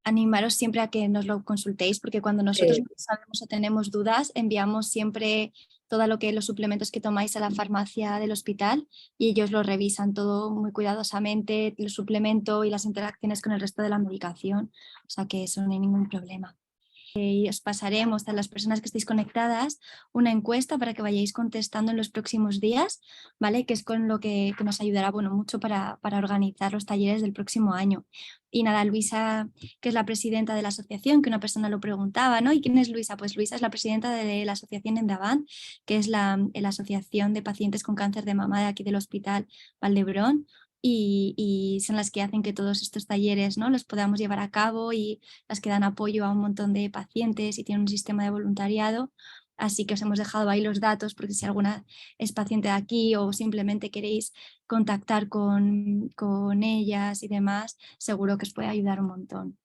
animaros siempre a que nos lo consultéis, porque cuando nosotros no sabemos o tenemos dudas, enviamos siempre todo los suplementos que tomáis a la farmacia del hospital y ellos lo revisan todo muy cuidadosamente, el suplemento y las interacciones con el resto de la medicación, o sea que eso no hay ningún problema. Y os pasaremos a las personas que estéis conectadas una encuesta para que vayáis contestando en los próximos días, ¿vale? Que es con lo que nos ayudará, bueno, mucho para organizar los talleres del próximo año. Y nada, Luisa, que es la presidenta de la asociación, que una persona lo preguntaba, ¿no? ¿Y quién es Luisa? Pues Luisa es la presidenta de la asociación Endavant, que es la asociación de pacientes con cáncer de mama de aquí del Hospital Valdebrón. Y son las que hacen que todos estos talleres, ¿no?, los podamos llevar a cabo y las que dan apoyo a un montón de pacientes y tienen un sistema de voluntariado. Así que os hemos dejado ahí los datos porque si alguna es paciente de aquí o simplemente queréis contactar con ellas y demás, seguro que os puede ayudar un montón.